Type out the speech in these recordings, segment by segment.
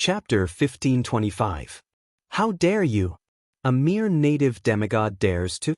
Chapter 1525. How dare you? A mere native demigod dares to...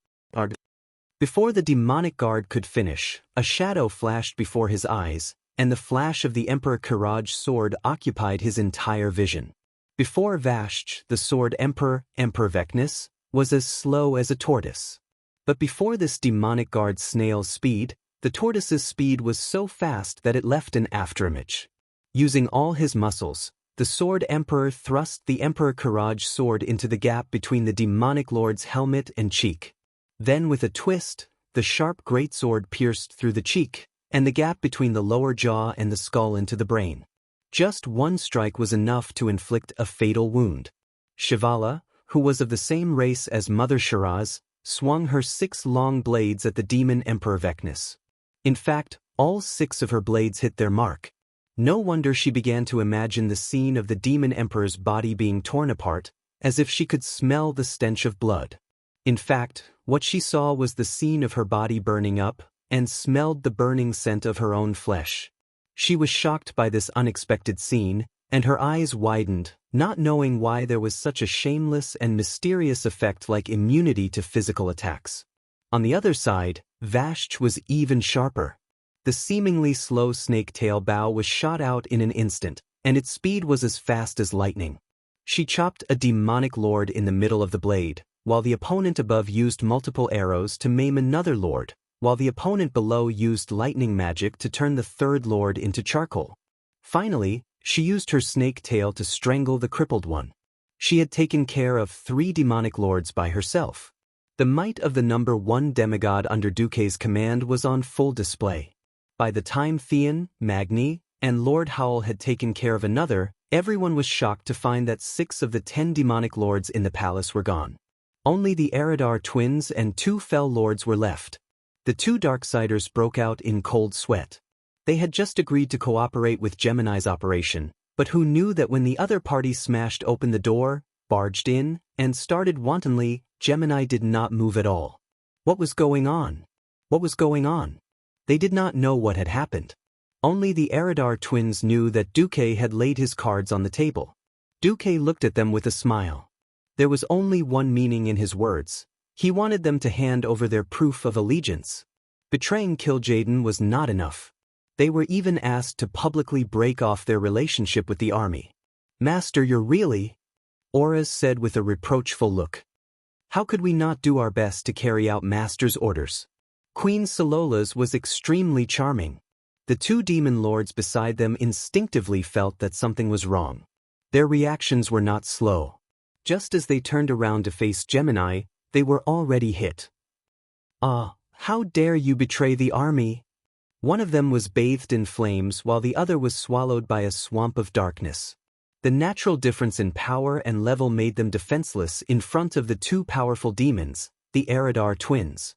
Before the demonic guard could finish, a shadow flashed before his eyes, and the flash of the Emperor Kiraj's sword occupied his entire vision. Before Vashch, the sword Emperor Vecnus, was as slow as a tortoise. But before this demonic guard's snail's speed, the tortoise's speed was so fast that it left an afterimage. Using all his muscles, the sword Emperor thrust the Emperor Kiraj's sword into the gap between the demonic lord's helmet and cheek. Then with a twist, the sharp greatsword pierced through the cheek, and the gap between the lower jaw and the skull into the brain. Just one strike was enough to inflict a fatal wound. Shivala, who was of the same race as Mother Shiraz, swung her 6 long blades at the demon Emperor Vecnus. In fact, all 6 of her blades hit their mark. No wonder she began to imagine the scene of the demon emperor's body being torn apart, as if she could smell the stench of blood. In fact, what she saw was the scene of her body burning up, and smelled the burning scent of her own flesh. She was shocked by this unexpected scene, and her eyes widened, not knowing why there was such a shameless and mysterious effect like immunity to physical attacks. On the other side, Vashch was even sharper. The seemingly slow snake-tail bow was shot out in an instant, and its speed was as fast as lightning. She chopped a demonic lord in the middle of the blade, while the opponent above used multiple arrows to maim another lord, while the opponent below used lightning magic to turn the third lord into charcoal. Finally, she used her snake tail to strangle the crippled one. She had taken care of 3 demonic lords by herself. The might of the number 1 demigod under Duque's command was on full display. By the time Theon, Magni, and Lord Howl had taken care of another, everyone was shocked to find that 6 of the 10 demonic lords in the palace were gone. Only the Eridar twins and 2 fell lords were left. The 2 Darksiders broke out in cold sweat. They had just agreed to cooperate with Gemini's operation, but who knew that when the other party smashed open the door, barged in, and started wantonly, Gemini did not move at all. What was going on? What was going on? They did not know what had happened. Only the Eridar twins knew that Duque had laid his cards on the table. Duque looked at them with a smile. There was only one meaning in his words. He wanted them to hand over their proof of allegiance. Betraying Kil'jaeden was not enough. They were even asked to publicly break off their relationship with the army. "Master, you're really..." Auras said with a reproachful look. "How could we not do our best to carry out Master's orders?" Queen Salola's was extremely charming. The 2 demon lords beside them instinctively felt that something was wrong. Their reactions were not slow. Just as they turned around to face Gemini, they were already hit. How dare you betray the army?" One of them was bathed in flames while the other was swallowed by a swamp of darkness. The natural difference in power and level made them defenseless in front of the 2 powerful demons, the Eridar twins.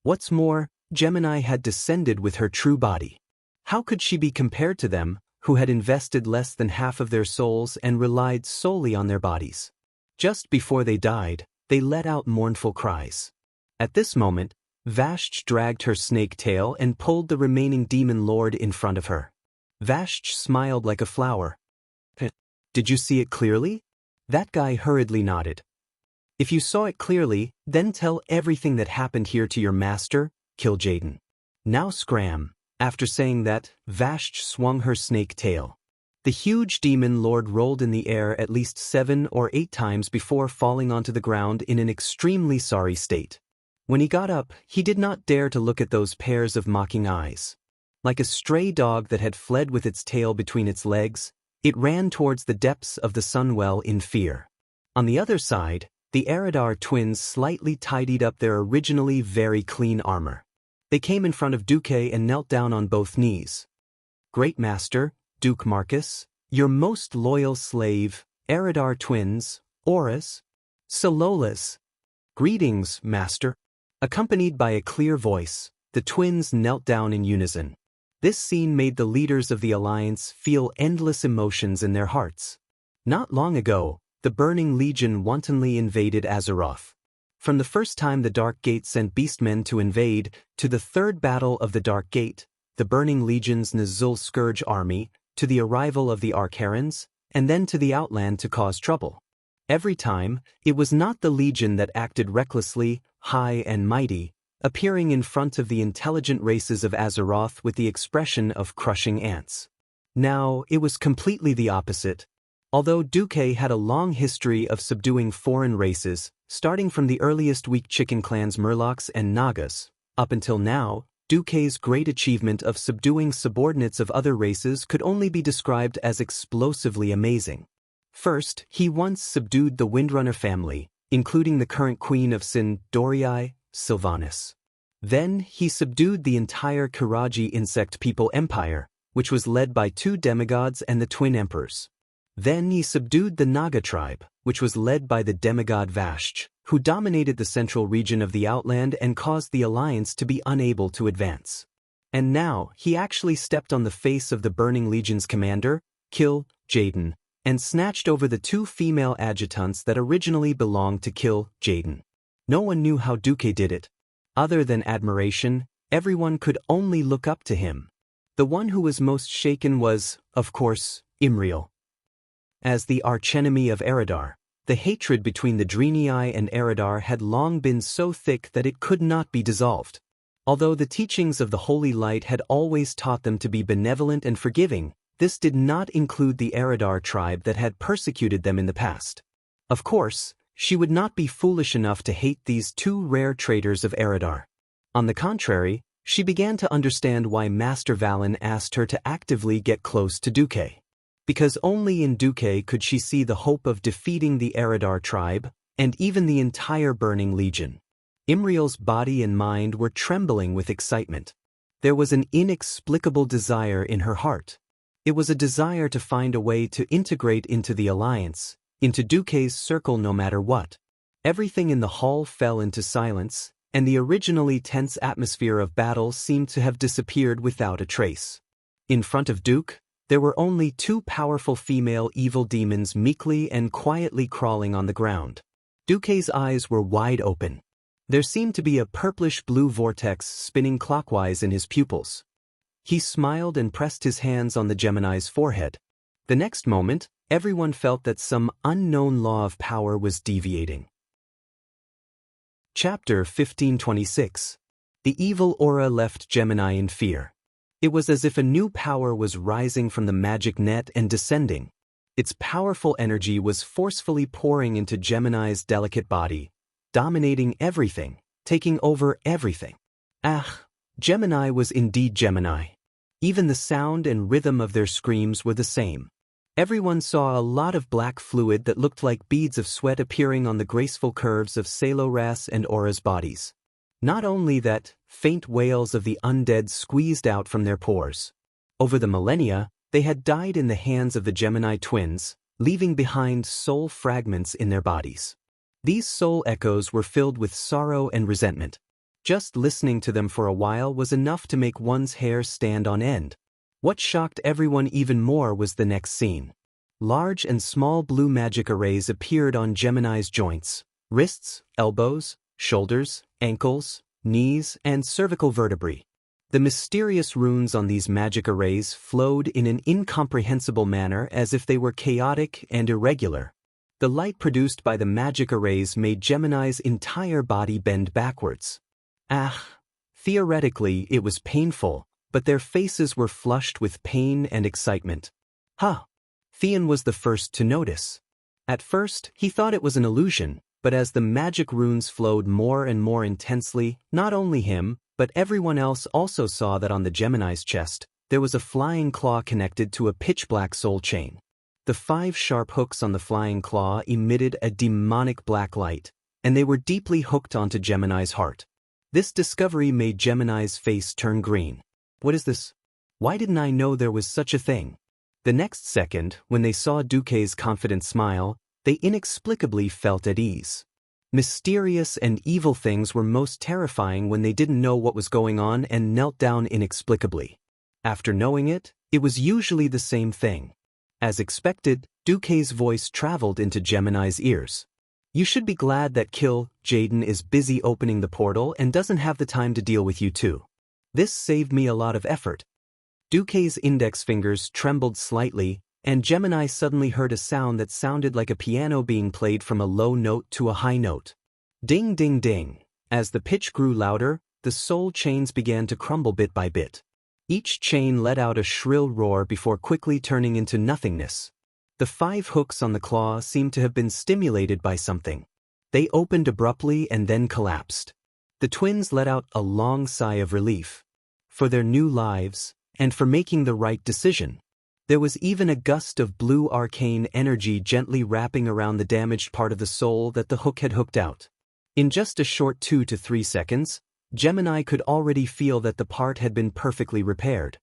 What's more, Gemini had descended with her true body. How could she be compared to them, who had invested less than half of their souls and relied solely on their bodies? Just before they died, they let out mournful cries. At this moment, Vashch dragged her snake tail and pulled the remaining demon lord in front of her. Vashch smiled like a flower. "Did you see it clearly?" That guy hurriedly nodded. "If you saw it clearly, then tell everything that happened here to your master, Kil'jaeden. Now scram." After saying that, Vashch swung her snake tail. The huge demon lord rolled in the air at least 7 or 8 times before falling onto the ground in an extremely sorry state. When he got up, he did not dare to look at those pairs of mocking eyes. Like a stray dog that had fled with its tail between its legs, it ran towards the depths of the sunwell in fear. On the other side, the Eridar twins slightly tidied up their originally very clean armor. They came in front of Duque and knelt down on both knees. "Great Master, Duke Marcus, your most loyal slave, Eridar twins, Auras, Salolas." "Greetings, Master." Accompanied by a clear voice, the twins knelt down in unison. This scene made the leaders of the alliance feel endless emotions in their hearts. Not long ago, the Burning Legion wantonly invaded Azeroth. From the first time the Dark Gate sent beastmen to invade, to the 3rd battle of the Dark Gate, the Burning Legion's Nazul Scourge army, to the arrival of the Archerons, and then to the outland to cause trouble. Every time, it was not the Legion that acted recklessly, high and mighty, appearing in front of the intelligent races of Azeroth with the expression of crushing ants. Now, it was completely the opposite. Although Duque had a long history of subduing foreign races, starting from the earliest weak chicken clans Murlocs and Nagas, up until now, Duque's great achievement of subduing subordinates of other races could only be described as explosively amazing. First, he once subdued the Windrunner family, including the current queen of Sin, Dorii, Sylvanas. Then, he subdued the entire Kiraji insect people empire, which was led by 2 demigods and the twin emperors. Then he subdued the Naga tribe, which was led by the demigod Vashj, who dominated the central region of the Outland and caused the Alliance to be unable to advance. And now, he actually stepped on the face of the Burning Legion's commander, Kill Jaden, and snatched over the 2 female adjutants that originally belonged to Kill Jaden. No one knew how Duque did it. Other than admiration, everyone could only look up to him. The one who was most shaken was, of course, Imriel. As the archenemy of Eredar, the hatred between the Draenei and Eredar had long been so thick that it could not be dissolved. Although the teachings of the Holy Light had always taught them to be benevolent and forgiving, this did not include the Eredar tribe that had persecuted them in the past. Of course, she would not be foolish enough to hate these 2 rare traitors of Eredar. On the contrary, she began to understand why Master Valen asked her to actively get close to Duque. Because only in Duque could she see the hope of defeating the Eredar tribe, and even the entire Burning Legion. Imriel's body and mind were trembling with excitement. There was an inexplicable desire in her heart. It was a desire to find a way to integrate into the Alliance, into Duque's circle no matter what. Everything in the hall fell into silence, and the originally tense atmosphere of battle seemed to have disappeared without a trace. In front of Duque, there were only 2 powerful female evil demons meekly and quietly crawling on the ground. Duque's eyes were wide open. There seemed to be a purplish-blue vortex spinning clockwise in his pupils. He smiled and pressed his hands on the Gemini's forehead. The next moment, everyone felt that some unknown law of power was deviating. Chapter 1526. The evil aura left Gemini in fear. It was as if a new power was rising from the magic net and descending. Its powerful energy was forcefully pouring into Gemini's delicate body, dominating everything, taking over everything. Gemini was indeed Gemini. Even the sound and rhythm of their screams were the same. Everyone saw a lot of black fluid that looked like beads of sweat appearing on the graceful curves of Saloras and Aura's bodies. Not only that, faint wails of the undead squeezed out from their pores. Over the millennia, they had died in the hands of the Gemini twins, leaving behind soul fragments in their bodies. These soul echoes were filled with sorrow and resentment. Just listening to them for a while was enough to make one's hair stand on end. What shocked everyone even more was the next scene. Large and small blue magic arrays appeared on Gemini's joints, wrists, elbows, shoulders, ankles, knees, and cervical vertebrae. The mysterious runes on these magic arrays flowed in an incomprehensible manner as if they were chaotic and irregular. The light produced by the magic arrays made Gemini's entire body bend backwards. Theoretically, it was painful, but their faces were flushed with pain and excitement. Theon was the first to notice. At first, he thought it was an illusion, but as the magic runes flowed more and more intensely, not only him, but everyone else also saw that on the Gemini's chest, there was a flying claw connected to a pitch-black soul chain. The 5 sharp hooks on the flying claw emitted a demonic black light, and they were deeply hooked onto Gemini's heart. This discovery made Gemini's face turn green. What is this? Why didn't I know there was such a thing? The next second, when they saw Duque's confident smile, they inexplicably felt at ease. Mysterious and evil things were most terrifying when they didn't know what was going on and knelt down inexplicably. After knowing it, it was usually the same thing. As expected, Duque's voice traveled into Gemini's ears. You should be glad that Kill Jaden is busy opening the portal and doesn't have the time to deal with you too. This saved me a lot of effort. Duque's index fingers trembled slightly, and Gemini suddenly heard a sound that sounded like a piano being played from a low note to a high note. Ding ding ding. As the pitch grew louder, the soul chains began to crumble bit by bit. Each chain let out a shrill roar before quickly turning into nothingness. The 5 hooks on the claw seemed to have been stimulated by something. They opened abruptly and then collapsed. The twins let out a long sigh of relief. For their new lives, and for making the right decision. There was even a gust of blue arcane energy gently wrapping around the damaged part of the soul that the hook had hooked out. In just a short 2 to 3 seconds, Gemini could already feel that the part had been perfectly repaired.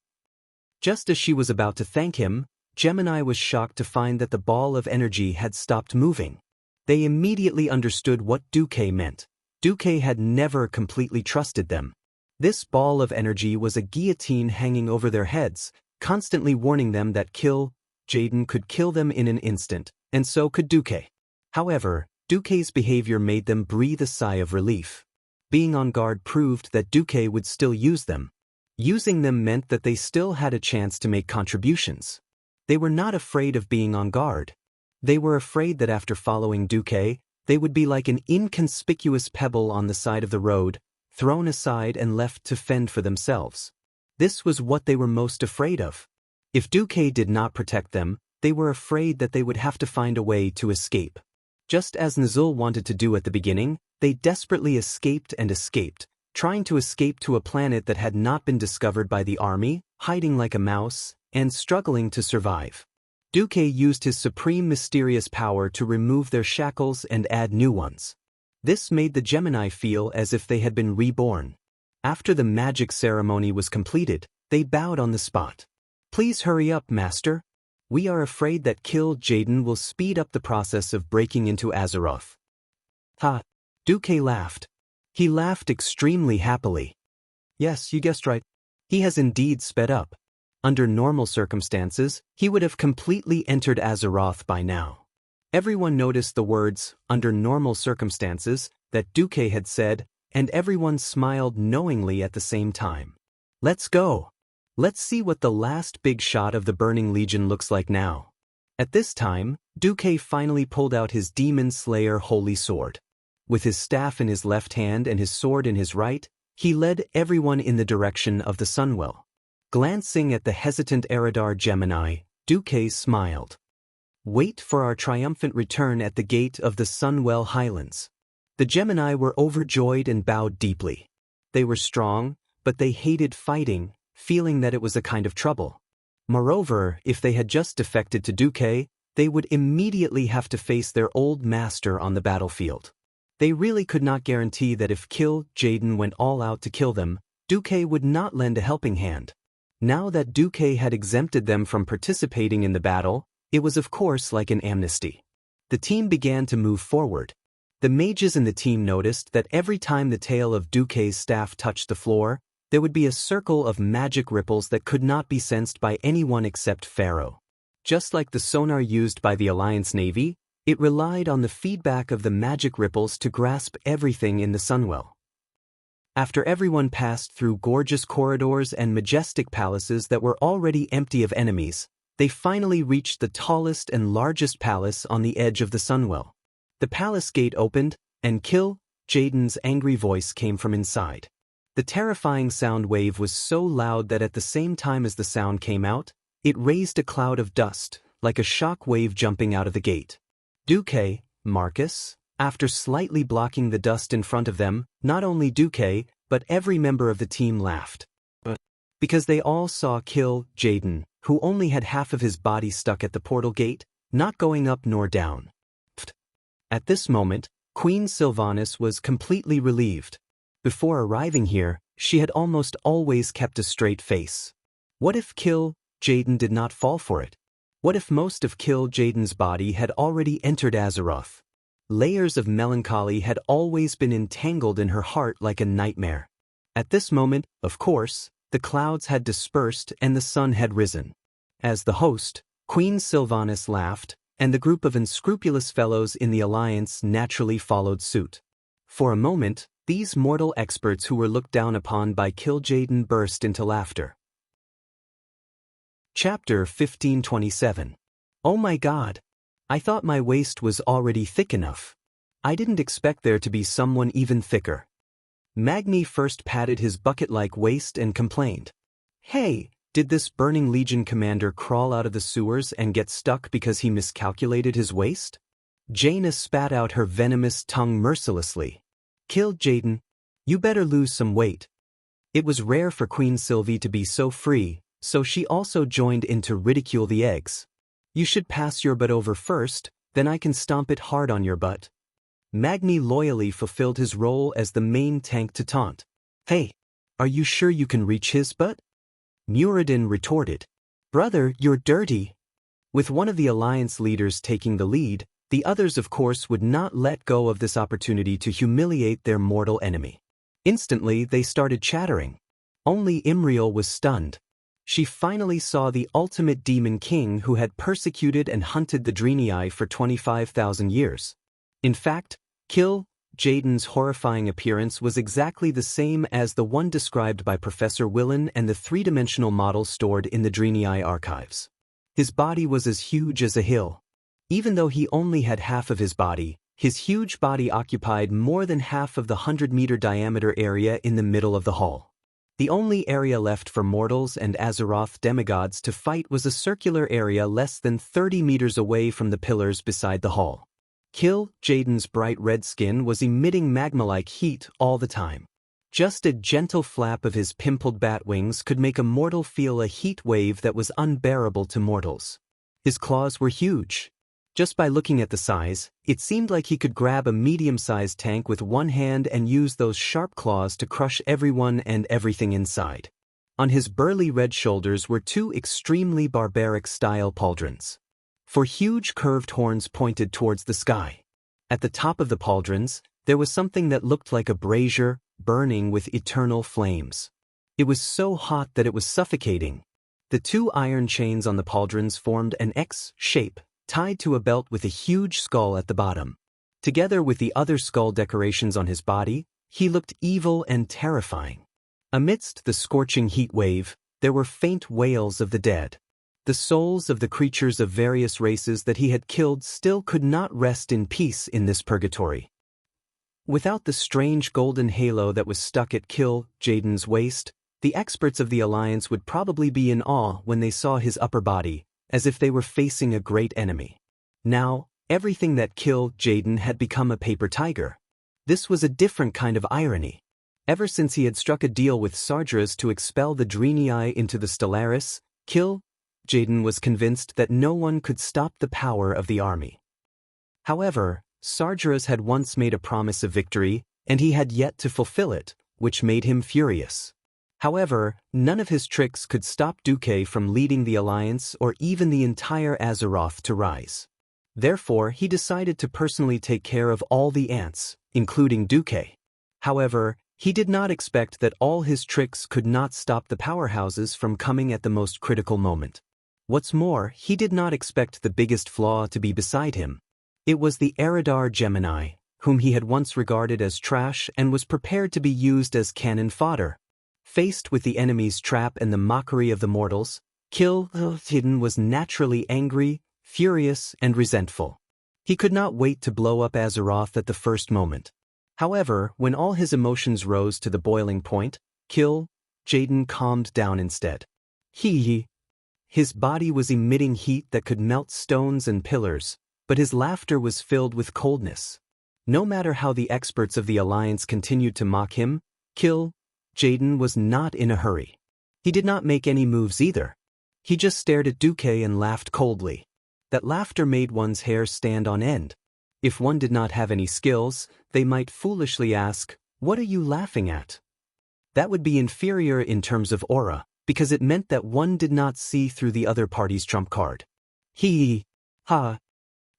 Just as she was about to thank him, Gemini was shocked to find that the ball of energy had stopped moving. They immediately understood what Deity meant. Deity had never completely trusted them. This ball of energy was a guillotine hanging over their heads, constantly warning them that Jaden could kill them in an instant, and so could Deity. However, Deity's behavior made them breathe a sigh of relief. Being on guard proved that Deity would still use them. Using them meant that they still had a chance to make contributions. They were not afraid of being on guard. They were afraid that after following Deity, they would be like an inconspicuous pebble on the side of the road, thrown aside and left to fend for themselves. This was what they were most afraid of. If Deity did not protect them, they were afraid that they would have to find a way to escape. Just as Nazul wanted to do at the beginning, they desperately escaped and escaped, trying to escape to a planet that had not been discovered by the army, hiding like a mouse, and struggling to survive. Deity used his supreme mysterious power to remove their shackles and add new ones. This made the Gemini feel as if they had been reborn. After the magic ceremony was completed, they bowed on the spot. "Please hurry up, Master. We are afraid that Jaden will speed up the process of breaking into Azeroth." Ha! Deity laughed. He laughed extremely happily. Yes, you guessed right. He has indeed sped up. Under normal circumstances, he would have completely entered Azeroth by now. Everyone noticed the words, "under normal circumstances," that Deity had said, and everyone smiled knowingly at the same time. Let's go. Let's see what the last big shot of the Burning Legion looks like now. At this time, Deity finally pulled out his Demon Slayer Holy Sword. With his staff in his left hand and his sword in his right, he led everyone in the direction of the Sunwell. Glancing at the hesitant Eridar Gemini, Deity smiled. "Wait for our triumphant return at the gate of the Sunwell Highlands." The Gemini were overjoyed and bowed deeply. They were strong, but they hated fighting, feeling that it was a kind of trouble. Moreover, if they had just defected to Deity, they would immediately have to face their old master on the battlefield. They really could not guarantee that if Jaden went all out to kill them, Deity would not lend a helping hand. Now that Deity had exempted them from participating in the battle, it was of course like an amnesty. The team began to move forward. The mages in the team noticed that every time the tail of Deity's staff touched the floor, there would be a circle of magic ripples that could not be sensed by anyone except Pharaoh. Just like the sonar used by the Alliance Navy, it relied on the feedback of the magic ripples to grasp everything in the Sunwell. After everyone passed through gorgeous corridors and majestic palaces that were already empty of enemies, they finally reached the tallest and largest palace on the edge of the Sunwell. The palace gate opened, and Jaden's angry voice came from inside. The terrifying sound wave was so loud that at the same time as the sound came out, it raised a cloud of dust, like a shock wave jumping out of the gate. Deity, Marcus, after slightly blocking the dust in front of them, not only Deity, but every member of the team laughed. Because they all saw Jaden, who only had half of his body stuck at the portal gate, not going up nor down. At this moment, Queen Sylvanas was completely relieved. Before arriving here, she had almost always kept a straight face. What if Jaden did not fall for it? What if most of Jaden's body had already entered Azeroth? Layers of melancholy had always been entangled in her heart like a nightmare. At this moment, of course, the clouds had dispersed and the sun had risen. As the host, Queen Sylvanas laughed, and the group of unscrupulous fellows in the Alliance naturally followed suit. For a moment, these mortal experts who were looked down upon by Jaden burst into laughter. Chapter 1527. Oh my god. I thought my waist was already thick enough. I didn't expect there to be someone even thicker. Magni first patted his bucket-like waist and complained. Hey, did this Burning Legion commander crawl out of the sewers and get stuck because he miscalculated his waist? Jaina spat out her venomous tongue mercilessly. Kill Jaden. You better lose some weight. It was rare for Queen Sylvie to be so free, so she also joined in to ridicule the eggs. You should pass your butt over first, then I can stomp it hard on your butt. Magni loyally fulfilled his role as the main tank to taunt. Hey, are you sure you can reach his butt? Muradin retorted. Brother, you're dirty. With one of the alliance leaders taking the lead, the others of course would not let go of this opportunity to humiliate their mortal enemy. Instantly they started chattering. Only Imriel was stunned. She finally saw the ultimate demon king who had persecuted and hunted the Draenei for 25,000 years. In fact, Kill Jaden's horrifying appearance was exactly the same as the one described by Professor Willen and the three-dimensional model stored in the Draenei archives. His body was as huge as a hill. Even though he only had half of his huge body occupied more than half of the 100-meter diameter area in the middle of the hall. The only area left for mortals and Azeroth demigods to fight was a circular area less than 30 meters away from the pillars beside the hall. Kill Jaden's bright red skin was emitting magma-like heat all the time. Just a gentle flap of his pimpled bat wings could make a mortal feel a heat wave that was unbearable to mortals. His claws were huge. Just by looking at the size, it seemed like he could grab a medium-sized tank with one hand and use those sharp claws to crush everyone and everything inside. On his burly red shoulders were two extremely barbaric-style pauldrons. For huge curved horns pointed towards the sky. At the top of the pauldrons, there was something that looked like a brazier, burning with eternal flames. It was so hot that it was suffocating. The two iron chains on the pauldrons formed an X shape, tied to a belt with a huge skull at the bottom. Together with the other skull decorations on his body, he looked evil and terrifying. Amidst the scorching heat wave, there were faint wails of the dead. The souls of the creatures of various races that he had killed still could not rest in peace in this purgatory. Without the strange golden halo that was stuck at Kill Jaden's waist, the experts of the Alliance would probably be in awe when they saw his upper body, as if they were facing a great enemy. Now, everything that Kill Jaden had become a paper tiger. This was a different kind of irony. Ever since he had struck a deal with Sargeras to expel the Draenei into the Stellaris, Kill Jaden was convinced that no one could stop the power of the army. However, Sargeras had once made a promise of victory, and he had yet to fulfill it, which made him furious. However, none of his tricks could stop Duque from leading the Alliance or even the entire Azeroth to rise. Therefore, he decided to personally take care of all the ants, including Duque. However, he did not expect that all his tricks could not stop the powerhouses from coming at the most critical moment. What's more, he did not expect the biggest flaw to be beside him. It was the Eridar Gemini, whom he had once regarded as trash and was prepared to be used as cannon fodder. Faced with the enemy's trap and the mockery of the mortals, Kill Jaden was naturally angry, furious, and resentful. He could not wait to blow up Azeroth at the first moment. However, when all his emotions rose to the boiling point, Kill Jaden calmed down instead. His body was emitting heat that could melt stones and pillars, but his laughter was filled with coldness. No matter how the experts of the Alliance continued to mock him, Kill Jaden was not in a hurry. He did not make any moves either. He just stared at Duque and laughed coldly. That laughter made one's hair stand on end. If one did not have any skills, they might foolishly ask, "What are you laughing at?" That would be inferior in terms of aura, because it meant that one did not see through the other party's trump card. Ha.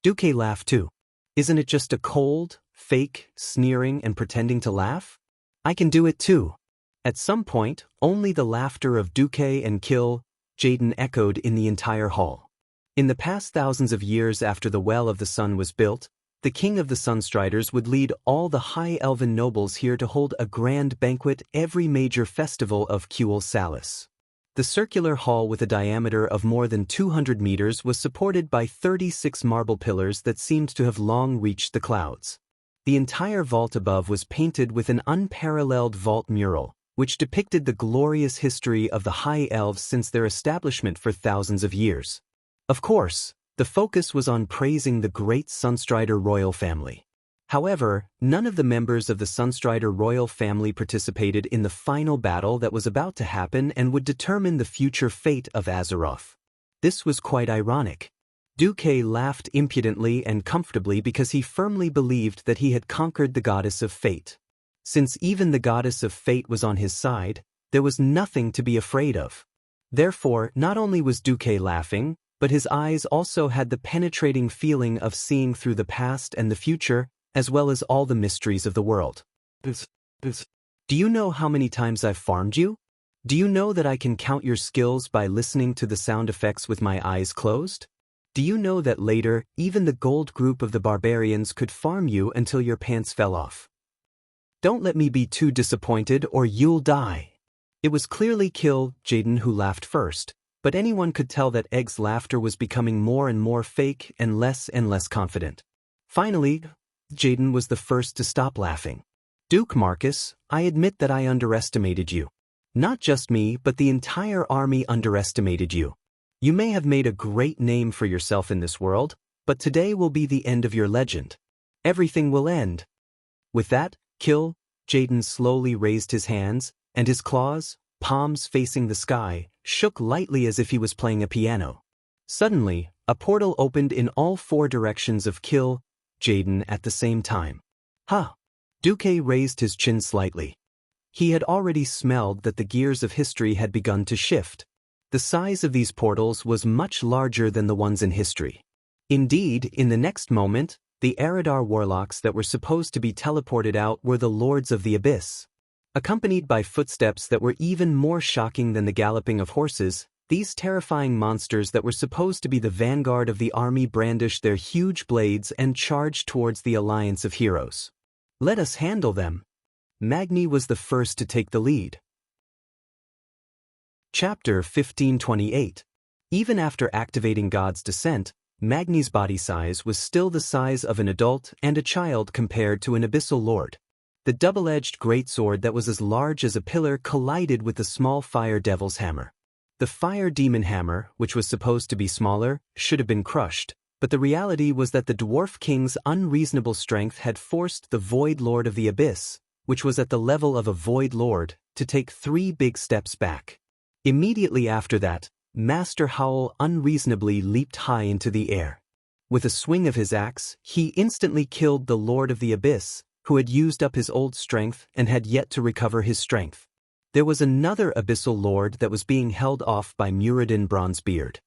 Duque laughed too. Isn't it just a cold, fake, sneering and pretending to laugh? I can do it too. At some point, only the laughter of Duque and Kill Jaden echoed in the entire hall. In the past thousands of years after the Well of the Sun was built, the King of the Sunstriders would lead all the high elven nobles here to hold a grand banquet every major festival of Kuel Salis. The The circular hall with a diameter of more than 200 meters was supported by 36 marble pillars that seemed to have long reached the clouds. The entire vault above was painted with an unparalleled vault mural, which depicted the glorious history of the High Elves since their establishment for thousands of years. Of course, the focus was on praising the great Sunstrider royal family. However, none of the members of the Sunstrider royal family participated in the final battle that was about to happen and would determine the future fate of Azeroth. This was quite ironic. Duque laughed impudently and comfortably because he firmly believed that he had conquered the goddess of fate. Since even the goddess of fate was on his side, there was nothing to be afraid of. Therefore, not only was Duque laughing, but his eyes also had the penetrating feeling of seeing through the past and the future, as well as all the mysteries of the world. Do you know how many times I've farmed you? Do you know that I can count your skills by listening to the sound effects with my eyes closed? Do you know that later, even the gold group of the barbarians could farm you until your pants fell off? Don't let me be too disappointed or you'll die. It was clearly Kill Jaden who laughed first, but anyone could tell that Egg's laughter was becoming more and more fake and less confident. Finally, Jaden was the first to stop laughing. Duke Marcus, I admit that I underestimated you. Not just me, but the entire army underestimated you. You may have made a great name for yourself in this world, but today will be the end of your legend. Everything will end. With that, Kill Jaden slowly raised his hands, and his claws, palms facing the sky, shook lightly as if he was playing a piano. Suddenly, a portal opened in all four directions of Kill Jaden at the same time. Huh! Duque raised his chin slightly. He had already smelled that the gears of history had begun to shift. The size of these portals was much larger than the ones in history. Indeed, in the next moment, the Eridar warlocks that were supposed to be teleported out were the Lords of the Abyss. Accompanied by footsteps that were even more shocking than the galloping of horses, these terrifying monsters that were supposed to be the vanguard of the army brandished their huge blades and charged towards the alliance of heroes. Let us handle them. Magni was the first to take the lead. Chapter 1528. Even after activating God's Descent, Magni's body size was still the size of an adult and a child compared to an abyssal lord. The double-edged greatsword that was as large as a pillar collided with the small fire devil's hammer. The fire demon hammer, which was supposed to be smaller, should have been crushed, but the reality was that the dwarf king's unreasonable strength had forced the Void Lord of the Abyss, which was at the level of a Void Lord, to take 3 big steps back. Immediately after that, Master Howl unreasonably leaped high into the air. With a swing of his axe, he instantly killed the Lord of the Abyss, who had used up his old strength and had yet to recover his strength. There was another abyssal lord that was being held off by Muradin Bronzebeard.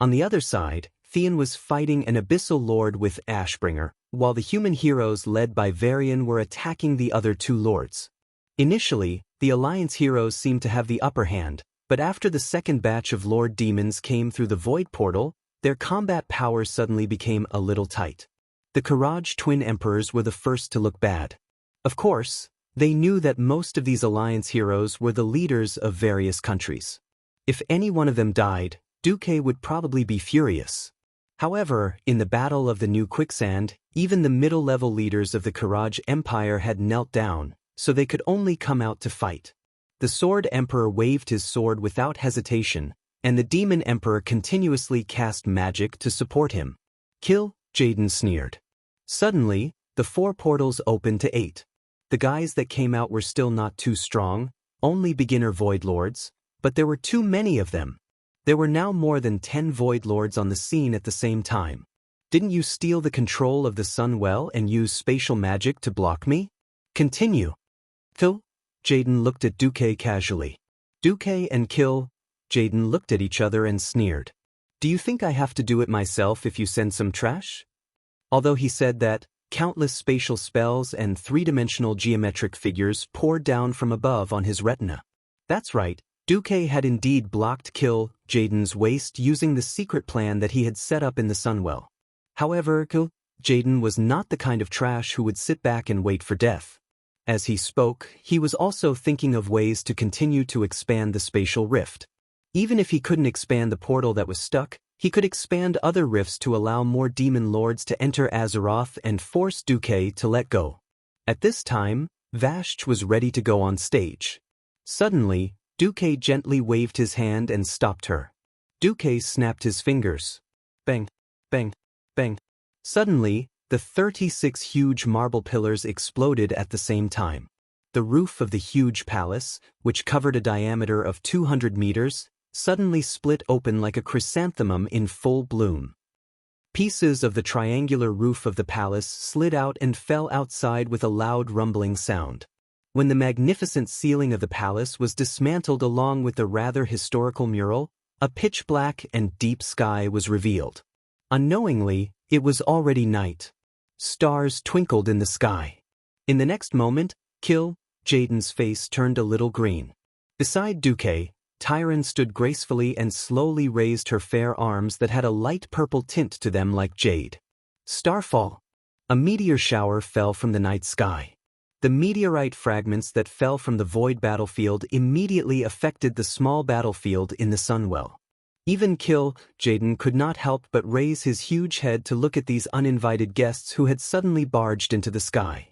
On the other side, Theon was fighting an abyssal lord with Ashbringer, while the human heroes led by Varian were attacking the other 2 lords. Initially, the Alliance heroes seemed to have the upper hand, but after the second batch of Lord Demons came through the Void Portal, their combat powers suddenly became a little tight. The Karaj twin emperors were the first to look bad. Of course, they knew that most of these Alliance heroes were the leaders of various countries. If any one of them died, Duque would probably be furious. However, in the Battle of the New Quicksand, even the middle-level leaders of the Karaj Empire had knelt down, so they could only come out to fight. The Sword Emperor waved his sword without hesitation, and the Demon Emperor continuously cast magic to support him. Kill Jaden sneered. Suddenly, the 4 portals opened to 8. The guys that came out were still not too strong, only beginner Void Lords, but there were too many of them. There were now more than 10 Void Lords on the scene at the same time. Didn't you steal the control of the Sun Well and use spatial magic to block me? Continue. Kill Jaden looked at Duque casually. Duque and Kill Jaden looked at each other and sneered. Do you think I have to do it myself if you send some trash? Although he said that, countless spatial spells and 3-dimensional geometric figures poured down from above on his retina. That's right, Duque had indeed blocked Kill Jaden's waste using the secret plan that he had set up in the Sunwell. However, Kill Jaden was not the kind of trash who would sit back and wait for death. As he spoke, he was also thinking of ways to continue to expand the spatial rift. Even if he couldn't expand the portal that was stuck, he could expand other rifts to allow more demon lords to enter Azeroth and force Duque to let go. At this time, Vashj was ready to go on stage. Suddenly, Duque gently waved his hand and stopped her. Duque snapped his fingers. Bang, bang, bang. Suddenly, the 36 huge marble pillars exploded at the same time. The roof of the huge palace, which covered a diameter of 200 meters, suddenly split open like a chrysanthemum in full bloom. Pieces of the triangular roof of the palace slid out and fell outside with a loud rumbling sound. When the magnificent ceiling of the palace was dismantled along with the rather historical mural, a pitch-black and deep sky was revealed. Unknowingly, it was already night. Stars twinkled in the sky. In the next moment, Jaden's face turned a little green. Beside Duque, Tyron stood gracefully and slowly raised her fair arms that had a light purple tint to them like jade. Starfall. A meteor shower fell from the night sky. The meteorite fragments that fell from the void battlefield immediately affected the small battlefield in the Sunwell. Even Jaden could not help but raise his huge head to look at these uninvited guests who had suddenly barged into the sky.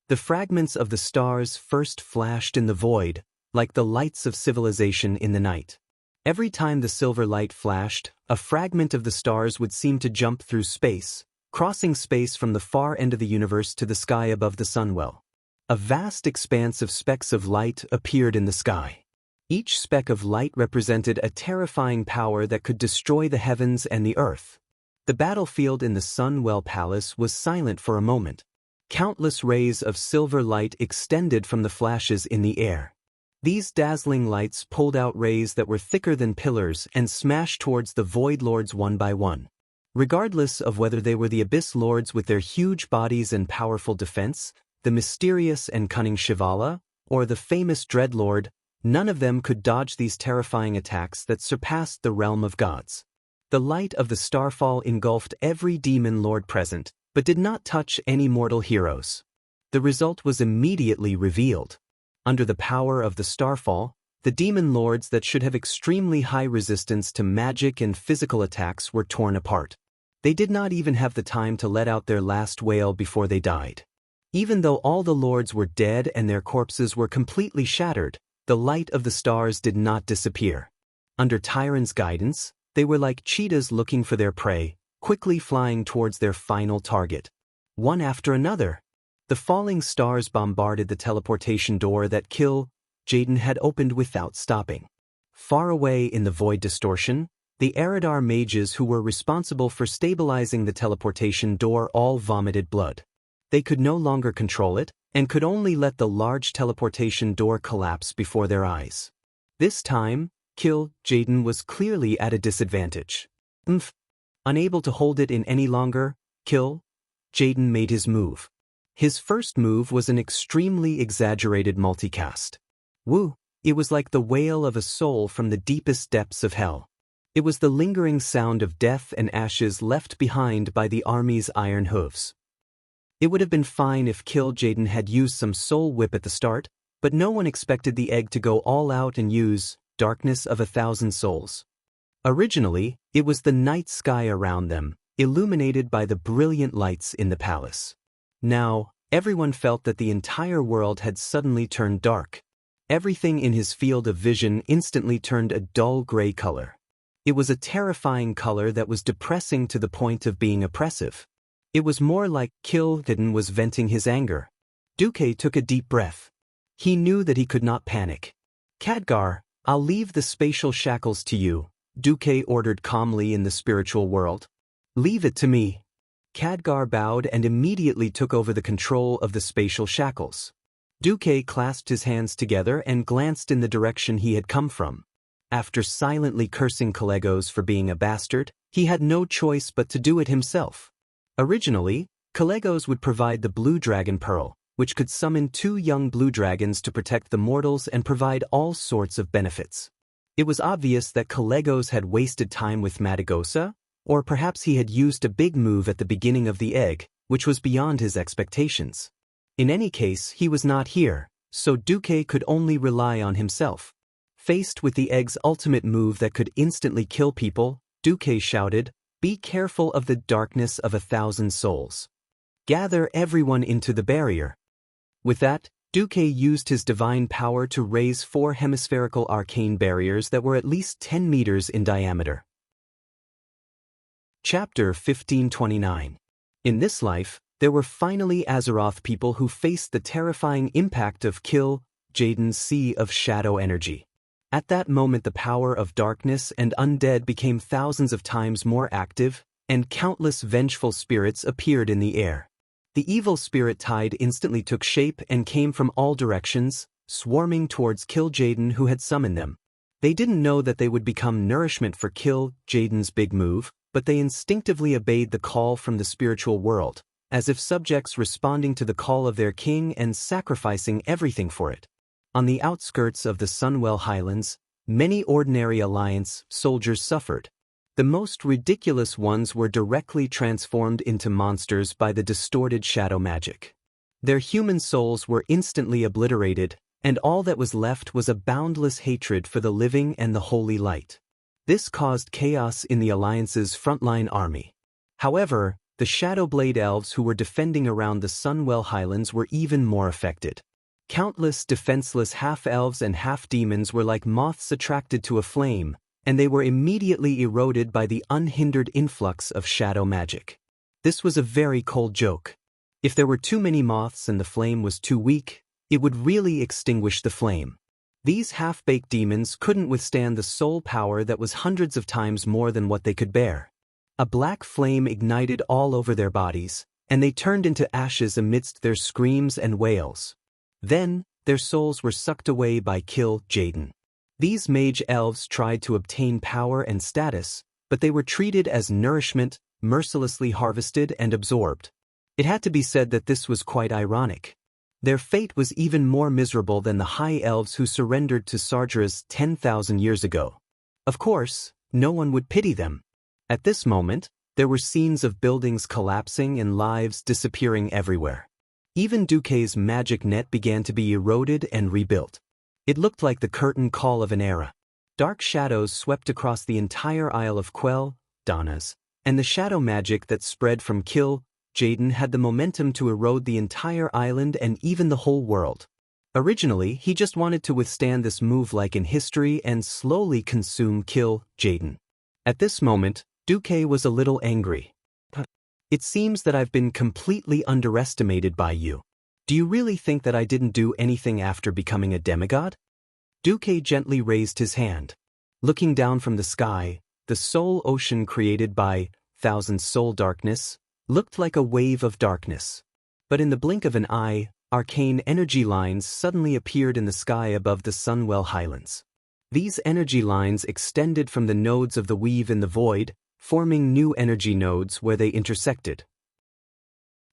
The fragments of the stars first flashed in the void, like the lights of civilization in the night. Every time the silver light flashed, a fragment of the stars would seem to jump through space, crossing space from the far end of the universe to the sky above the Sunwell. A vast expanse of specks of light appeared in the sky. Each speck of light represented a terrifying power that could destroy the heavens and the earth. The battlefield in the Sunwell Palace was silent for a moment. Countless rays of silver light extended from the flashes in the air. These dazzling lights pulled out rays that were thicker than pillars and smashed towards the Void Lords one by one. Regardless of whether they were the Abyss Lords with their huge bodies and powerful defense, the mysterious and cunning Shivala, or the famous Dreadlord, none of them could dodge these terrifying attacks that surpassed the realm of gods. The light of the starfall engulfed every demon lord present, but did not touch any mortal heroes. The result was immediately revealed. Under the power of the starfall, the demon lords that should have extremely high resistance to magic and physical attacks were torn apart. They did not even have the time to let out their last wail before they died. Even though all the lords were dead and their corpses were completely shattered, the light of the stars did not disappear. Under Tyron's guidance, they were like cheetahs looking for their prey, quickly flying towards their final target. One after another, the falling stars bombarded the teleportation door that Jaden had opened without stopping. Far away in the void distortion, the Eridar mages who were responsible for stabilizing the teleportation door all vomited blood. They could no longer control it, and could only let the large teleportation door collapse before their eyes. This time, Jaden was clearly at a disadvantage. Unable to hold it in any longer, Jaden made his move. His first move was an extremely exaggerated multicast. Woo! It was like the wail of a soul from the deepest depths of hell. It was the lingering sound of death and ashes left behind by the army's iron hooves. It would have been fine if Jaden had used some soul whip at the start, but no one expected the egg to go all out and use Darkness of 1,000 Souls. Originally, it was the night sky around them, illuminated by the brilliant lights in the palace. Now, everyone felt that the entire world had suddenly turned dark. Everything in his field of vision instantly turned a dull gray color. It was a terrifying color that was depressing to the point of being oppressive. It was more like Jaden was venting his anger. Duque took a deep breath. He knew that he could not panic. Khadgar, I'll leave the spatial shackles to you, Duque ordered calmly in the spiritual world. Leave it to me. Khadgar bowed and immediately took over the control of the spatial shackles. Duque clasped his hands together and glanced in the direction he had come from. After silently cursing Kalegos for being a bastard, he had no choice but to do it himself. Originally, Kalegos would provide the Blue Dragon Pearl, which could summon 2 young blue dragons to protect the mortals and provide all sorts of benefits. It was obvious that Kalegos had wasted time with Madagosa, or perhaps he had used a big move at the beginning of the egg, which was beyond his expectations. In any case, he was not here, so Duque could only rely on himself. Faced with the egg's ultimate move that could instantly kill people, Duque shouted, "Be careful of the darkness of 1,000 souls. Gather everyone into the barrier." With that, Duque used his divine power to raise 4 hemispherical arcane barriers that were at least 10 meters in diameter. Chapter 1529. In this life, there were finally Azeroth people who faced the terrifying impact of Kill Jaden's sea of shadow energy. At that moment, the power of darkness and undead became thousands of times more active, and countless vengeful spirits appeared in the air. The evil spirit tide instantly took shape and came from all directions, swarming towards Kill Jaden, who had summoned them. They didn't know that they would become nourishment for Kill Jaden's big move, but they instinctively obeyed the call from the spiritual world, as if subjects responding to the call of their king and sacrificing everything for it. On the outskirts of the Sunwell Highlands, many ordinary Alliance soldiers suffered. The most ridiculous ones were directly transformed into monsters by the distorted shadow magic. Their human souls were instantly obliterated, and all that was left was a boundless hatred for the living and the holy light. This caused chaos in the Alliance's frontline army. However, the Shadowblade elves who were defending around the Sunwell Highlands were even more affected. Countless defenseless half-elves and half-demons were like moths attracted to a flame, and they were immediately eroded by the unhindered influx of shadow magic. This was a very cold joke. If there were too many moths and the flame was too weak, it would really extinguish the flame. These half-baked demons couldn't withstand the soul power that was hundreds of times more than what they could bear. A black flame ignited all over their bodies, and they turned into ashes amidst their screams and wails. Then, their souls were sucked away by Kill Jaden. These mage elves tried to obtain power and status, but they were treated as nourishment, mercilessly harvested and absorbed. It had to be said that this was quite ironic. Their fate was even more miserable than the high elves who surrendered to Sargeras 10,000 years ago. Of course, no one would pity them. At this moment, there were scenes of buildings collapsing and lives disappearing everywhere. Even Duque's magic net began to be eroded and rebuilt. It looked like the curtain call of an era. Dark shadows swept across the entire Isle of Quell, Donnas, and the shadow magic that spread from Kill Jaden had the momentum to erode the entire island and even the whole world. Originally, he just wanted to withstand this move like in history and slowly consume Kill Jaden. At this moment, Duque was a little angry. "It seems that I've been completely underestimated by you. Do you really think that I didn't do anything after becoming a demigod?" Duque gently raised his hand. Looking down from the sky, the soul ocean created by Thousand Soul Darkness looked like a wave of darkness. But in the blink of an eye, arcane energy lines suddenly appeared in the sky above the Sunwell Highlands. These energy lines extended from the nodes of the weave in the void, forming new energy nodes where they intersected.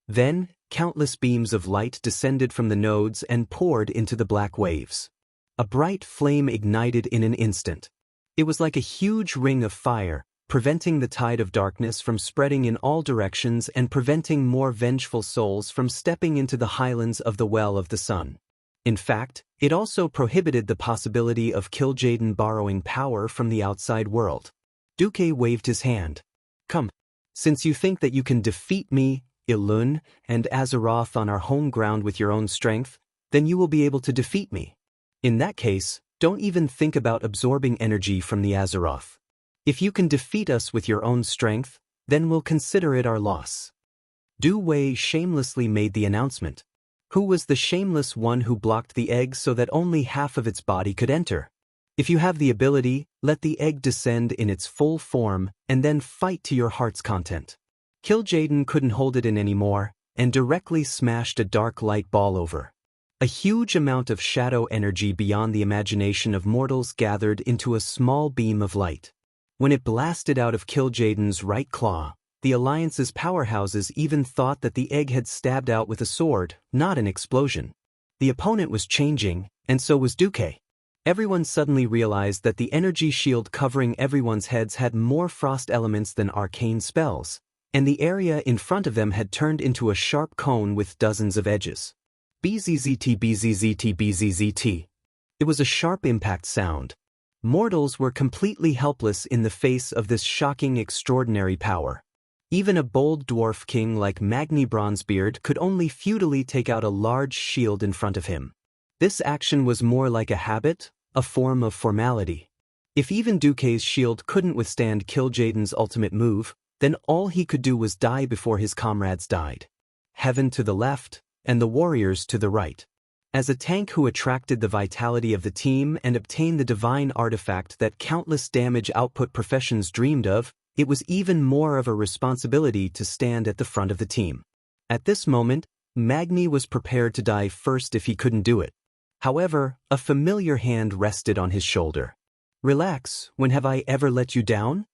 Then, countless beams of light descended from the nodes and poured into the black waves. A bright flame ignited in an instant. It was like a huge ring of fire, preventing the tide of darkness from spreading in all directions and preventing more vengeful souls from stepping into the highlands of the Well of the Sun. In fact, it also prohibited the possibility of Kill Jaden borrowing power from the outside world. Duque waved his hand. "Come. Since you think that you can defeat me, Ilun, and Azeroth on our home ground with your own strength, then you will be able to defeat me. In that case, don't even think about absorbing energy from the Azeroth. If you can defeat us with your own strength, then we'll consider it our loss." Du Wei shamelessly made the announcement. Who was the shameless one who blocked the egg so that only half of its body could enter? If you have the ability, let the egg descend in its full form and then fight to your heart's content. Kill Jaden couldn't hold it in anymore and directly smashed a dark light ball over. A huge amount of shadow energy beyond the imagination of mortals gathered into a small beam of light. When it blasted out of Kill Jaden's right claw, the Alliance's powerhouses even thought that the egg had stabbed out with a sword, not an explosion. The opponent was changing, and so was Duque. Everyone suddenly realized that the energy shield covering everyone's heads had more frost elements than arcane spells, and the area in front of them had turned into a sharp cone with dozens of edges. BZZT BZZT BZZT. It was a sharp impact sound, Mortals were completely helpless in the face of this shocking extraordinary power. Even a bold dwarf king like Magni Bronzebeard could only futilely take out a large shield in front of him. This action was more like a habit, a form of formality. If even Duque's shield couldn't withstand Kil'jaeden's ultimate move, then all he could do was die before his comrades died. Heaven to the left, and the warriors to the right. As a tank who attracted the vitality of the team and obtained the divine artifact that countless damage output professions dreamed of, it was even more of a responsibility to stand at the front of the team. At this moment, Magni was prepared to die first if he couldn't do it. However, a familiar hand rested on his shoulder. "Relax, when have I ever let you down?"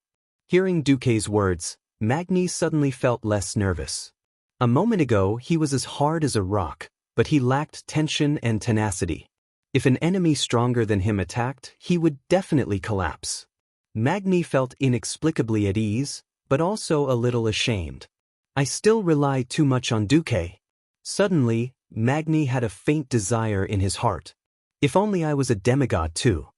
Hearing Duque's words, Magni suddenly felt less nervous. A moment ago he was as hard as a rock, but he lacked tension and tenacity. If an enemy stronger than him attacked, he would definitely collapse. Magni felt inexplicably at ease, but also a little ashamed. "I still rely too much on Duque." Suddenly, Magni had a faint desire in his heart. If only I was a demigod too.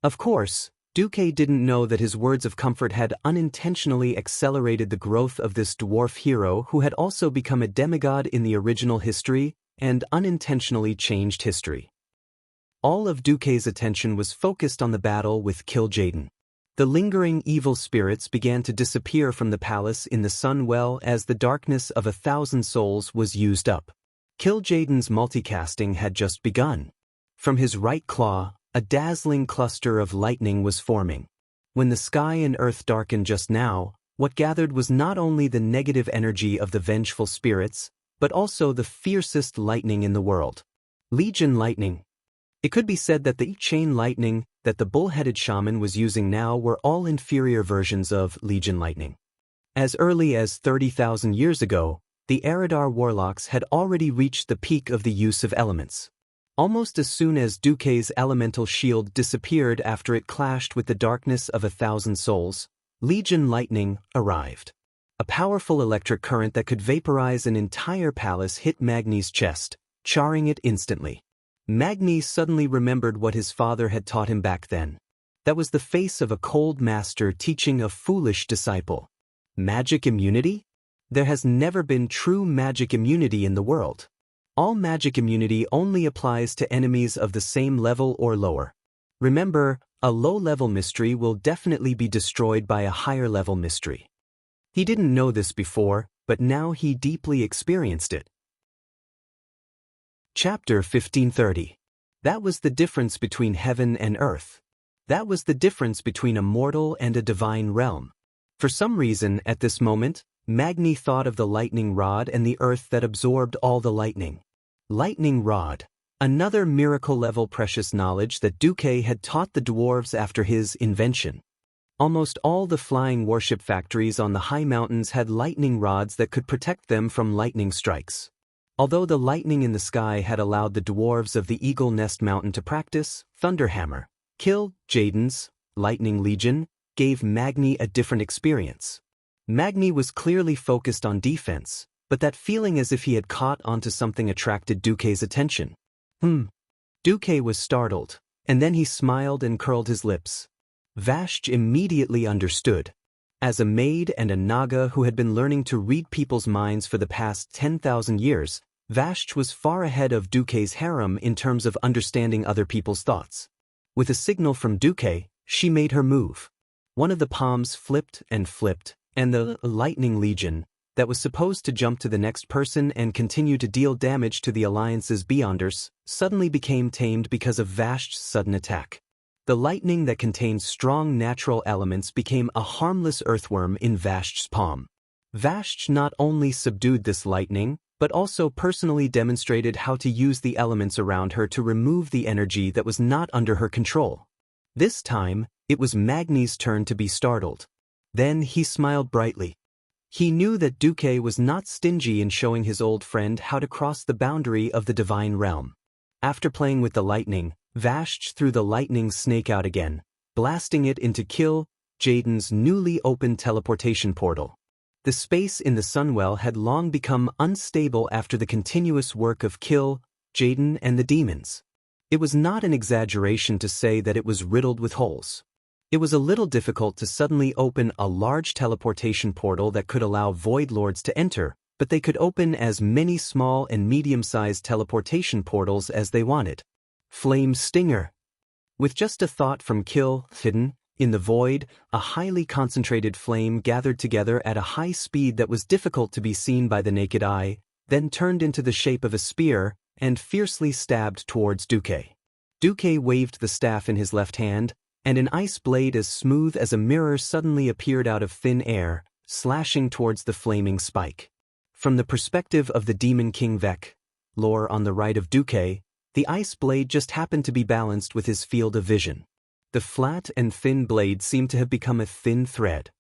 Of course, Duque didn't know that his words of comfort had unintentionally accelerated the growth of this dwarf hero who had also become a demigod in the original history and unintentionally changed history. All of Duque's attention was focused on the battle with Kil'jaeden. The lingering evil spirits began to disappear from the palace in the sun well as the darkness of 1,000 souls was used up. Kil'jaeden's multicasting had just begun. From his right claw, a dazzling cluster of lightning was forming. When the sky and earth darkened just now, what gathered was not only the negative energy of the vengeful spirits, but also the fiercest lightning in the world. Legion lightning. It could be said that the chain lightning that the bull-headed shaman was using now were all inferior versions of Legion lightning. As early as 30,000 years ago, the Eridar warlocks had already reached the peak of the use of elements. Almost as soon as Duque's elemental shield disappeared after it clashed with the darkness of 1,000 souls, Legion lightning arrived. A powerful electric current that could vaporize an entire palace hit Magni's chest, charring it instantly. Magni suddenly remembered what his father had taught him back then. That was the face of a cold master teaching a foolish disciple. Magic immunity? There has never been true magic immunity in the world. All magic immunity only applies to enemies of the same level or lower. Remember, a low-level mystery will definitely be destroyed by a higher-level mystery. He didn't know this before, but now he deeply experienced it. Chapter 1530. That was the difference between heaven and earth. That was the difference between a mortal and a divine realm. For some reason, at this moment, Magni thought of the lightning rod and the earth that absorbed all the lightning. Lightning rod. Another miracle-level precious knowledge that Duque had taught the dwarves after his invention. Almost all the flying warship factories on the high mountains had lightning rods that could protect them from lightning strikes. Although the lightning in the sky had allowed the dwarves of the Eagle Nest Mountain to practice, Thunderhammer, Kil'jaeden's Lightning Legion, gave Magni a different experience. Magni was clearly focused on defense, but that feeling as if he had caught onto something attracted Duque's attention. Duque was startled, and then he smiled and curled his lips. Vashj immediately understood. As a maid and a Naga who had been learning to read people's minds for the past 10,000 years, Vashj was far ahead of Duque's harem in terms of understanding other people's thoughts. With a signal from Duque, she made her move. One of the palms flipped, and the Lightning Legion, that was supposed to jump to the next person and continue to deal damage to the Alliance's Beyonders, suddenly became tamed because of Vashj's sudden attack. The lightning that contained strong natural elements became a harmless earthworm in Vashj's palm. Vashj not only subdued this lightning, but also personally demonstrated how to use the elements around her to remove the energy that was not under her control. This time, it was Magni's turn to be startled. Then he smiled brightly. He knew that Duque was not stingy in showing his old friend how to cross the boundary of the divine realm. After playing with the lightning, Vashj threw the lightning snake out again, blasting it into Kil'jaeden's newly opened teleportation portal. The space in the Sunwell had long become unstable after the continuous work of Kil'jaeden and the demons. It was not an exaggeration to say that it was riddled with holes. It was a little difficult to suddenly open a large teleportation portal that could allow Void Lords to enter, but they could open as many small and medium-sized teleportation portals as they wanted. Flame Stinger. With just a thought from Kill, hidden in the void, a highly concentrated flame gathered together at a high speed that was difficult to be seen by the naked eye, then turned into the shape of a spear and fiercely stabbed towards Duque. Duque waved the staff in his left hand, and an ice blade as smooth as a mirror suddenly appeared out of thin air, slashing towards the flaming spike. From the perspective of the Demon King Vec, Lore on the right of Duque, the ice blade just happened to be balanced with his field of vision. The flat and thin blade seemed to have become a thin thread.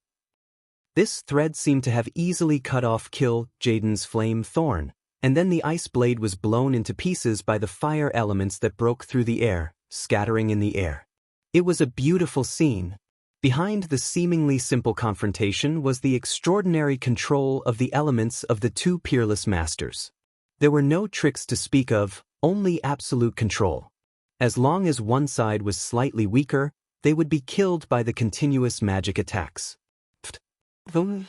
This thread seemed to have easily cut off Kill Jaden's flame thorn, and then the ice blade was blown into pieces by the fire elements that broke through the air, scattering in the air. It was a beautiful scene. Behind the seemingly simple confrontation was the extraordinary control of the elements of the two peerless masters. There were no tricks to speak of, only absolute control. As long as one side was slightly weaker, they would be killed by the continuous magic attacks.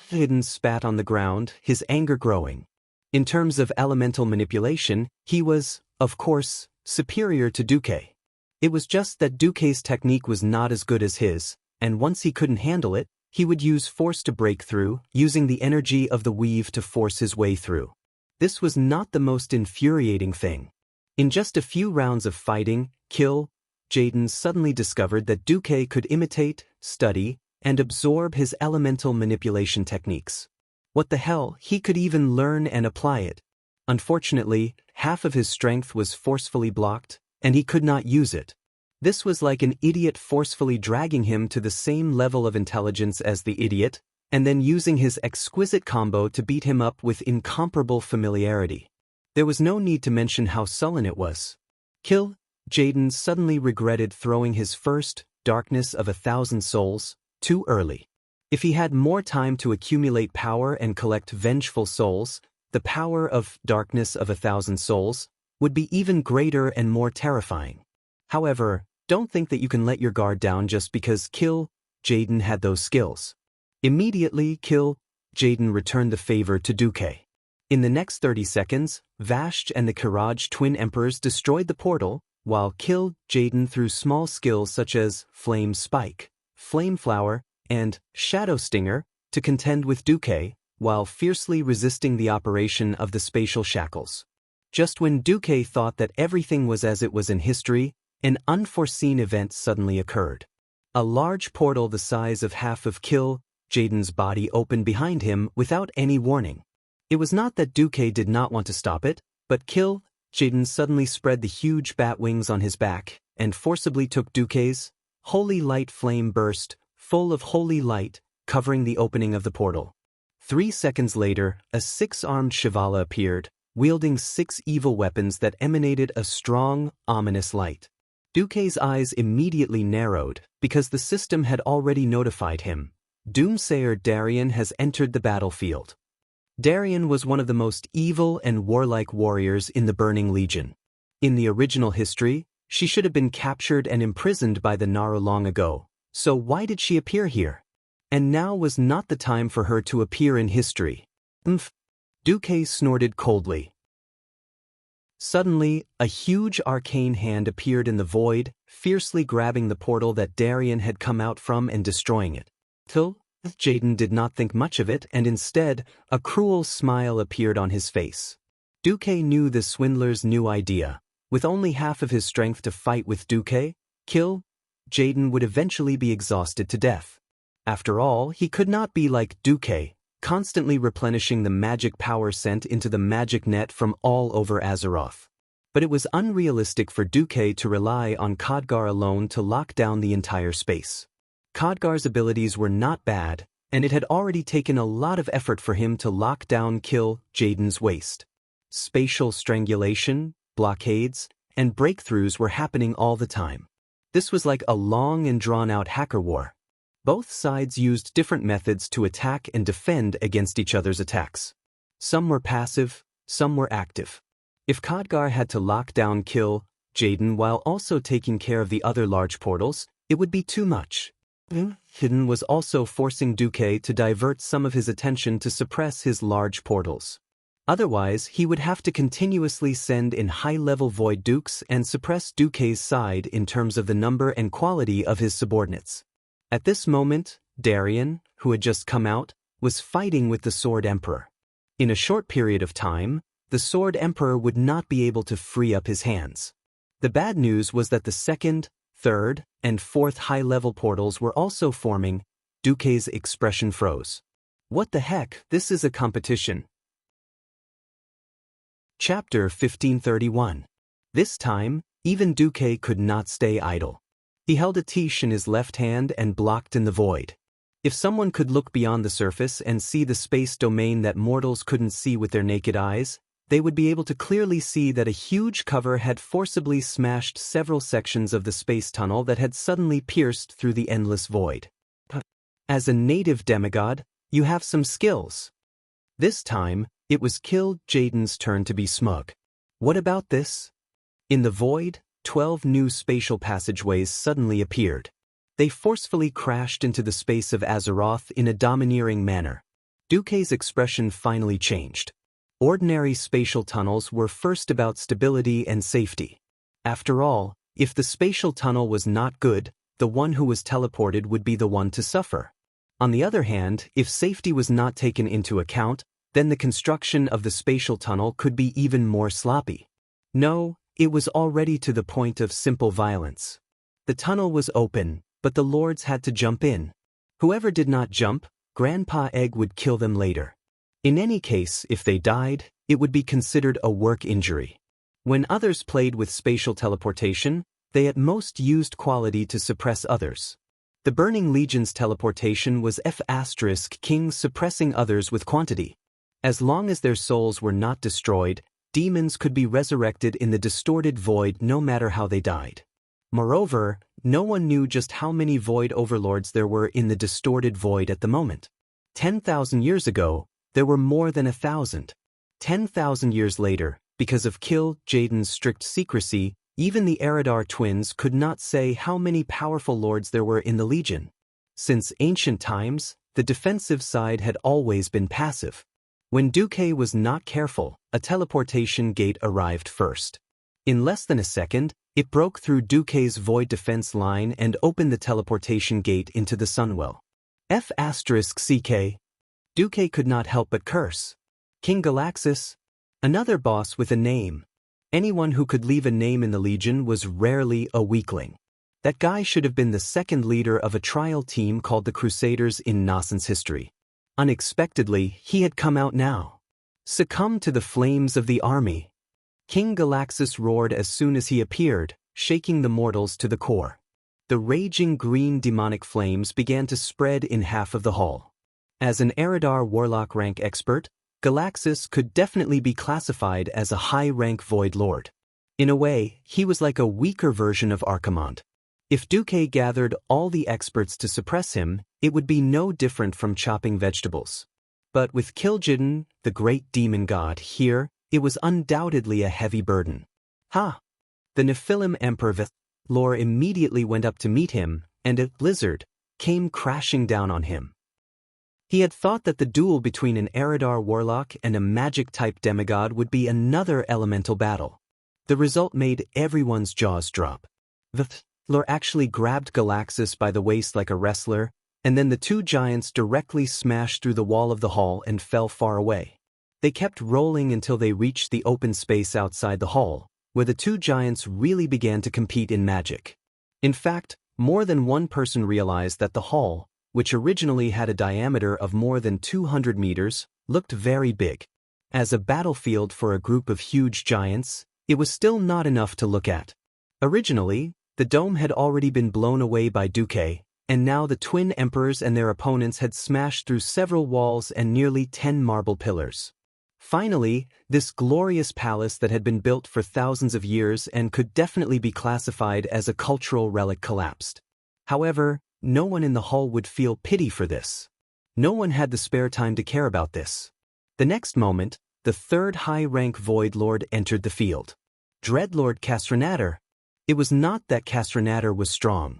Hidden spat on the ground, his anger growing. In terms of elemental manipulation, he was, of course, superior to Duque. It was just that Duque's technique was not as good as his, and once he couldn't handle it, he would use force to break through, using the energy of the weave to force his way through. This was not the most infuriating thing. In just a few rounds of fighting, Kill Jaden suddenly discovered that Duque could imitate, study, and absorb his elemental manipulation techniques. What the hell, he could even learn and apply it. Unfortunately, half of his strength was forcefully blocked, and he could not use it. This was like an idiot forcefully dragging him to the same level of intelligence as the idiot, and then using his exquisite combo to beat him up with incomparable familiarity. There was no need to mention how sullen it was. Kill Jaden suddenly regretted throwing his first Darkness of 1,000 Souls too early. If he had more time to accumulate power and collect vengeful souls, the power of Darkness of 1,000 Souls would be even greater and more terrifying. However, don't think that you can let your guard down just because Kill Jaden had those skills. Immediately, Kill Jaden returned the favor to Duque. In the next 30 seconds, Vashj and the Kiraj twin emperors destroyed the portal, while Kill Jaden threw small skills such as Flame Spike, Flame Flower, and Shadow Stinger to contend with Duque, while fiercely resisting the operation of the spatial shackles. Just when Duque thought that everything was as it was in history, an unforeseen event suddenly occurred. A large portal the size of half of Kill Jaden's body opened behind him without any warning. It was not that Duque did not want to stop it, but Kill Jaden suddenly spread the huge bat wings on his back and forcibly took Duque's holy light flame burst, full of holy light, covering the opening of the portal. 3 seconds later, a 6-armed Shivala appeared, wielding 6 evil weapons that emanated a strong, ominous light. Duque's eyes immediately narrowed because the system had already notified him. Doomsayer Darien has entered the battlefield. Darien was one of the most evil and warlike warriors in the Burning Legion. In the original history, she should have been captured and imprisoned by the Nara long ago, so why did she appear here? And now was not the time for her to appear in history. Duque snorted coldly. Suddenly, a huge arcane hand appeared in the void, fiercely grabbing the portal that Darien had come out from and destroying it. Till Jaden did not think much of it, and instead, a cruel smile appeared on his face. Duque knew the swindler's new idea. With only half of his strength to fight with Duque, Kill Jaden would eventually be exhausted to death. After all, he could not be like Duque, constantly replenishing the magic power sent into the magic net from all over Azeroth. But it was unrealistic for Duque to rely on Khadgar alone to lock down the entire space. Khadgar's abilities were not bad, and it had already taken a lot of effort for him to lock down Kill Jaden's waist. Spatial strangulation, blockades, and breakthroughs were happening all the time. This was like a long and drawn-out hacker war. Both sides used different methods to attack and defend against each other's attacks. Some were passive, some were active. If Khadgar had to lock down Kill Jaden while also taking care of the other large portals, it would be too much. Hidden was also forcing Duque to divert some of his attention to suppress his large portals. Otherwise, he would have to continuously send in high-level void dukes and suppress Duque's side in terms of the number and quality of his subordinates. At this moment, Darien, who had just come out, was fighting with the Sword Emperor. In a short period of time, the Sword Emperor would not be able to free up his hands. The bad news was that the second, third, and fourth high-level portals were also forming. Duque's expression froze. What the heck, this is a competition. Chapter 1531. This time, even Duque could not stay idle. He held a tiche in his left hand and blocked in the void. If someone could look beyond the surface and see the space domain that mortals couldn't see with their naked eyes, they would be able to clearly see that a huge cover had forcibly smashed several sections of the space tunnel that had suddenly pierced through the endless void. As a native demigod, you have some skills. This time, it was Kill Jaden's turn to be smug. What about this? In the void, 12 new spatial passageways suddenly appeared. They forcefully crashed into the space of Azeroth in a domineering manner. Duque's expression finally changed. Ordinary spatial tunnels were first about stability and safety. After all, if the spatial tunnel was not good, the one who was teleported would be the one to suffer. On the other hand, if safety was not taken into account, then the construction of the spatial tunnel could be even more sloppy. No, it was already to the point of simple violence. The tunnel was open, but the lords had to jump in. Whoever did not jump, Grandpa Egg would kill them later. In any case, if they died, it would be considered a work injury. When others played with spatial teleportation, they at most used quality to suppress others. The Burning Legion's teleportation was F*King suppressing others with quantity. As long as their souls were not destroyed, demons could be resurrected in the distorted void no matter how they died. Moreover, no one knew just how many void overlords there were in the distorted void at the moment. 10,000 years ago, there were more than 1,000. 10,000 years later, because of Kill Jaden's strict secrecy, even the Eridar twins could not say how many powerful lords there were in the Legion. Since ancient times, the defensive side had always been passive. When Duque was not careful, a teleportation gate arrived first. In less than a second, it broke through Duque's void defense line and opened the teleportation gate into the Sunwell. F***ck. Duque could not help but curse. King Galaxus? Another boss with a name. Anyone who could leave a name in the Legion was rarely a weakling. That guy should have been the second leader of a trial team called the Crusaders in Nascen's history. Unexpectedly, he had come out now. Succumb to the flames of the army. King Galaxus roared as soon as he appeared, shaking the mortals to the core. The raging green demonic flames began to spread in half of the hall. As an Eridar Warlock rank expert, Galaxus could definitely be classified as a high-rank Void Lord. In a way, he was like a weaker version of Archimonde. If Duque gathered all the experts to suppress him, it would be no different from chopping vegetables. But with Kil'jaeden, the great demon god, here, it was undoubtedly a heavy burden. Ha! The Nephilim Emperor Lore immediately went up to meet him, and a blizzard came crashing down on him. He had thought that the duel between an Eridar Warlock and a magic-type demigod would be another elemental battle. The result made everyone's jaws drop. Lore actually grabbed Galaxus by the waist like a wrestler, and then the two giants directly smashed through the wall of the hall and fell far away. They kept rolling until they reached the open space outside the hall, where the two giants really began to compete in magic. In fact, more than one person realized that the hall, which originally had a diameter of more than 200 meters, looked very big. As a battlefield for a group of huge giants, it was still not enough to look at. Originally, the dome had already been blown away by Duque, and now the twin emperors and their opponents had smashed through several walls and nearly 10 marble pillars. Finally, this glorious palace that had been built for thousands of years and could definitely be classified as a cultural relic collapsed. However, no one in the hall would feel pity for this. No one had the spare time to care about this. The next moment, the third high-rank Void Lord entered the field. Dreadlord Castranator, It was not that Castranator was strong.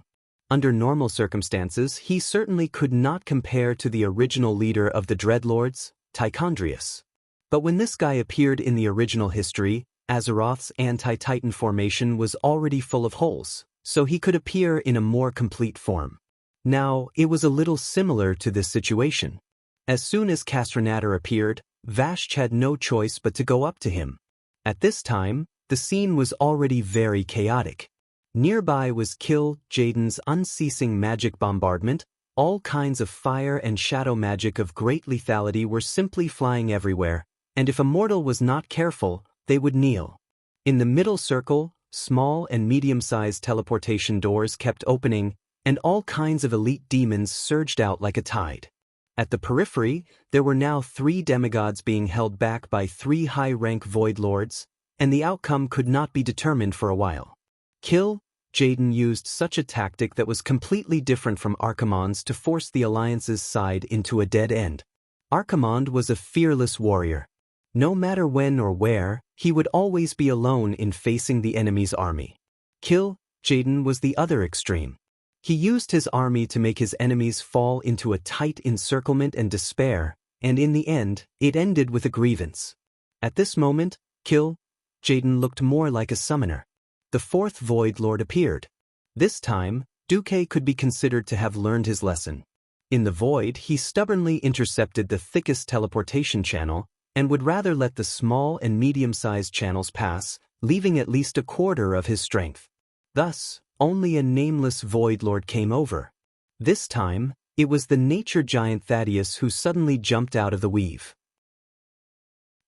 Under normal circumstances, he certainly could not compare to the original leader of the Dreadlords, Tichondrius. But when this guy appeared in the original history, Azeroth's anti-Titan formation was already full of holes, so he could appear in a more complete form. Now, it was a little similar to this situation. As soon as Castranator appeared, Vashj had no choice but to go up to him. At this time, the scene was already very chaotic. Nearby was Kill Jaden's unceasing magic bombardment. All kinds of fire and shadow magic of great lethality were simply flying everywhere, and if a mortal was not careful, they would kneel. In the middle circle, small and medium-sized teleportation doors kept opening, and all kinds of elite demons surged out like a tide. At the periphery, there were now 3 demigods being held back by 3 high-rank Void Lords, and the outcome could not be determined for a while. Kill Jaden used such a tactic that was completely different from Archimond's to force the Alliance's side into a dead end. Archimond was a fearless warrior. No matter when or where, he would always be alone in facing the enemy's army. Kill Jaden was the other extreme. He used his army to make his enemies fall into a tight encirclement and despair, and in the end, it ended with a grievance. At this moment, Kill Jaden looked more like a summoner. The 4th Void Lord appeared. This time, Duque could be considered to have learned his lesson. In the Void, he stubbornly intercepted the thickest teleportation channel, and would rather let the small and medium-sized channels pass, leaving at least a quarter of his strength. Thus, only a nameless Void Lord came over. This time, it was the nature giant Thaddeus who suddenly jumped out of the weave.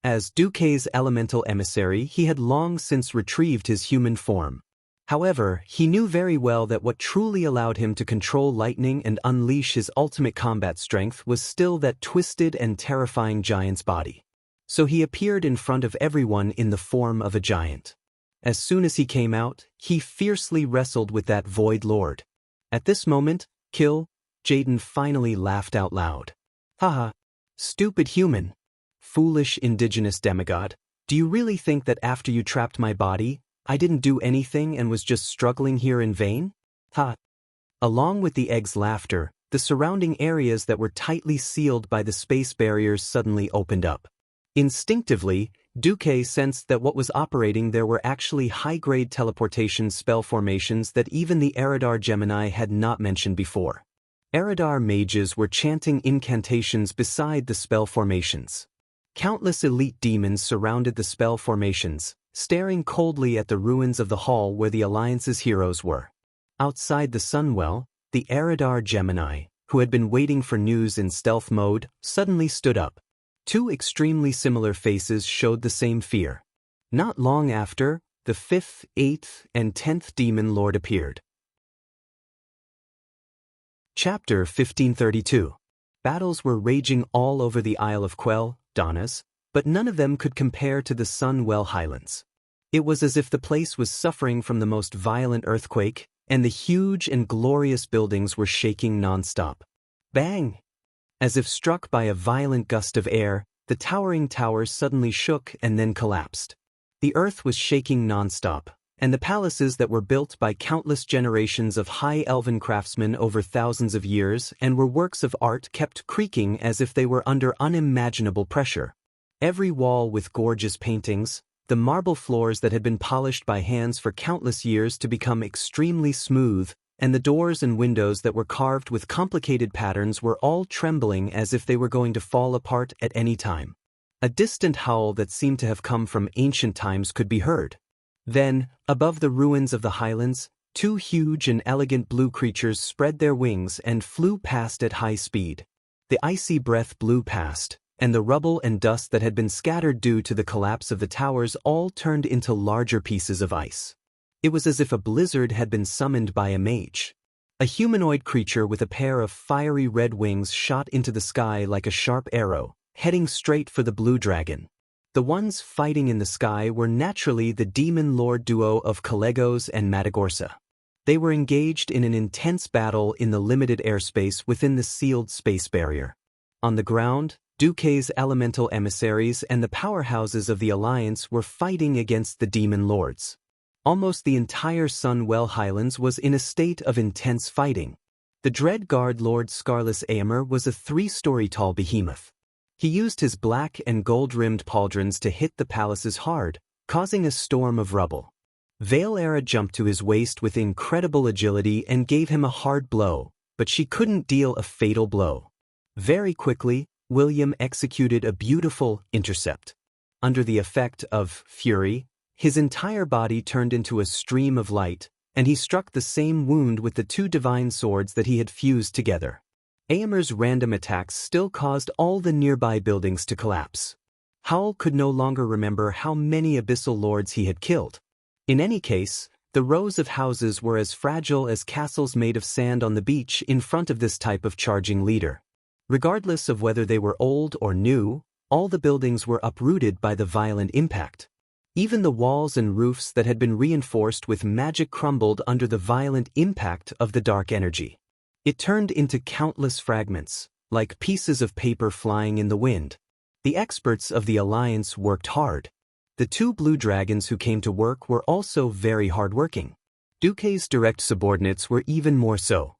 As Duque's elemental emissary, he had long since retrieved his human form. However, he knew very well that what truly allowed him to control lightning and unleash his ultimate combat strength was still that twisted and terrifying giant's body. So he appeared in front of everyone in the form of a giant. As soon as he came out, he fiercely wrestled with that Void Lord. At this moment, Kill Jaden finally laughed out loud. Haha, stupid human. Foolish indigenous demigod, do you really think that after you trapped my body, I didn't do anything and was just struggling here in vain? Ha! Along with the egg's laughter, the surrounding areas that were tightly sealed by the space barriers suddenly opened up. Instinctively, Duque sensed that what was operating there were actually high-grade teleportation spell formations that even the Eridar Gemini had not mentioned before. Eridar mages were chanting incantations beside the spell formations. Countless elite demons surrounded the spell formations, staring coldly at the ruins of the hall where the Alliance's heroes were. Outside the Sunwell, the Eridar Gemini, who had been waiting for news in stealth mode, suddenly stood up. 2 extremely similar faces showed the same fear. Not long after, the 5th, 8th, and 10th Demon Lord appeared. Chapter 1532. Battles were raging all over the Isle of Quell, Donnas, but none of them could compare to the Sunwell Highlands. It was as if the place was suffering from the most violent earthquake, and the huge and glorious buildings were shaking non-stop. Bang! As if struck by a violent gust of air, the towering towers suddenly shook and then collapsed. The earth was shaking non-stop, and the palaces that were built by countless generations of high elven craftsmen over thousands of years and were works of art kept creaking as if they were under unimaginable pressure. Every wall with gorgeous paintings, the marble floors that had been polished by hands for countless years to become extremely smooth, and the doors and windows that were carved with complicated patterns were all trembling as if they were going to fall apart at any time. A distant howl that seemed to have come from ancient times could be heard. Then, above the ruins of the highlands, 2 huge and elegant blue creatures spread their wings and flew past at high speed. The icy breath blew past, and the rubble and dust that had been scattered due to the collapse of the towers all turned into larger pieces of ice. It was as if a blizzard had been summoned by a mage. A humanoid creature with a pair of fiery red wings shot into the sky like a sharp arrow, heading straight for the blue dragon. The ones fighting in the sky were naturally the demon lord duo of Calegos and Matagorsa. They were engaged in an intense battle in the limited airspace within the sealed space barrier. On the ground, Duque's elemental emissaries and the powerhouses of the Alliance were fighting against the demon lords. Almost the entire Sunwell Highlands was in a state of intense fighting. The dread guard Lord Scarless Aemir was a 3-story tall behemoth. He used his black and gold-rimmed pauldrons to hit the palaces hard, causing a storm of rubble. Valeera jumped to his waist with incredible agility and gave him a hard blow, but she couldn't deal a fatal blow. Very quickly, William executed a beautiful intercept. Under the effect of fury, his entire body turned into a stream of light, and he struck the same wound with the 2 divine swords that he had fused together. Aemir's random attacks still caused all the nearby buildings to collapse. Howl could no longer remember how many abyssal lords he had killed. In any case, the rows of houses were as fragile as castles made of sand on the beach in front of this type of charging leader. Regardless of whether they were old or new, all the buildings were uprooted by the violent impact. Even the walls and roofs that had been reinforced with magic crumbled under the violent impact of the dark energy. It turned into countless fragments, like pieces of paper flying in the wind. The experts of the Alliance worked hard. The 2 blue dragons who came to work were also very hardworking. Duque's direct subordinates were even more so.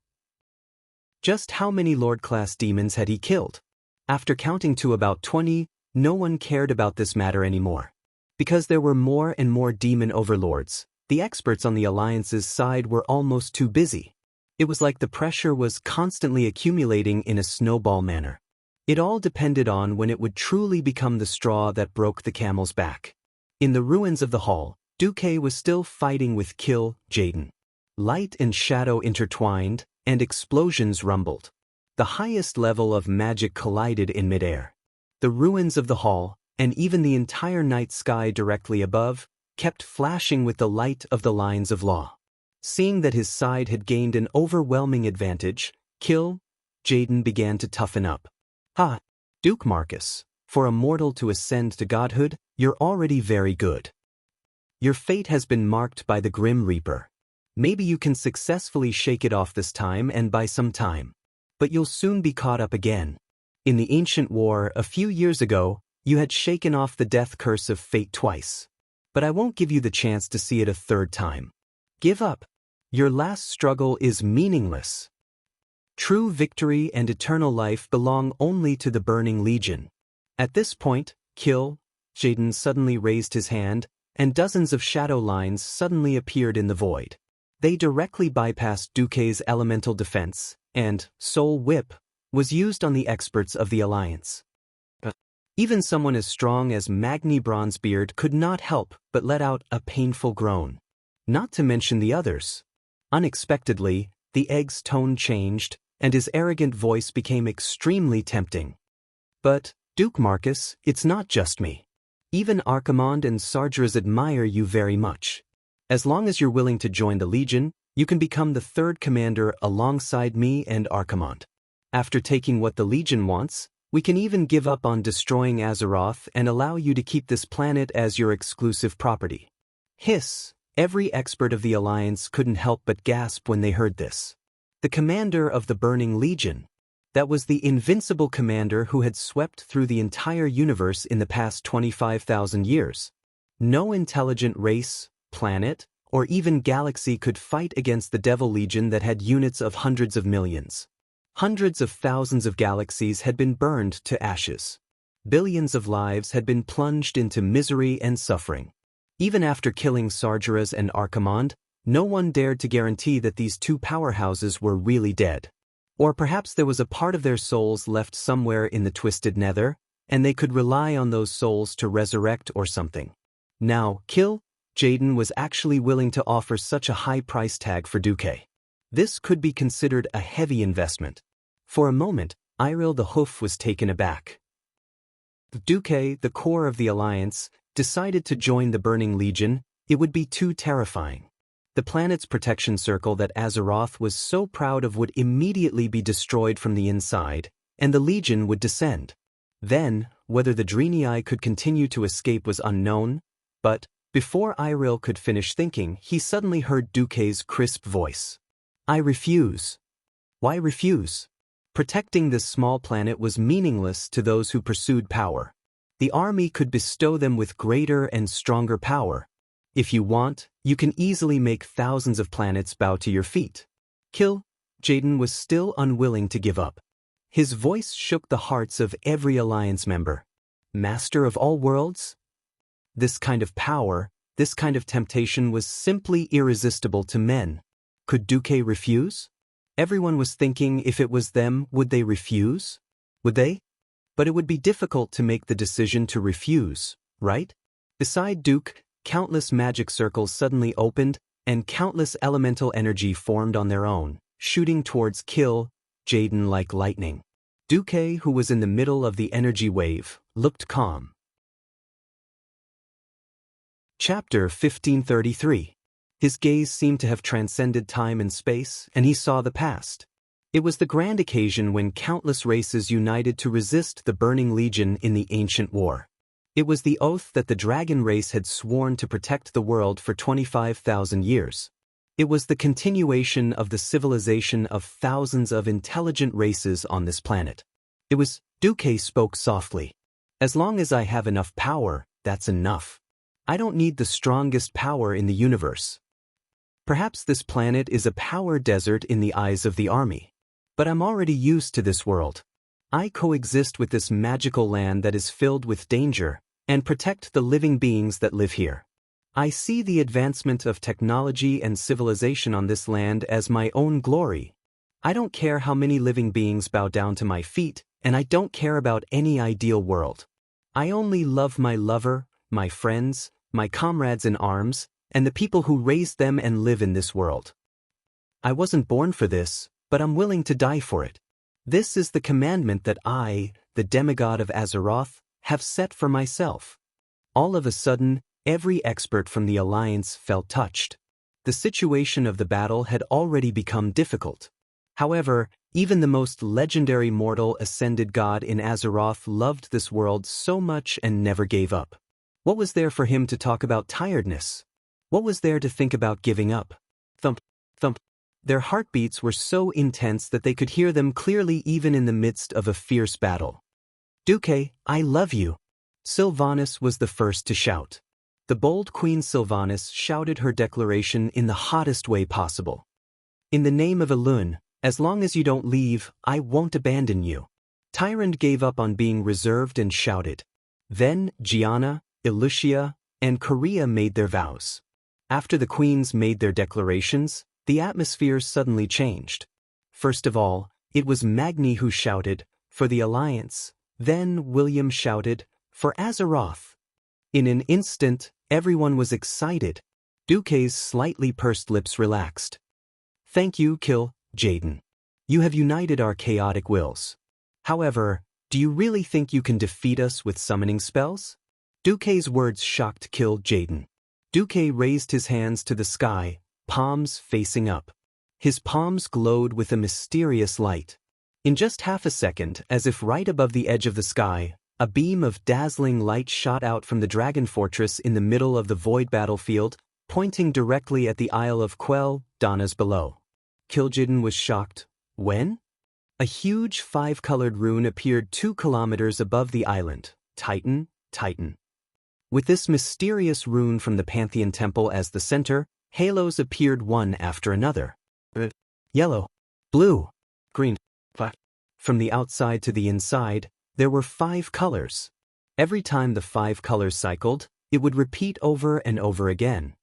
Just how many Lord-class demons had he killed? After counting to about 20, no one cared about this matter anymore. Because there were more and more demon overlords, the experts on the Alliance's side were almost too busy. It was like the pressure was constantly accumulating in a snowball manner. It all depended on when it would truly become the straw that broke the camel's back. In the ruins of the hall, Duque was still fighting with Kill Jaden. Light and shadow intertwined, and explosions rumbled. The highest level of magic collided in midair. The ruins of the hall, and even the entire night sky directly above, kept flashing with the light of the lines of law. Seeing that his side had gained an overwhelming advantage, Kill Jaden began to toughen up. "Ha, Duke Marcus, for a mortal to ascend to godhood, you're already very good. Your fate has been marked by the Grim Reaper. Maybe you can successfully shake it off this time and buy some time. But you'll soon be caught up again. In the ancient war a few years ago, you had shaken off the death curse of fate twice. But I won't give you the chance to see it a 3rd time. Give up. Your last struggle is meaningless. True victory and eternal life belong only to the Burning Legion." At this point, Kill Jaden suddenly raised his hand, and dozens of shadow lines suddenly appeared in the void. They directly bypassed Duque's elemental defense, and Soul Whip was used on the experts of the Alliance. Even someone as strong as Magni Bronzebeard could not help but let out a painful groan. Not to mention the others. Unexpectedly, the egg's tone changed, and his arrogant voice became extremely tempting. "But, Duke Marcus, it's not just me. Even Archimonde and Sargeras admire you very much. As long as you're willing to join the Legion, you can become the 3rd commander alongside me and Archimonde. After taking what the Legion wants, we can even give up on destroying Azeroth and allow you to keep this planet as your exclusive property." Hiss! Every expert of the Alliance couldn't help but gasp when they heard this. The commander of the Burning Legion. That was the invincible commander who had swept through the entire universe in the past 25,000 years. No intelligent race, planet, or even galaxy could fight against the Devil Legion that had units of hundreds of millions. Hundreds of thousands of galaxies had been burned to ashes. Billions of lives had been plunged into misery and suffering. Even after killing Sargeras and Archimonde, no one dared to guarantee that these 2 powerhouses were really dead. Or perhaps there was a part of their souls left somewhere in the twisted nether, and they could rely on those souls to resurrect or something. Now, Kill Jaden was actually willing to offer such a high price tag for Duque. This could be considered a heavy investment. For a moment, Iril the Hoof was taken aback. Duque, the core of the Alliance, decided to join the Burning Legion. It would be too terrifying. The planet's protection circle that Azeroth was so proud of would immediately be destroyed from the inside, and the Legion would descend. Then, whether the Draenei could continue to escape was unknown, but before Iril could finish thinking, he suddenly heard Duque's crisp voice. "I refuse." Why refuse? Protecting this small planet was meaningless to those who pursued power. The army could bestow them with greater and stronger power. If you want, you can easily make thousands of planets bow to your feet. Jaden was still unwilling to give up. His voice shook the hearts of every Alliance member. Master of all worlds? This kind of power, this kind of temptation was simply irresistible to men. Could Duque refuse? Everyone was thinking if it was them, would they refuse? Would they? But it would be difficult to make the decision to refuse, right? Beside Duque, countless magic circles suddenly opened, and countless elemental energy formed on their own, shooting towards Jaden like lightning. Duque, who was in the middle of the energy wave, looked calm. Chapter 1533. His gaze seemed to have transcended time and space, and he saw the past. It was the grand occasion when countless races united to resist the Burning Legion in the ancient war. It was the oath that the dragon race had sworn to protect the world for 25,000 years. It was the continuation of the civilization of thousands of intelligent races on this planet. Duque spoke softly. As long as I have enough power, that's enough. I don't need the strongest power in the universe. Perhaps this planet is a power desert in the eyes of the army. But I'm already used to this world. I coexist with this magical land that is filled with danger, and protect the living beings that live here. I see the advancement of technology and civilization on this land as my own glory. I don't care how many living beings bow down to my feet, and I don't care about any ideal world. I only love my lover, my friends, my comrades in arms, and the people who raised them and live in this world. I wasn't born for this, but I'm willing to die for it. This is the commandment that I, the demigod of Azeroth, have set for myself. All of a sudden, every expert from the Alliance felt touched. The situation of the battle had already become difficult. However, even the most legendary mortal ascended god in Azeroth loved this world so much and never gave up. What was there for him to talk about tiredness? What was there to think about giving up? Thump, thump. Their heartbeats were so intense that they could hear them clearly even in the midst of a fierce battle. Duque, I love you. Sylvanas was the first to shout. The bold Queen Sylvanas shouted her declaration in the hottest way possible. In the name of Elune, as long as you don't leave, I won't abandon you. Tyrande gave up on being reserved and shouted. Then Gianna, Ilucia, and Korea made their vows. After the queens made their declarations, the atmosphere suddenly changed. First of all, it was Magni who shouted, for the Alliance. Then William shouted, for Azeroth. In an instant, everyone was excited. Duque's slightly pursed lips relaxed. Thank you, Jaden. You have united our chaotic wills. However, do you really think you can defeat us with summoning spells? Duque's words shocked Jaden. Duque raised his hands to the sky, palms facing up. His palms glowed with a mysterious light. In just half a second, as if right above the edge of the sky, a beam of dazzling light shot out from the dragon fortress in the middle of the void battlefield, pointing directly at the Isle of Danas below. Jaden was shocked. When? A huge 5-colored rune appeared 2 kilometers above the island. Titan, Titan. With this mysterious rune from the Pantheon Temple as the center, halos appeared one after another. Yellow, blue, green, black. From the outside to the inside, there were 5 colors. Every time the 5 colors cycled, it would repeat over and over again.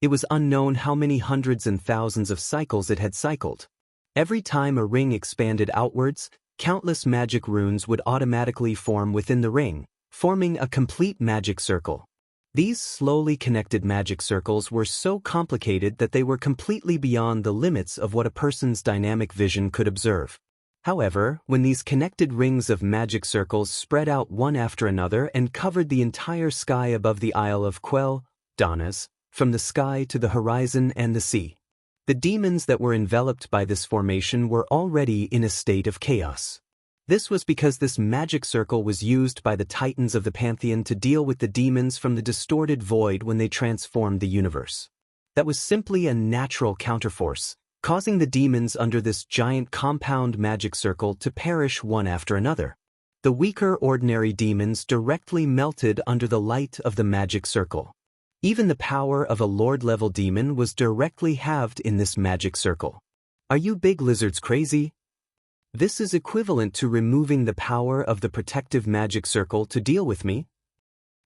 It was unknown how many hundreds and thousands of cycles it had cycled. Every time a ring expanded outwards, countless magic runes would automatically form within the ring, forming a complete magic circle. These slowly connected magic circles were so complicated that they were completely beyond the limits of what a person's dynamic vision could observe. However, when these connected rings of magic circles spread out one after another and covered the entire sky above the Isle of Danas, from the sky to the horizon and the sea, the demons that were enveloped by this formation were already in a state of chaos. This was because this magic circle was used by the Titans of the Pantheon to deal with the demons from the distorted void when they transformed the universe. That was simply a natural counterforce, causing the demons under this giant compound magic circle to perish one after another. The weaker ordinary demons directly melted under the light of the magic circle. Even the power of a lord-level demon was directly halved in this magic circle. Are you big lizards crazy? This is equivalent to removing the power of the protective magic circle to deal with me?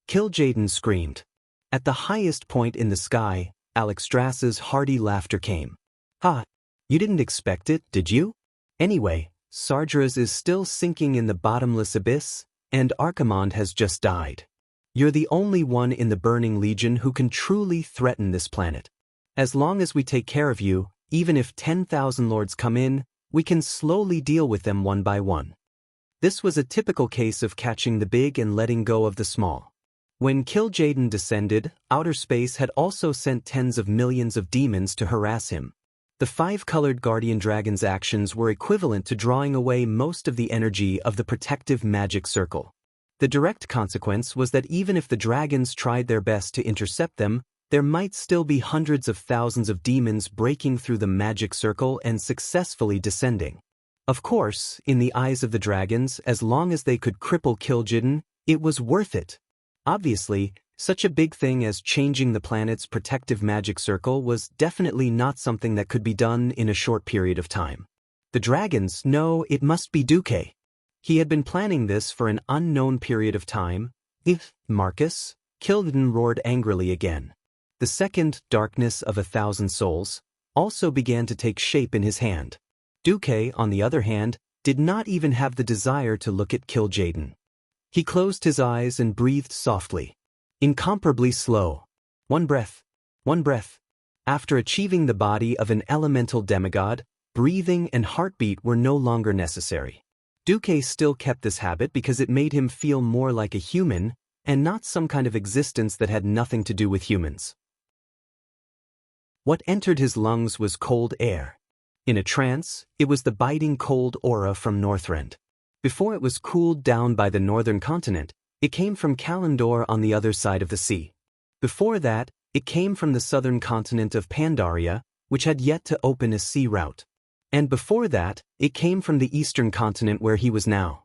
Kil'jaeden screamed. At the highest point in the sky, Alexstrasza's hearty laughter came. Ha! You didn't expect it, did you? Anyway, Sargeras is still sinking in the bottomless abyss, and Archimonde has just died. You're the only one in the Burning Legion who can truly threaten this planet. As long as we take care of you, even if 10,000 lords come in, we can slowly deal with them one by one. This was a typical case of catching the big and letting go of the small. When Kil'jaeden descended, outer space had also sent tens of millions of demons to harass him. The five-colored guardian dragon's actions were equivalent to drawing away most of the energy of the protective magic circle. The direct consequence was that even if the dragons tried their best to intercept them, there might still be hundreds of thousands of demons breaking through the magic circle and successfully descending. Of course, in the eyes of the dragons, as long as they could cripple Kil'jaeden, it was worth it. Obviously, such a big thing as changing the planet's protective magic circle was definitely not something that could be done in a short period of time. The dragons know it must be Duque. He had been planning this for an unknown period of time. If Marcus, Kil'jaeden roared angrily again. The second darkness of 1,000 souls also began to take shape in his hand. Duque, on the other hand, did not even have the desire to look at Kil'jaeden. He closed his eyes and breathed softly. Incomparably slow. One breath. One breath. After achieving the body of an elemental demigod, breathing and heartbeat were no longer necessary. Duque still kept this habit because it made him feel more like a human, and not some kind of existence that had nothing to do with humans. What entered his lungs was cold air. In a trance, it was the biting cold aura from Northrend. Before it was cooled down by the northern continent, it came from Kalimdor on the other side of the sea. Before that, it came from the southern continent of Pandaria, which had yet to open a sea route. And before that, it came from the eastern continent where he was now.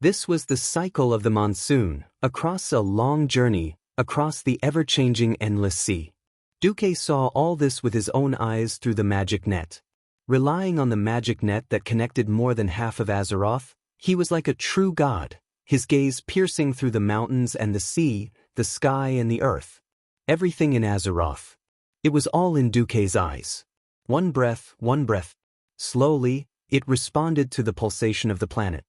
This was the cycle of the monsoon, across a long journey, across the ever-changing endless sea. Duque saw all this with his own eyes through the magic net. Relying on the magic net that connected more than half of Azeroth, he was like a true god, his gaze piercing through the mountains and the sea, the sky and the earth. Everything in Azeroth. It was all in Duque's eyes. One breath, one breath. Slowly, it responded to the pulsation of the planet.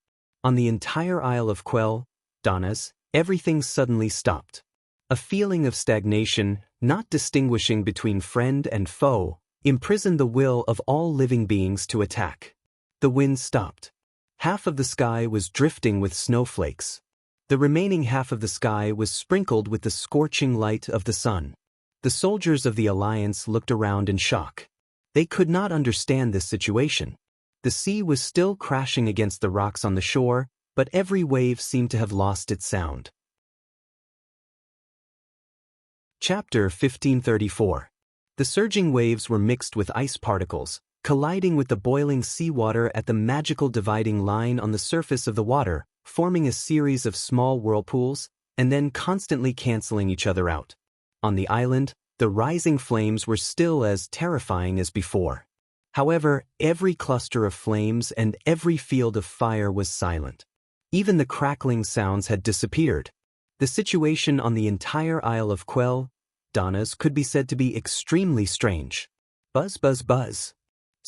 On the entire Isle of Quell, Donna's, everything suddenly stopped. A feeling of stagnation, not distinguishing between friend and foe, imprisoned the will of all living beings to attack. The wind stopped. Half of the sky was drifting with snowflakes. The remaining half of the sky was sprinkled with the scorching light of the sun. The soldiers of the Alliance looked around in shock. They could not understand this situation. The sea was still crashing against the rocks on the shore, but every wave seemed to have lost its sound. Chapter 1534. The surging waves were mixed with ice particles, colliding with the boiling seawater at the magical dividing line on the surface of the water, forming a series of small whirlpools, and then constantly canceling each other out. On the island, the rising flames were still as terrifying as before. However, every cluster of flames and every field of fire was silent. Even the crackling sounds had disappeared. The situation on the entire Isle of Quell, Donna's, could be said to be extremely strange. Buzz, buzz, buzz.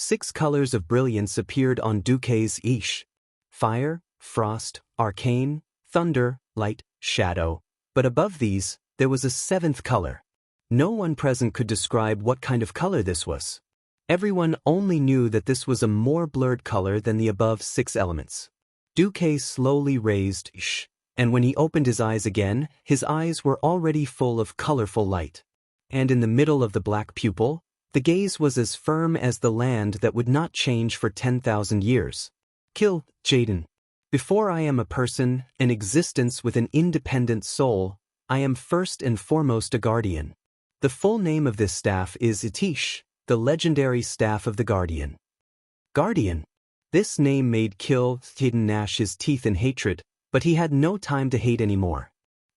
6 colors of brilliance appeared on Duque's Ish. Fire, frost, arcane, thunder, light, shadow. But above these, there was a 7th color. No one present could describe what kind of color this was. Everyone only knew that this was a more blurred color than the above 6 elements. Duque slowly raised Ish, and when he opened his eyes again, his eyes were already full of colorful light. And in the middle of the black pupil, the gaze was as firm as the land that would not change for 10,000 years. Kil'jaeden. Before I am a person, an existence with an independent soul, I am first and foremost a guardian. The full name of this staff is Itish, the legendary staff of the Guardian. Guardian. This name made Kil'jaeden gnash his teeth in hatred, But he had no time to hate anymore.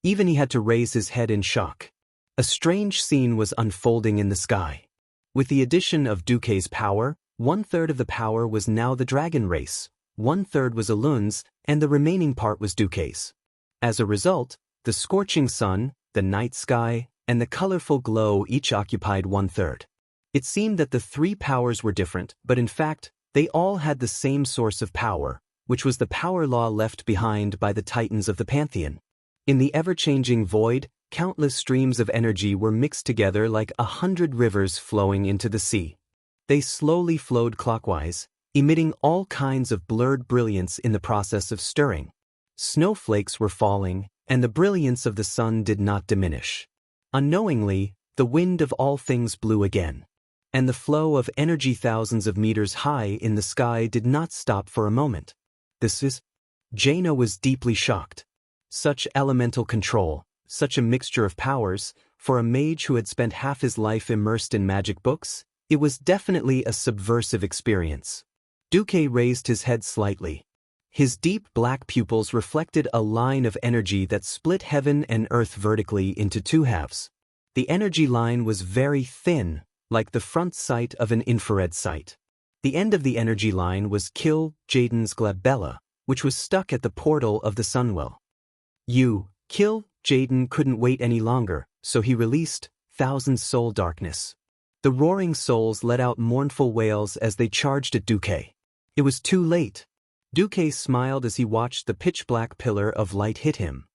Even he had to raise his head in shock. A strange scene was unfolding in the sky. With the addition of Duque's power, 1/3 of the power was now the dragon race, 1/3 was Elun's, and the remaining part was Duque's. As a result, the scorching sun, the night sky, and the colorful glow each occupied 1/3. It seemed that the three powers were different, but in fact, they all had the same source of power, which was the power law left behind by the titans of the pantheon. In the ever-changing void, countless streams of energy were mixed together like 100 rivers flowing into the sea. They slowly flowed clockwise, emitting all kinds of blurred brilliance in the process of stirring. Snowflakes were falling, and the brilliance of the sun did not diminish. Unknowingly, the wind of all things blew again. And the flow of energy thousands of meters high in the sky did not stop for a moment. Jaina was deeply shocked. Such elemental control, such a mixture of powers, for a mage who had spent half his life immersed in magic books, it was definitely a subversive experience. Duque raised his head slightly. His deep black pupils reflected a line of energy that split heaven and earth vertically into two halves. The energy line was very thin, like the front sight of an infrared sight. The end of the energy line was Kill Jaden's glabella, which was stuck at the portal of the Sunwell. Kill Jaden couldn't wait any longer, so he released Thousand Soul Darkness. The roaring souls let out mournful wails as they charged at Duque. It was too late. Duque smiled as he watched the pitch-black pillar of light hit him.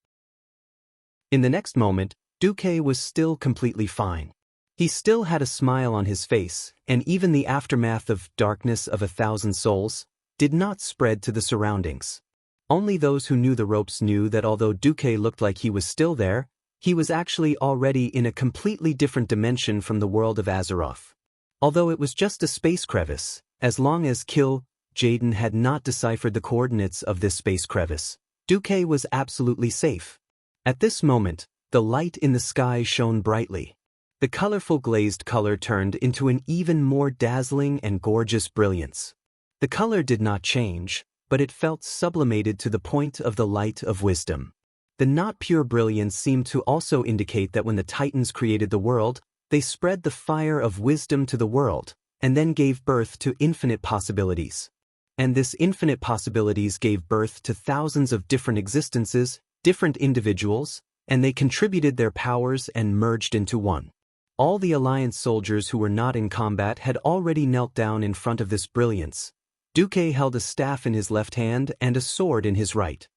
In the next moment, Duque was still completely fine. He still had a smile on his face, and even the aftermath of darkness of 1,000 souls did not spread to the surroundings. Only those who knew the ropes knew that although Duque looked like he was still there, he was actually already in a completely different dimension from the world of Azeroth. Although it was just a space crevice, as long as Kill Jaden had not deciphered the coordinates of this space crevice, Duque was absolutely safe. At this moment, the light in the sky shone brightly. The colorful glazed color turned into an even more dazzling and gorgeous brilliance. The color did not change, but it felt sublimated to the point of the light of wisdom. The not pure brilliance seemed to also indicate that when the Titans created the world, they spread the fire of wisdom to the world, and then gave birth to infinite possibilities. And this infinite possibilities gave birth to thousands of different existences, different individuals, and they contributed their powers and merged into one. All the Alliance soldiers who were not in combat had already knelt down in front of this brilliance. Duque held a staff in his left hand and a sword in his right.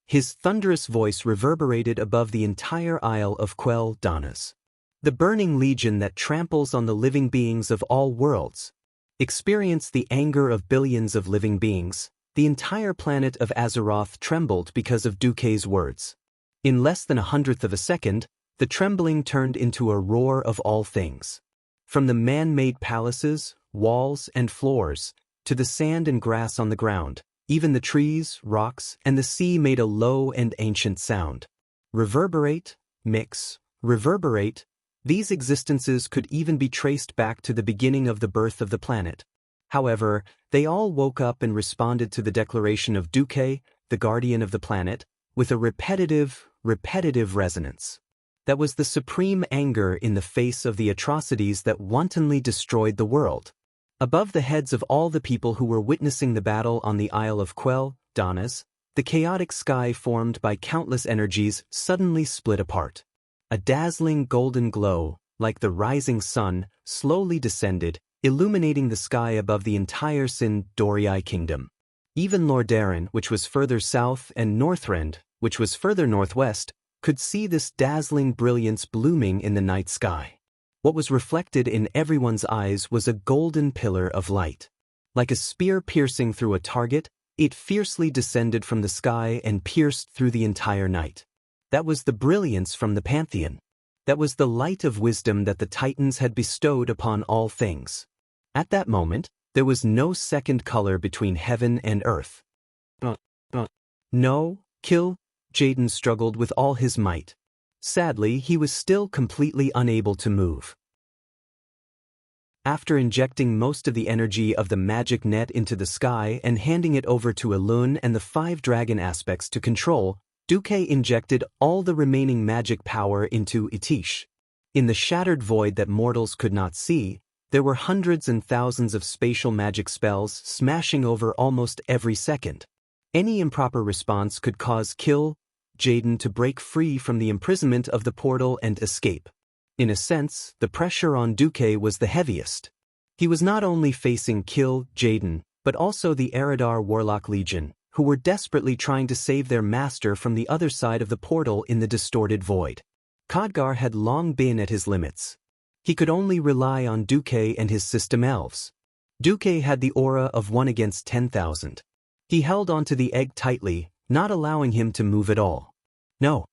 His thunderous voice reverberated above the entire Isle of Quell Danas. The burning legion that tramples on the living beings of all worlds. Experienced the anger of billions of living beings. The entire planet of Azeroth trembled because of Duque's words. In less than 1/100th of a second, the trembling turned into a roar of all things. From the man-made palaces, walls, and floors, to the sand and grass on the ground, even the trees, rocks, and the sea made a low and ancient sound. Reverberate, mix, reverberate, these existences could even be traced back to the beginning of the birth of the planet. However, they all woke up and responded to the declaration of Duque, the guardian of the planet, with a repetitive resonance. That was the supreme anger in the face of the atrocities that wantonly destroyed the world. Above the heads of all the people who were witnessing the battle on the Isle of Quell Danas, the chaotic sky formed by countless energies suddenly split apart. A dazzling golden glow, like the rising sun, slowly descended, illuminating the sky above the entire Sin-Dorii kingdom. Even Lordaeron, which was further south, and Northrend, which was further northwest, could see this dazzling brilliance blooming in the night sky. What was reflected in everyone's eyes was a golden pillar of light. Like a spear piercing through a target, it fiercely descended from the sky and pierced through the entire night. That was the brilliance from the Pantheon. That was the light of wisdom that the Titans had bestowed upon all things. At that moment, there was no second color between heaven and earth. No, Kill Jaden struggled with all his might. Sadly, he was still completely unable to move. After injecting most of the energy of the magic net into the sky and handing it over to Elun and the 5 dragon aspects to control, Duque injected all the remaining magic power into Itish. In the shattered void that mortals could not see, there were hundreds and thousands of spatial magic spells smashing over almost every second. Any improper response could cause Kill Jaden to break free from the imprisonment of the portal and escape. In a sense, the pressure on Duque was the heaviest. He was not only facing Kill Jaden, but also the Eridar Warlock Legion, who were desperately trying to save their master from the other side of the portal in the distorted void. Khadgar had long been at his limits. He could only rely on Duque and his system elves. Duque had the aura of 1 against 10,000. He held onto the egg tightly, not allowing him to move at all. No.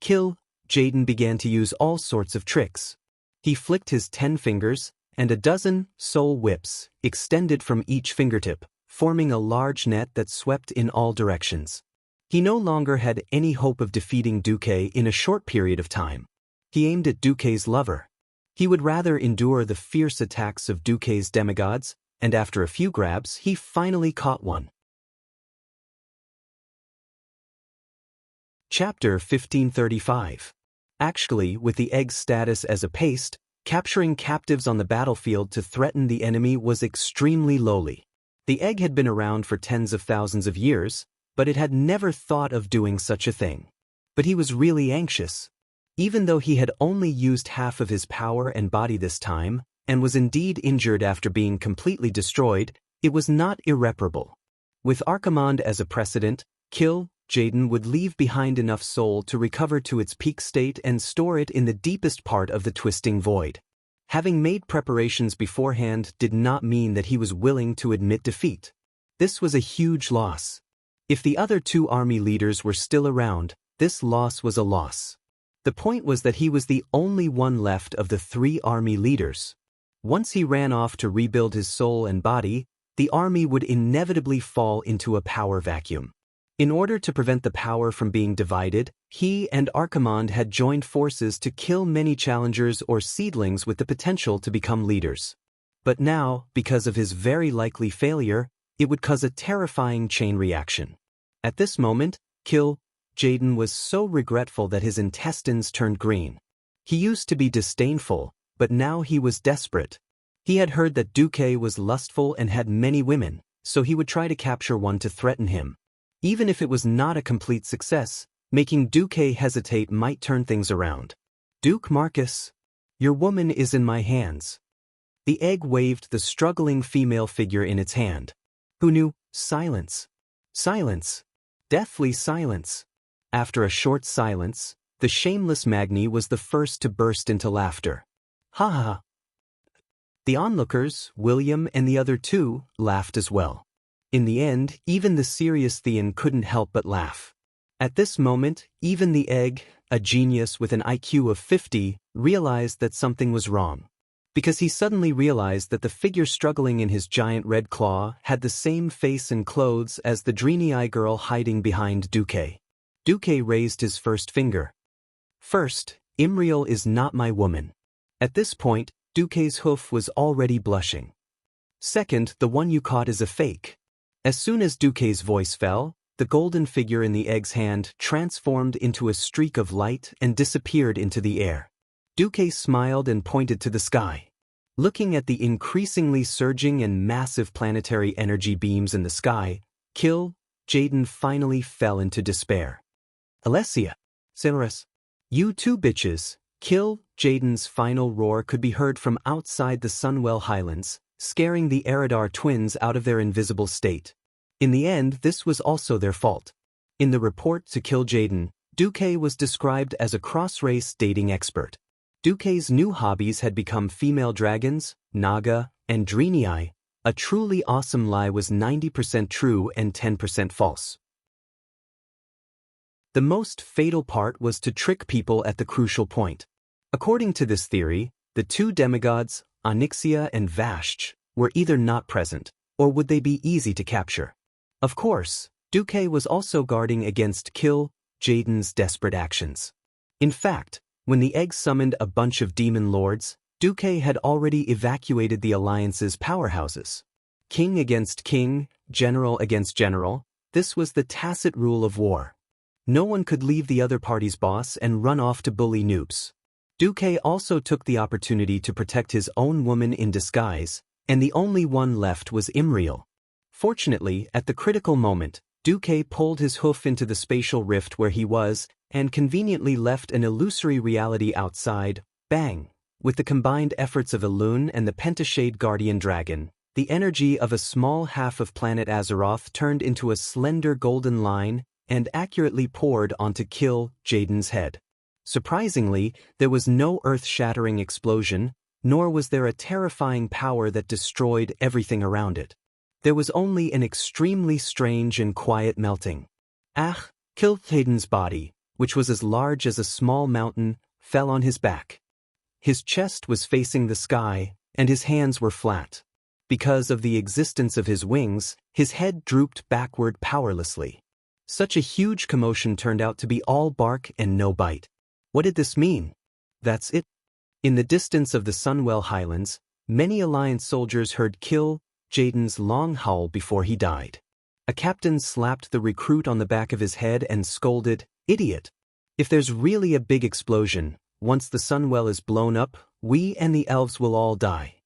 Kill Jaden began to use all sorts of tricks. He flicked his 10 fingers, and a dozen soul whips extended from each fingertip, forming a large net that swept in all directions. He no longer had any hope of defeating Duque in a short period of time. He aimed at Duque's lover. He would rather endure the fierce attacks of Duque's demigods, and after a few grabs, he finally caught one. Chapter 1535. Actually, with the egg's status as a paste, capturing captives on the battlefield to threaten the enemy was extremely lowly. The egg had been around for tens of thousands of years, but it had never thought of doing such a thing. But he was really anxious. Even though he had only used half of his power and body this time, and was indeed injured after being completely destroyed, it was not irreparable. With Archimonde as a precedent, Kill Jaden would leave behind enough soul to recover to its peak state and store it in the deepest part of the twisting void. Having made preparations beforehand did not mean that he was willing to admit defeat. This was a huge loss. If the other 2 army leaders were still around, this loss was a loss. The point was that he was the only one left of the 3 army leaders. Once he ran off to rebuild his soul and body, the army would inevitably fall into a power vacuum. In order to prevent the power from being divided, he and Archimonde had joined forces to kill many challengers or seedlings with the potential to become leaders. But now, because of his very likely failure, it would cause a terrifying chain reaction. At this moment, Kill Jaden was so regretful that his intestines turned green. He used to be disdainful, but now he was desperate. He had heard that Duque was lustful and had many women, so he would try to capture one to threaten him. Even if it was not a complete success, making Duque hesitate might turn things around. Duke Marcus, your woman is in my hands. The egg waved the struggling female figure in its hand. Who knew? Silence. Silence. Deathly silence. After a short silence, the shameless Magni was the first to burst into laughter. Ha ha. The onlookers, William and the other 2, laughed as well. In the end, even the serious Theon couldn't help but laugh. At this moment, even the egg, a genius with an IQ of 50, realized that something was wrong. Because he suddenly realized that the figure struggling in his giant red claw had the same face and clothes as the Drenii girl hiding behind Duque. Duque raised his first finger. First, Imriel is not my woman. At this point, Duque's hoof was already blushing. Second, the one you caught is a fake. As soon as Duque's voice fell, the golden figure in the egg's hand transformed into a streak of light and disappeared into the air. Duque smiled and pointed to the sky. Looking at the increasingly surging and massive planetary energy beams in the sky, Kill Jaden finally fell into despair. Alessia, Silris, you 2 bitches. Kill Jaden's final roar could be heard from outside the Sunwell Highlands, scaring the Eridar twins out of their invisible state. In the end, this was also their fault. In the report to Kill Jaden, Duque was described as a cross-race dating expert. Duque's new hobbies had become female dragons, Naga, and Drenii. A truly awesome lie was 90% true and 10% false. The most fatal part was to trick people at the crucial point. According to this theory, the 2 demigods, Onyxia and Vashch, were either not present, or would they be easy to capture. Of course, Duque was also guarding against Kill Jaden's desperate actions. In fact, when the egg summoned a bunch of demon lords, Duque had already evacuated the alliance's powerhouses. King against king, general against general, this was the tacit rule of war. No one could leave the other party's boss and run off to bully noobs. Duque also took the opportunity to protect his own woman in disguise, and the only one left was Imriel. Fortunately, at the critical moment, Duque pulled his hoof into the spatial rift where he was, and conveniently left an illusory reality outside. Bang! With the combined efforts of Elune and the Pentashade Guardian Dragon, the energy of a small half of planet Azeroth turned into a slender golden line and accurately poured onto Kill Jaden's head. Surprisingly, there was no earth-shattering explosion, nor was there a terrifying power that destroyed everything around it. There was only an extremely strange and quiet melting. Kill Jaden's body, which was as large as a small mountain, fell on his back. His chest was facing the sky, and his hands were flat. Because of the existence of his wings, his head drooped backward powerlessly. Such a huge commotion turned out to be all bark and no bite. What did this mean? That's it. In the distance of the Sunwell Highlands, many Alliance soldiers heard Kill Jaden's long howl before he died. A captain slapped the recruit on the back of his head and scolded, "Idiot! If there's really a big explosion, once the Sunwell is blown up, we and the elves will all die."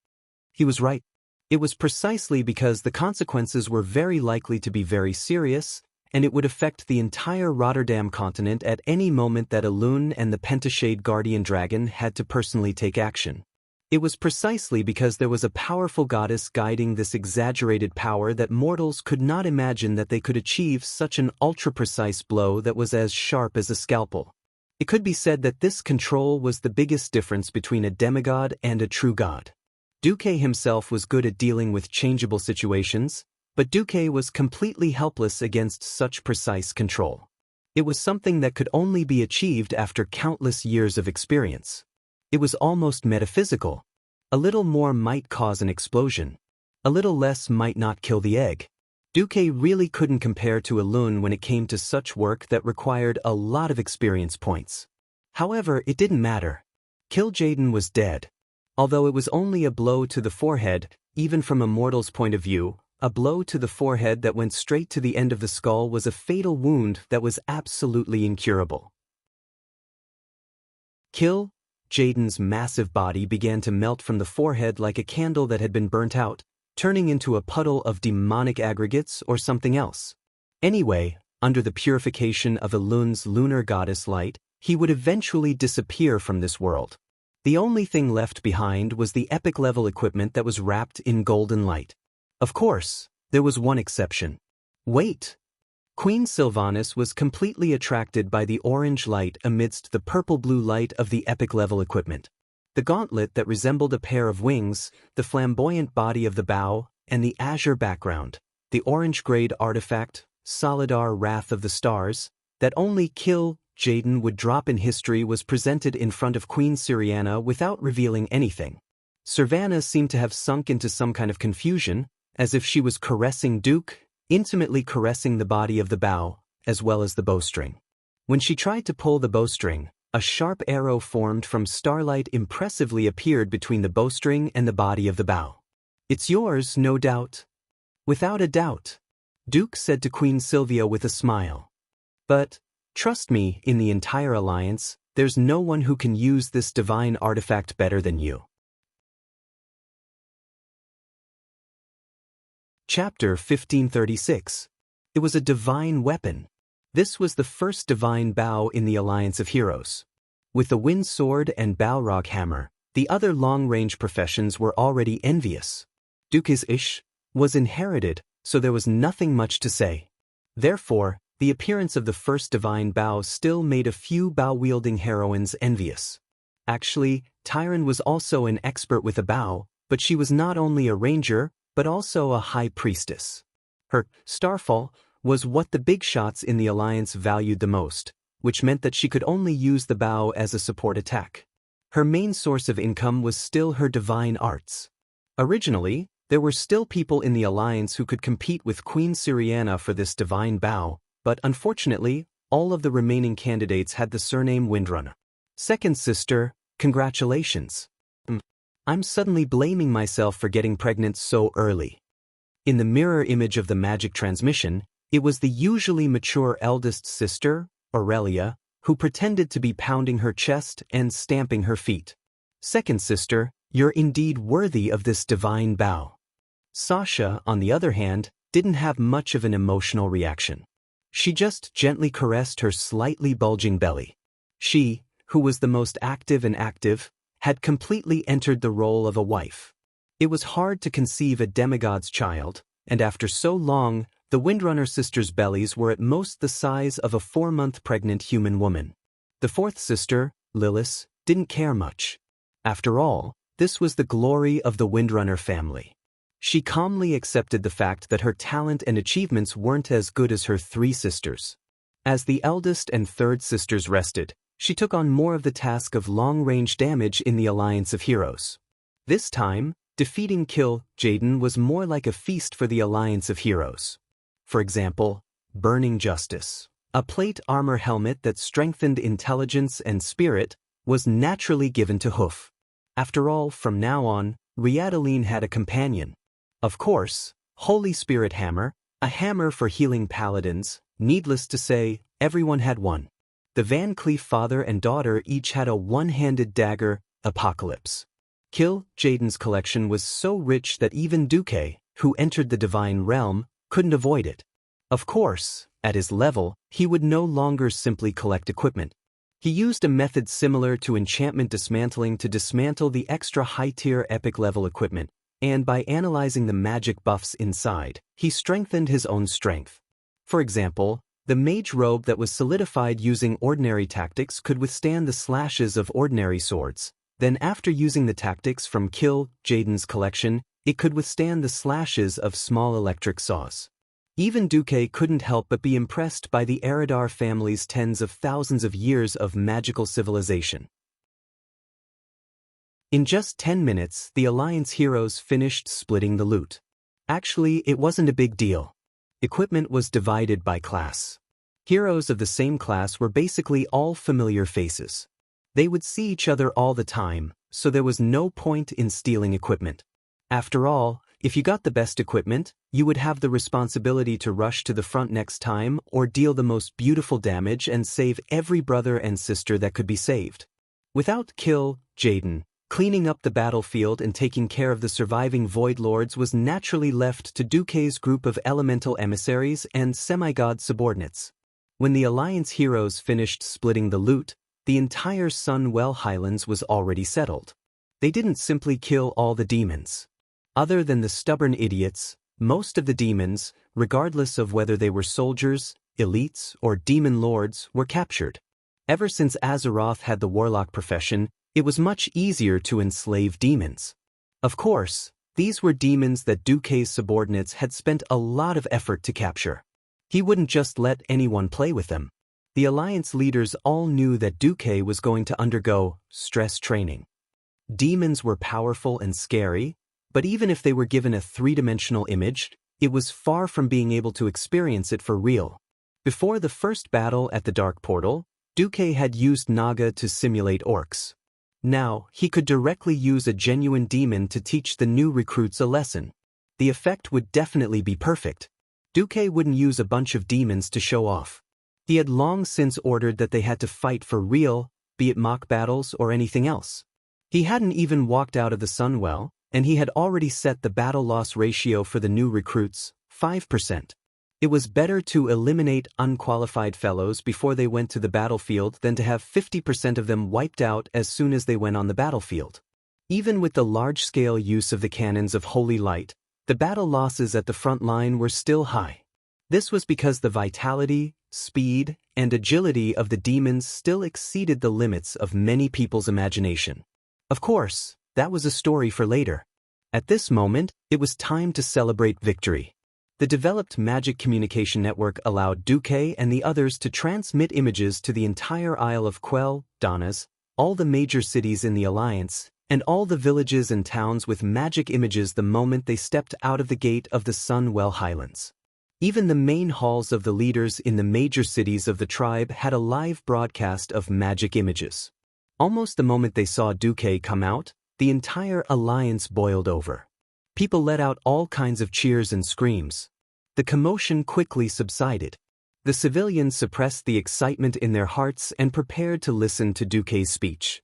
He was right. It was precisely because the consequences were very likely to be very serious, and it would affect the entire Rotterdam continent at any moment that Elune and the Pentashade Guardian Dragon had to personally take action. It was precisely because there was a powerful goddess guiding this exaggerated power that mortals could not imagine that they could achieve such an ultra-precise blow that was as sharp as a scalpel. It could be said that this control was the biggest difference between a demigod and a true god. Duque himself was good at dealing with changeable situations, but Duque was completely helpless against such precise control. It was something that could only be achieved after countless years of experience. It was almost metaphysical. A little more might cause an explosion. A little less might not kill the egg. Duque really couldn't compare to Elune when it came to such work that required a lot of experience points. However, it didn't matter. Kill Jaden was dead. Although it was only a blow to the forehead, even from a mortal's point of view, a blow to the forehead that went straight to the end of the skull was a fatal wound that was absolutely incurable. Kill Jaden's massive body began to melt from the forehead like a candle that had been burnt out, turning into a puddle of demonic aggregates or something else. Anyway, under the purification of Elune's lunar goddess light, he would eventually disappear from this world. The only thing left behind was the epic-level equipment that was wrapped in golden light. Of course, there was one exception. Wait! Queen Sylvanas was completely attracted by the orange light amidst the purple-blue light of the epic-level equipment. The gauntlet that resembled a pair of wings, the flamboyant body of the bow, and the azure background, the orange-grade artifact, Solidar Wrath of the Stars, that only Kill Jaden would drop in history was presented in front of Queen Syriana without revealing anything. Sylvanas seemed to have sunk into some kind of confusion, as if she was caressing Duke, intimately caressing the body of the bow, as well as the bowstring. When she tried to pull the bowstring, a sharp arrow formed from starlight impressively appeared between the bowstring and the body of the bow. "It's yours, no doubt." "Without a doubt," Duke said to Queen Sylvia with a smile. "But, trust me, in the entire alliance, there's no one who can use this divine artifact better than you." Chapter 1536. It was a divine weapon. This was the first divine bow in the Alliance of Heroes. With the wind sword and Balrog hammer, the other long-range professions were already envious. Duke's Ish was inherited, so there was nothing much to say. Therefore, the appearance of the first divine bow still made a few bow-wielding heroines envious. Actually, Tyron was also an expert with a bow, but she was not only a ranger, but also a high priestess. Her starfall was what the big shots in the Alliance valued the most, which meant that she could only use the bow as a support attack. Her main source of income was still her divine arts. Originally, there were still people in the Alliance who could compete with Queen Syriana for this divine bow, but unfortunately, all of the remaining candidates had the surname Windrun. Second sister, congratulations. I'm suddenly blaming myself for getting pregnant so early. In the mirror image of the magic transmission, it was the usually mature eldest sister, Aurelia, who pretended to be pounding her chest and stamping her feet. Second sister, you're indeed worthy of this divine bow. Sasha, on the other hand, didn't have much of an emotional reaction. She just gently caressed her slightly bulging belly. She, who was the most active and active, had completely entered the role of a wife. It was hard to conceive a demigod's child, and after so long, the Windrunner sisters' bellies were at most the size of a 4-month pregnant human woman. The fourth sister, Lilith, didn't care much. After all, this was the glory of the Windrunner family. She calmly accepted the fact that her talent and achievements weren't as good as her 3 sisters. As the eldest and third sisters rested, she took on more of the task of long-range damage in the Alliance of Heroes. This time, defeating Kill Jaden was more like a feast for the Alliance of Heroes. For example, Burning Justice, a plate armor helmet that strengthened intelligence and spirit, was naturally given to Hoof. After all, from now on, Riadaline had a companion. Of course, Holy Spirit Hammer, a hammer for healing paladins. Needless to say, everyone had one. The Van Cleef father and daughter each had a one-handed dagger, Apocalypse. Kill Jaden's collection was so rich that even Duque, who entered the divine realm, couldn't avoid it. Of course, at his level, he would no longer simply collect equipment. He used a method similar to enchantment dismantling to dismantle the extra high-tier epic-level equipment, and by analyzing the magic buffs inside, he strengthened his own strength. For example, the mage robe that was solidified using ordinary tactics could withstand the slashes of ordinary swords. Then after using the tactics from Kill Jaden's collection, it could withstand the slashes of small electric saws. Even Duque couldn't help but be impressed by the Eridar family's tens of thousands of years of magical civilization. In just 10 minutes, the Alliance heroes finished splitting the loot. Actually, it wasn't a big deal. Equipment was divided by class. Heroes of the same class were basically all familiar faces. They would see each other all the time, so there was no point in stealing equipment. After all, if you got the best equipment, you would have the responsibility to rush to the front next time or deal the most beautiful damage and save every brother and sister that could be saved. Without Kill Jaden, cleaning up the battlefield and taking care of the surviving Void Lords was naturally left to Duque's group of elemental emissaries and semi-god subordinates. When the Alliance heroes finished splitting the loot, the entire Sunwell Highlands was already settled. They didn't simply kill all the demons. Other than the stubborn idiots, most of the demons, regardless of whether they were soldiers, elites, or demon lords, were captured. Ever since Azeroth had the warlock profession, it was much easier to enslave demons. Of course, these were demons that Duque's subordinates had spent a lot of effort to capture. He wouldn't just let anyone play with them. The Alliance leaders all knew that Duque was going to undergo stress training. Demons were powerful and scary, but even if they were given a 3-dimensional image, it was far from being able to experience it for real. Before the first battle at the Dark Portal, Duque had used Naga to simulate orcs. Now, he could directly use a genuine demon to teach the new recruits a lesson. The effect would definitely be perfect. Duque wouldn't use a bunch of demons to show off. He had long since ordered that they had to fight for real, be it mock battles or anything else. He hadn't even walked out of the Sunwell, and he had already set the battle loss ratio for the new recruits, 5%. It was better to eliminate unqualified fellows before they went to the battlefield than to have 50% of them wiped out as soon as they went on the battlefield. Even with the large-scale use of the cannons of Holy Light, the battle losses at the front line were still high. This was because the vitality, speed, and agility of the demons still exceeded the limits of many people's imagination. Of course, that was a story for later. At this moment, it was time to celebrate victory. The developed magic communication network allowed Duque and the others to transmit images to the entire Isle of Quell, Donnas, all the major cities in the Alliance, and all the villages and towns with magic images the moment they stepped out of the gate of the Sunwell Highlands. Even the main halls of the leaders in the major cities of the tribe had a live broadcast of magic images. Almost the moment they saw Duque come out, the entire alliance boiled over. People let out all kinds of cheers and screams. The commotion quickly subsided. The civilians suppressed the excitement in their hearts and prepared to listen to Duque's speech.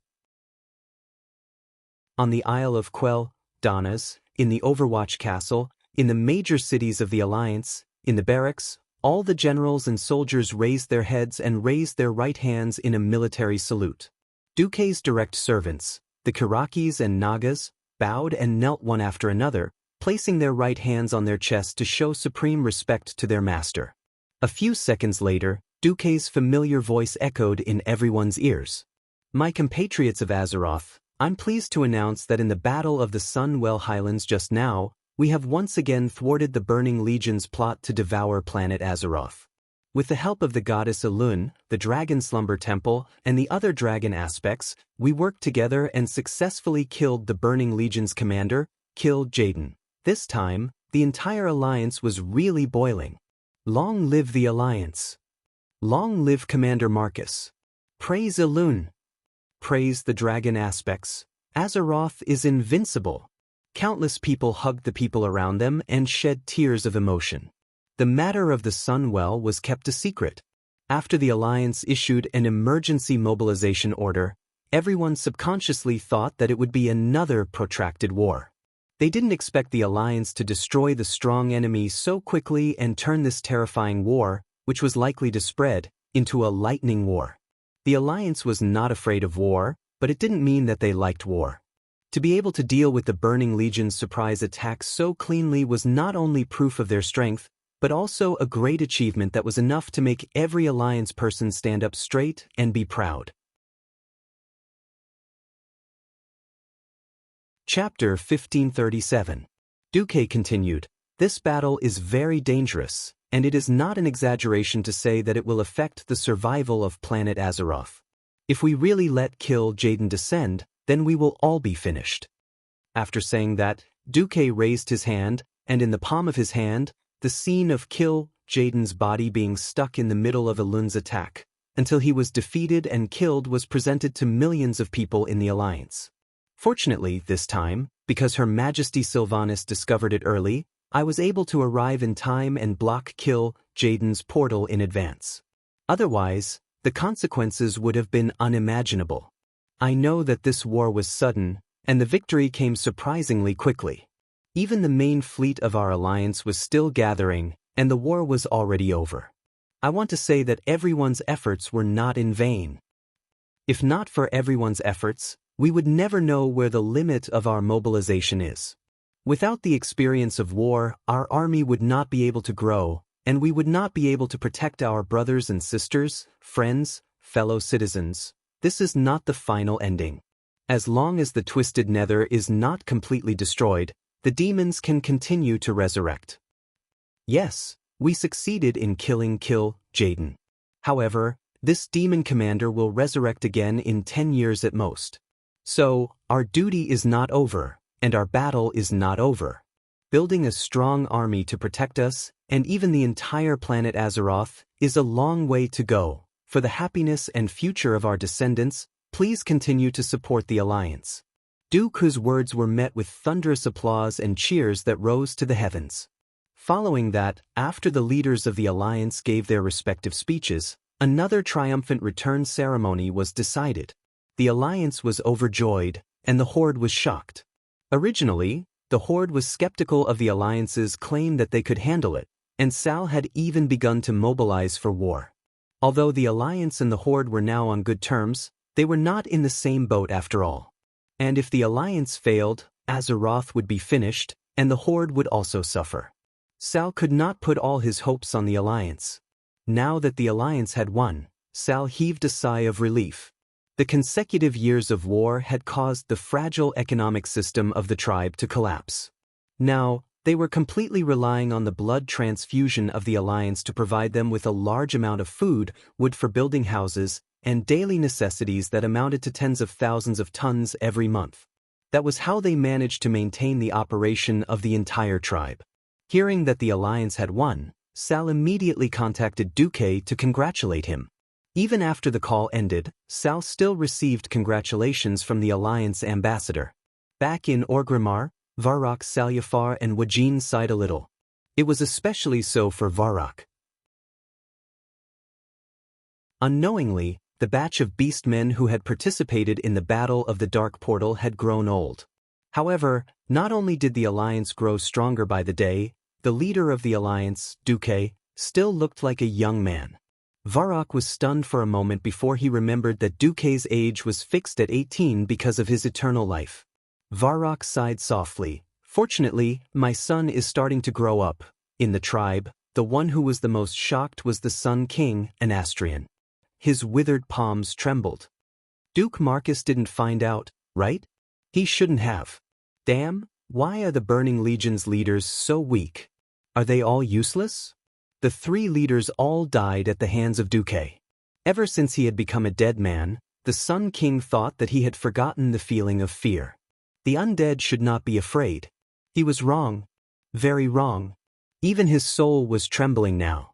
On the Isle of Quel, Donnas, in the Overwatch Castle, in the major cities of the Alliance, in the barracks, all the generals and soldiers raised their heads and raised their right hands in a military salute. Duque's direct servants, the Kirakis and Nagas, bowed and knelt one after another, placing their right hands on their chests to show supreme respect to their master. A few seconds later, Duque's familiar voice echoed in everyone's ears. My compatriots of Azeroth, I'm pleased to announce that in the Battle of the Sunwell Highlands just now, we have once again thwarted the Burning Legion's plot to devour planet Azeroth. With the help of the goddess Elune, the Dragon Slumber Temple, and the other dragon aspects, we worked together and successfully killed the Burning Legion's commander, killed Jaden. This time, the entire alliance was really boiling. Long live the alliance. Long live Commander Marcus. Praise Elune. Praise the dragon aspects. Azeroth is invincible. Countless people hugged the people around them and shed tears of emotion. The matter of the Sunwell was kept a secret. After the Alliance issued an emergency mobilization order, everyone subconsciously thought that it would be another protracted war. They didn't expect the Alliance to destroy the strong enemy so quickly and turn this terrifying war, which was likely to spread, into a lightning war. The Alliance was not afraid of war, but it didn't mean that they liked war. To be able to deal with the Burning Legion's surprise attack so cleanly was not only proof of their strength, but also a great achievement that was enough to make every Alliance person stand up straight and be proud. Chapter 1537. Duque continued, "This battle is very dangerous, and it is not an exaggeration to say that it will affect the survival of planet Azeroth. If we really let Kill Jaden descend, then we will all be finished." After saying that, Duque raised his hand, and in the palm of his hand, the scene of Kill Jaden's body being stuck in the middle of Elune's attack, until he was defeated and killed, was presented to millions of people in the Alliance. Fortunately, this time, because Her Majesty Sylvanas discovered it early, I was able to arrive in time and block Kill Jaden's portal in advance. Otherwise, the consequences would have been unimaginable. I know that this war was sudden, and the victory came surprisingly quickly. Even the main fleet of our alliance was still gathering, and the war was already over. I want to say that everyone's efforts were not in vain. If not for everyone's efforts, we would never know where the limit of our mobilization is. Without the experience of war, our army would not be able to grow, and we would not be able to protect our brothers and sisters, friends, fellow citizens. This is not the final ending. As long as the Twisted Nether is not completely destroyed, the demons can continue to resurrect. Yes, we succeeded in killing Kill Jaden. However, this demon commander will resurrect again in 10 years at most. So, our duty is not over, and our battle is not over. Building a strong army to protect us, and even the entire planet Azeroth, is a long way to go. For the happiness and future of our descendants, please continue to support the Alliance. Duque's words were met with thunderous applause and cheers that rose to the heavens. Following that, after the leaders of the Alliance gave their respective speeches, another triumphant return ceremony was decided. The Alliance was overjoyed, and the Horde was shocked. Originally, the Horde was skeptical of the Alliance's claim that they could handle it, and Sal had even begun to mobilize for war. Although the Alliance and the Horde were now on good terms, they were not in the same boat after all. And if the Alliance failed, Azeroth would be finished, and the Horde would also suffer. Sal could not put all his hopes on the Alliance. Now that the Alliance had won, Sal heaved a sigh of relief. The consecutive years of war had caused the fragile economic system of the tribe to collapse. Now, they were completely relying on the blood transfusion of the Alliance to provide them with a large amount of food, wood for building houses, and daily necessities that amounted to tens of thousands of tons every month. That was how they managed to maintain the operation of the entire tribe. Hearing that the Alliance had won, Sal immediately contacted Duque to congratulate him. Even after the call ended, Sal still received congratulations from the Alliance ambassador. Back in Orgrimmar, Varrock, Salyafar and Wajin sighed a little. It was especially so for Varrock. Unknowingly, the batch of beastmen who had participated in the Battle of the Dark Portal had grown old. However, not only did the alliance grow stronger by the day, the leader of the alliance, Duque, still looked like a young man. Varrock was stunned for a moment before he remembered that Duque's age was fixed at 18 because of his eternal life. Varrock sighed softly. Fortunately, my son is starting to grow up. In the tribe, the one who was the most shocked was the Sun King, an Astrian. His withered palms trembled. Duke Marcus didn't find out, right? He shouldn't have. Damn, why are the Burning Legion's leaders so weak? Are they all useless? The 3 leaders all died at the hands of Duque. Ever since he had become a dead man, the Sun King thought that he had forgotten the feeling of fear. The undead should not be afraid. He was wrong. Very wrong. Even his soul was trembling now.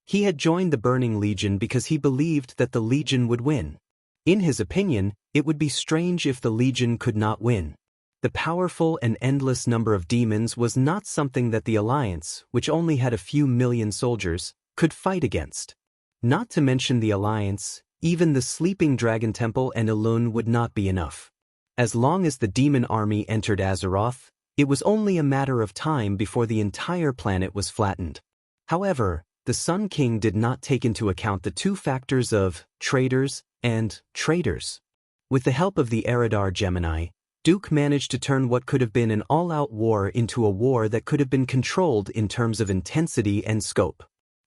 He had joined the Burning Legion because he believed that the Legion would win. In his opinion, it would be strange if the Legion could not win. The powerful and endless number of demons was not something that the Alliance, which only had a few million soldiers, could fight against. Not to mention the Alliance, even the Sleeping Dragon Temple and Elun would not be enough. As long as the demon army entered Azeroth, it was only a matter of time before the entire planet was flattened. However, the Sun King did not take into account the 2 factors of traders and traitors. With the help of the Eridar Gemini, Duke managed to turn what could have been an all-out war into a war that could have been controlled in terms of intensity and scope.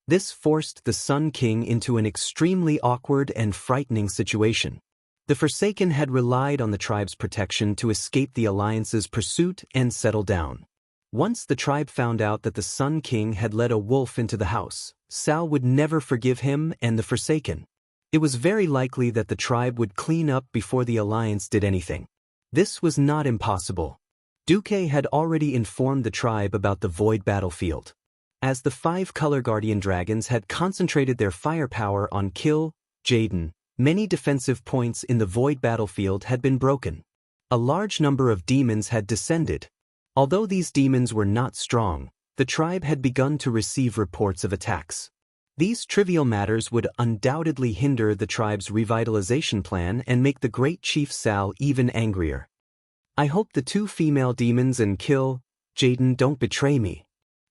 This forced the Sun King into an extremely awkward and frightening situation. The Forsaken had relied on the tribe's protection to escape the Alliance's pursuit and settle down. Once the tribe found out that the Sun King had led a wolf into the house, Sal would never forgive him and the Forsaken. It was very likely that the tribe would clean up before the Alliance did anything. This was not impossible. Duque had already informed the tribe about the Void battlefield. As the 5 Color Guardian Dragons had concentrated their firepower on Kill, Jaden, many defensive points in the Void battlefield had been broken. A large number of demons had descended. Although these demons were not strong, the tribe had begun to receive reports of attacks. These trivial matters would undoubtedly hinder the tribe's revitalization plan and make the great Chief Sal even angrier. I hope the 2 female demons and Kill, Jaden don't betray me.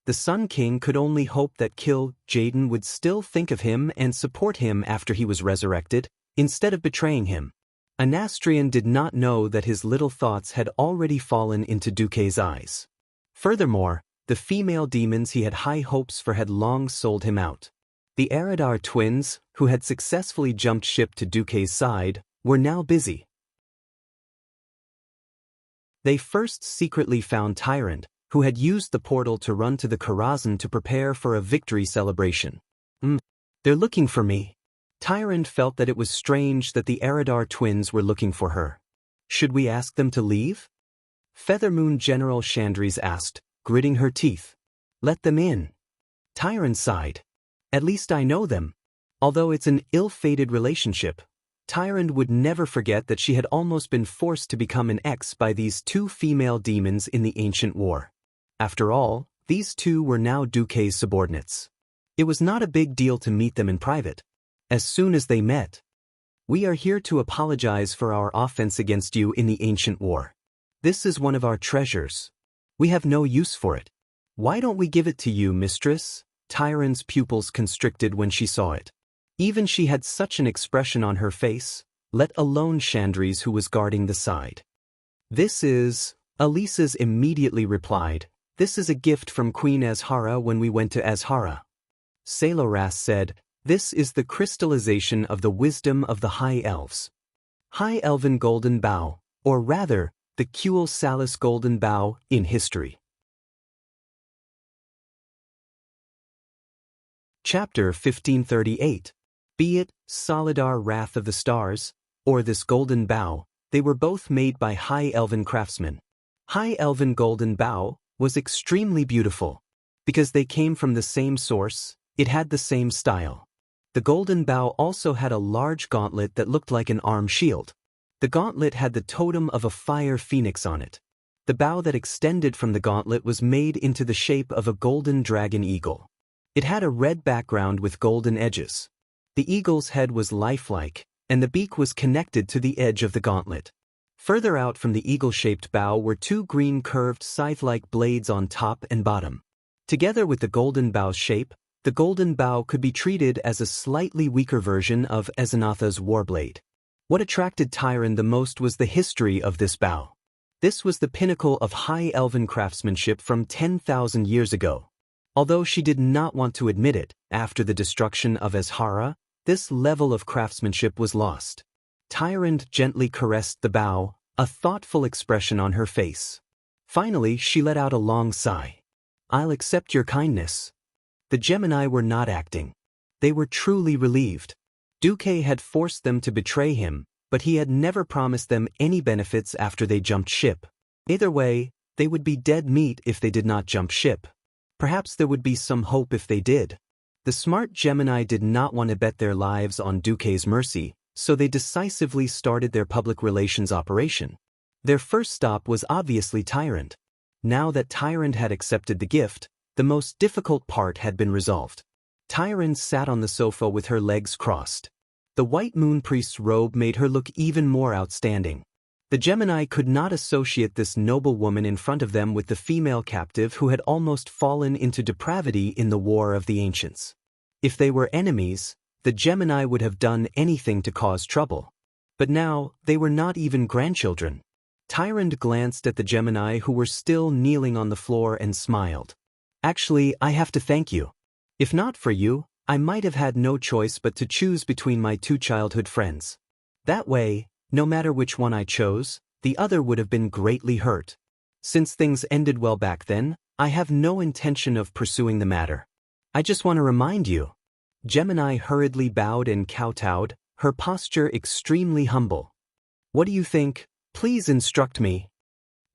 The Sun King could only hope that Kill, Jaden would still think of him and support him after he was resurrected, instead of betraying him. Anastrian did not know that his little thoughts had already fallen into Duque's eyes. Furthermore, the female demons he had high hopes for had long sold him out. The Eridar twins, who had successfully jumped ship to Duque's side, were now busy. They first secretly found Tyrant, who had used the portal to run to the Karazhan to prepare for a victory celebration. They're looking for me. Tyrant felt that it was strange that the Eridar twins were looking for her. Should we ask them to leave? Feathermoon General Chandris asked, gritting her teeth. Let them in. Tyrant sighed. At least I know them. Although it's an ill-fated relationship, Tyrant would never forget that she had almost been forced to become an ex by these 2 female demons in the ancient war. After all, these 2 were now Duque's subordinates. It was not a big deal to meet them in private. As soon as they met, we are here to apologize for our offense against you in the ancient war. This is one of our treasures. We have no use for it. Why don't we give it to you, mistress? Tyrant's pupils constricted when she saw it. Even she had such an expression on her face, let alone Chandris who was guarding the side. This is, Elisa's immediately replied, this is a gift from Queen Azhara when we went to Azhara. Saloras said, this is the crystallization of the wisdom of the High Elves. High Elven Golden Bough, or rather, the Kuel Salis Golden Bough in history. Chapter 1538. Be it Solidar Wrath of the Stars, or this Golden Bough, they were both made by High Elven craftsmen. High Elven Golden Bough was extremely beautiful. Because they came from the same source, it had the same style. The Golden Bough also had a large gauntlet that looked like an arm shield. The gauntlet had the totem of a fire phoenix on it. The bow that extended from the gauntlet was made into the shape of a golden dragon eagle. It had a red background with golden edges. The eagle's head was lifelike, and the beak was connected to the edge of the gauntlet. Further out from the eagle-shaped bow were two green curved scythe-like blades on top and bottom. Together with the golden bow shape, the golden bow could be treated as a slightly weaker version of Ezenatha's warblade. What attracted Tyron the most was the history of this bow. This was the pinnacle of high elven craftsmanship from 10,000 years ago. Although she did not want to admit it, after the destruction of Azhara, this level of craftsmanship was lost. Tyrant gently caressed the bow, a thoughtful expression on her face. Finally, she let out a long sigh. "I'll accept your kindness." The Gemini were not acting. They were truly relieved. Duque had forced them to betray him, but he had never promised them any benefits after they jumped ship. Either way, they would be dead meat if they did not jump ship. Perhaps there would be some hope if they did. The smart Gemini did not want to bet their lives on Duque's mercy, so they decisively started their public relations operation. Their first stop was obviously Tyrant. Now that Tyrant had accepted the gift, the most difficult part had been resolved. Tyrant sat on the sofa with her legs crossed. The white moon priest's robe made her look even more outstanding. The Gemini could not associate this noble woman in front of them with the female captive who had almost fallen into depravity in the War of the Ancients. If they were enemies, the Gemini would have done anything to cause trouble. But now, they were not even grandchildren. Tyrant glanced at the Gemini who were still kneeling on the floor and smiled. "Actually, I have to thank you. If not for you, I might have had no choice but to choose between my two childhood friends. That way, no matter which one I chose, the other would have been greatly hurt. Since things ended well back then, I have no intention of pursuing the matter. I just want to remind you." Gemini hurriedly bowed and kowtowed, her posture extremely humble. "What do you think? Please instruct me."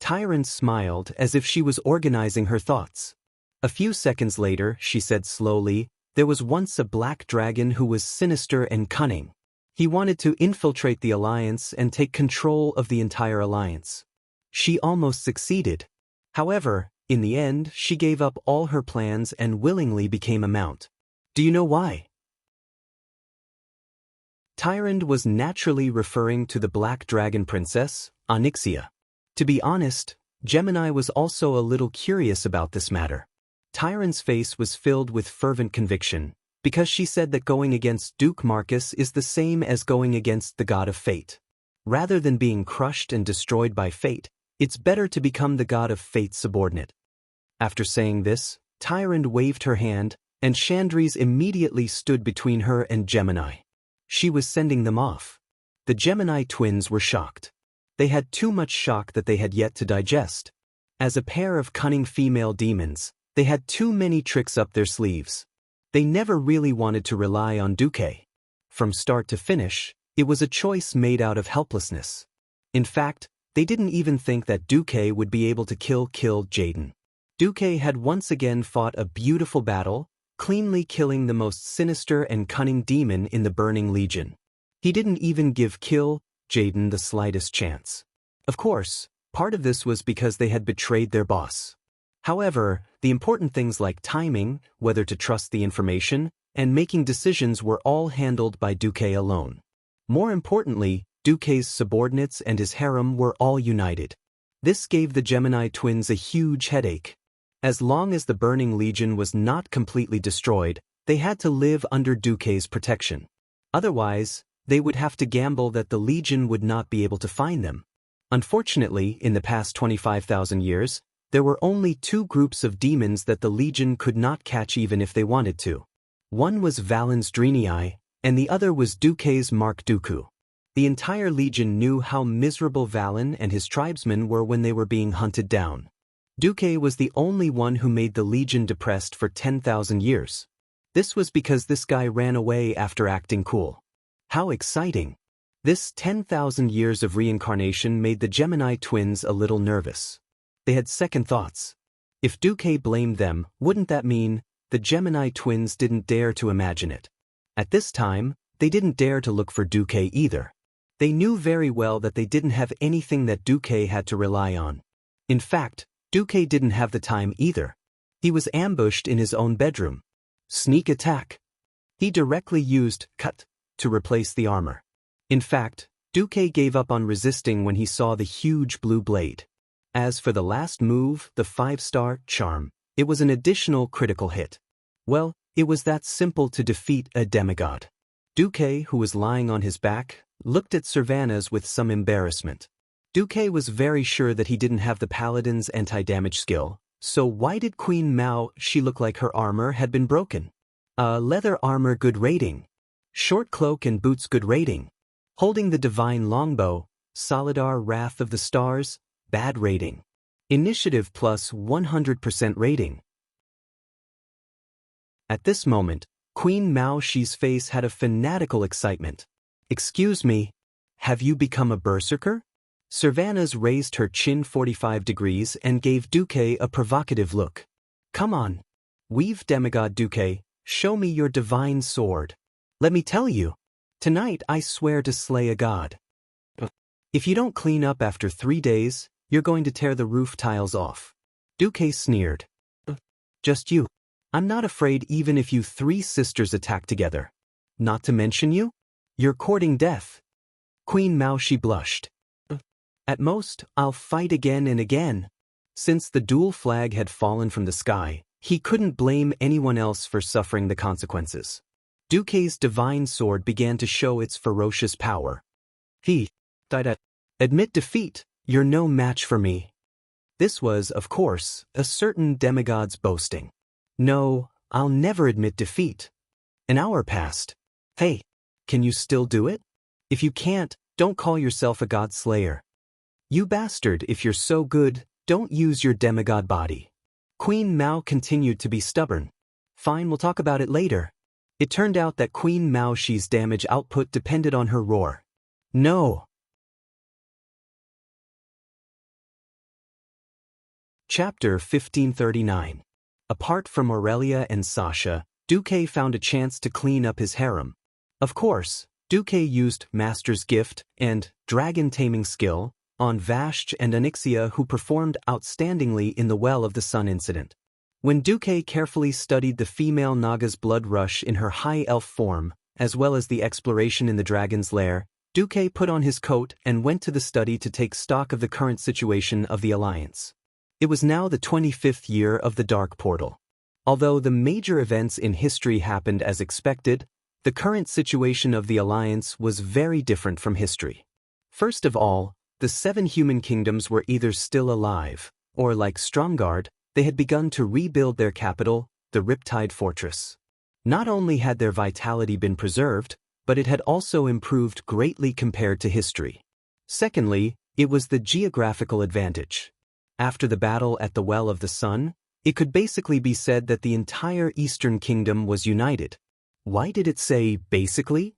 Tyrant smiled as if she was organizing her thoughts. A few seconds later, she said slowly, "There was once a black dragon who was sinister and cunning. He wanted to infiltrate the Alliance and take control of the entire Alliance. She almost succeeded. However, in the end, she gave up all her plans and willingly became a mount. Do you know why?" Tyrant was naturally referring to the Black Dragon Princess, Onyxia. To be honest, Gemini was also a little curious about this matter. Tyrant's face was filled with fervent conviction, because she said that going against Duke Marcus is the same as going against the god of fate. Rather than being crushed and destroyed by fate, it's better to become the god of fate's subordinate. After saying this, Tyrant waved her hand, and Chandris immediately stood between her and Gemini. She was sending them off. The Gemini twins were shocked. They had too much shock that they had yet to digest. As a pair of cunning female demons, they had too many tricks up their sleeves. They never really wanted to rely on Duque. From start to finish, it was a choice made out of helplessness. In fact, they didn't even think that Duque would be able to kill Jaden. Duque had once again fought a beautiful battle, cleanly killing the most sinister and cunning demon in the Burning Legion. He didn't even give Jaden the slightest chance. Of course, part of this was because they had betrayed their boss. However, the important things like timing, whether to trust the information, and making decisions were all handled by Duque alone. More importantly, Duque's subordinates and his harem were all united. This gave the Gemini twins a huge headache. As long as the Burning Legion was not completely destroyed, they had to live under Duque's protection. Otherwise, they would have to gamble that the Legion would not be able to find them. Unfortunately, in the past 25,000 years, there were only two groups of demons that the Legion could not catch even if they wanted to. One was Valen's Drenii, and the other was Duque's Mark Dooku. The entire Legion knew how miserable Valen and his tribesmen were when they were being hunted down. Duque was the only one who made the Legion depressed for 10,000 years. This was because this guy ran away after acting cool. How exciting! This 10,000 years of reincarnation made the Gemini twins a little nervous. They had second thoughts. If Duque blamed them, wouldn't that mean the Gemini twins didn't dare to imagine it? At this time, they didn't dare to look for Duque either. They knew very well that they didn't have anything that Duque had to rely on. In fact, Duque didn't have the time either. He was ambushed in his own bedroom. Sneak attack. He directly used cut to replace the armor. In fact, Duque gave up on resisting when he saw the huge blue blade. As for the last move, the 5-star charm, it was an additional critical hit. Well, it was that simple to defeat a demigod. Duque, who was lying on his back, looked at Sylvanas with some embarrassment. Duque was very sure that he didn't have the paladin's anti-damage skill, so why did Queen Mao she look like her armor had been broken? Leather armor good rating. Short cloak and boots good rating. Holding the divine longbow, Solidar Wrath of the Stars, bad rating. Initiative plus 100% rating. At this moment, Queen Mao Shi's face had a fanatical excitement. Excuse me, have you become a berserker? Sylvanas raised her chin 45 degrees and gave Duque a provocative look. Come on. Weave demigod Duque, show me your divine sword. Let me tell you. Tonight I swear to slay a god. If you don't clean up after 3 days, you're going to tear the roof tiles off. Duque sneered. Just you. I'm not afraid even if you 3 sisters attack together. Not to mention you? You're courting death. Queen Mao Shi blushed. At most, I'll fight again and again. Since the dual flag had fallen from the sky, he couldn't blame anyone else for suffering the consequences. Duque's divine sword began to show its ferocious power. He died. Admit defeat, you're no match for me. This was, of course, a certain demigod's boasting. No, I'll never admit defeat. An hour passed. Hey, can you still do it? If you can't, don't call yourself a god slayer. You bastard, if you're so good, don't use your demigod body. Queen Mao continued to be stubborn. Fine, we'll talk about it later. It turned out that Queen Mao Shi's damage output depended on her roar. No. Chapter 1539. Apart from Aurelia and Sasha, Duque found a chance to clean up his harem. Of course, Duque used Master's Gift and Dragon Taming Skill on Vashj and Onyxia, who performed outstandingly in the Well of the Sun incident. When Duque carefully studied the female Naga's blood rush in her high elf form, as well as the exploration in the dragon's lair, Duque put on his coat and went to the study to take stock of the current situation of the Alliance. It was now the 25th year of the Dark Portal. Although the major events in history happened as expected, the current situation of the Alliance was very different from history. First of all, the 7 human kingdoms were either still alive, or like Stromgarde, they had begun to rebuild their capital, the Riptide Fortress. Not only had their vitality been preserved, but it had also improved greatly compared to history. Secondly, it was the geographical advantage. After the battle at the Well of the Sun, it could basically be said that the entire Eastern Kingdom was united. Why did it say basically?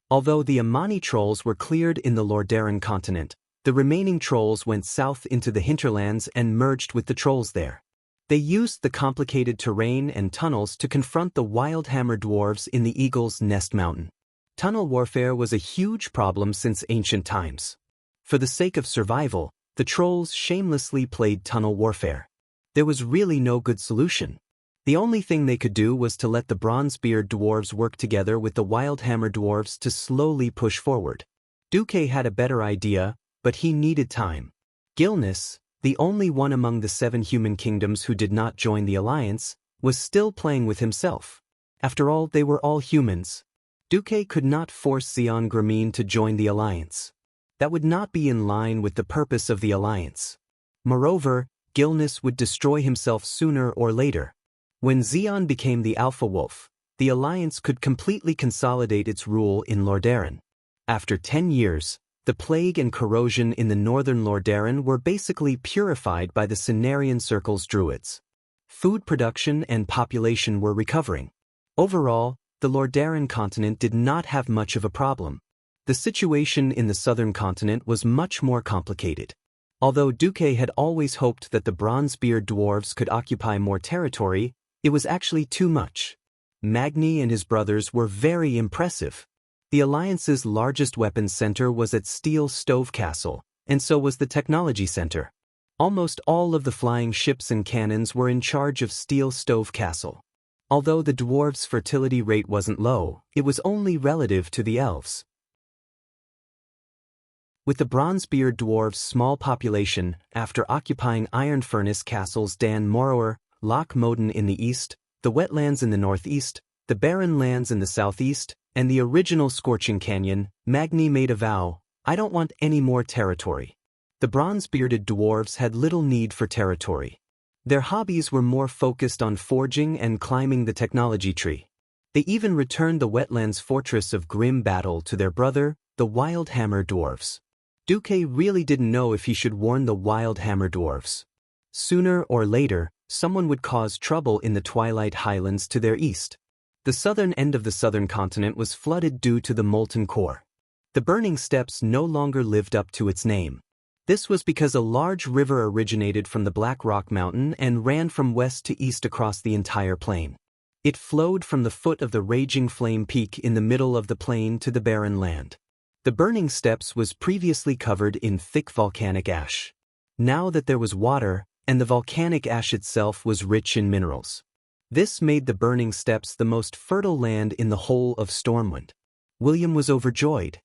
Although the Amani trolls were cleared in the Lordaeron continent, the remaining trolls went south into the hinterlands and merged with the trolls there. They used the complicated terrain and tunnels to confront the Wildhammer dwarves in the Eagle's Nest Mountain. Tunnel warfare was a huge problem since ancient times. For the sake of survival, the trolls shamelessly played tunnel warfare. There was really no good solution. The only thing they could do was to let the Bronzebeard dwarves work together with the Wildhammer dwarves to slowly push forward. Duque had a better idea, but he needed time. Gilnis, the only one among the 7 human kingdoms who did not join the Alliance, was still playing with himself. After all, they were all humans. Duque could not force Xion Grameen to join the Alliance. That would not be in line with the purpose of the Alliance. Moreover, Gilnis would destroy himself sooner or later. When Xion became the Alpha Wolf, the Alliance could completely consolidate its rule in Lordaeron. After 10 years, the plague and corrosion in the northern Lordaeron were basically purified by the Cenarian Circle's druids. Food production and population were recovering. Overall, the Lordaeron continent did not have much of a problem. The situation in the southern continent was much more complicated. Although Duque had always hoped that the Bronzebeard dwarves could occupy more territory, it was actually too much. Magni and his brothers were very impressive. The Alliance's largest weapons center was at Steel Stove Castle, and so was the Technology Center. Almost all of the flying ships and cannons were in charge of Steel Stove Castle. Although the dwarves' fertility rate wasn't low, it was only relative to the elves. With the Bronzebeard dwarves' small population, after occupying Iron Furnace castles Dan Morrower, Loch Moden in the east, the wetlands in the northeast, the barren lands in the southeast, and the original Scorching Canyon, Magni made a vow: "I don't want any more territory." The bronze-bearded dwarves had little need for territory. Their hobbies were more focused on forging and climbing the technology tree. They even returned the wetlands fortress of Grim Battle to their brother, the Wildhammer dwarves. Duque really didn't know if he should warn the Wildhammer dwarves. Sooner or later, someone would cause trouble in the Twilight Highlands to their east. The southern end of the southern continent was flooded due to the molten core. The Burning Steppes no longer lived up to its name. This was because a large river originated from the Black Rock Mountain and ran from west to east across the entire plain. It flowed from the foot of the Raging Flame Peak in the middle of the plain to the barren land. The Burning Steppes was previously covered in thick volcanic ash. Now that there was water, and the volcanic ash itself was rich in minerals. This made the Burning Steppes the most fertile land in the whole of Stormwind. William was overjoyed.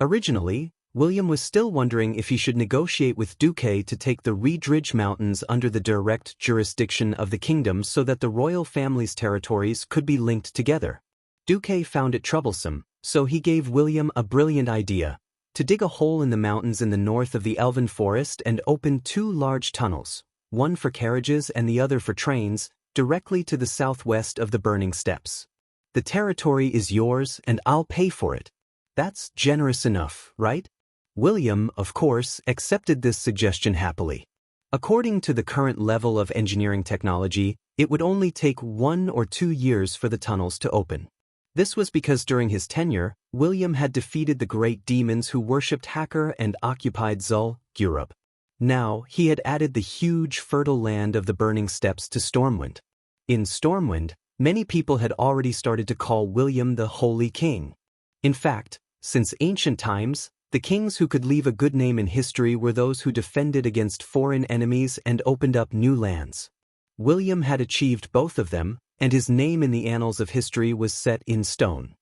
Originally, William was still wondering if he should negotiate with Duque to take the Reedridge Mountains under the direct jurisdiction of the kingdom so that the royal family's territories could be linked together. Duque found it troublesome, so he gave William a brilliant idea: to dig a hole in the mountains in the north of the Elven Forest and open 2 large tunnels, one for carriages and the other for trains, directly to the southwest of the Burning Steppes. "The territory is yours and I'll pay for it. That's generous enough, right?" William, of course, accepted this suggestion happily. According to the current level of engineering technology, it would only take 1 or 2 years for the tunnels to open. This was because during his tenure, William had defeated the great demons who worshipped Hakkar and occupied Zul Gurub. Now, he had added the huge fertile land of the Burning Steppes to Stormwind. In Stormwind, many people had already started to call William the Holy King. In fact, since ancient times, the kings who could leave a good name in history were those who defended against foreign enemies and opened up new lands. William had achieved both of them, and his name in the annals of history was set in stone.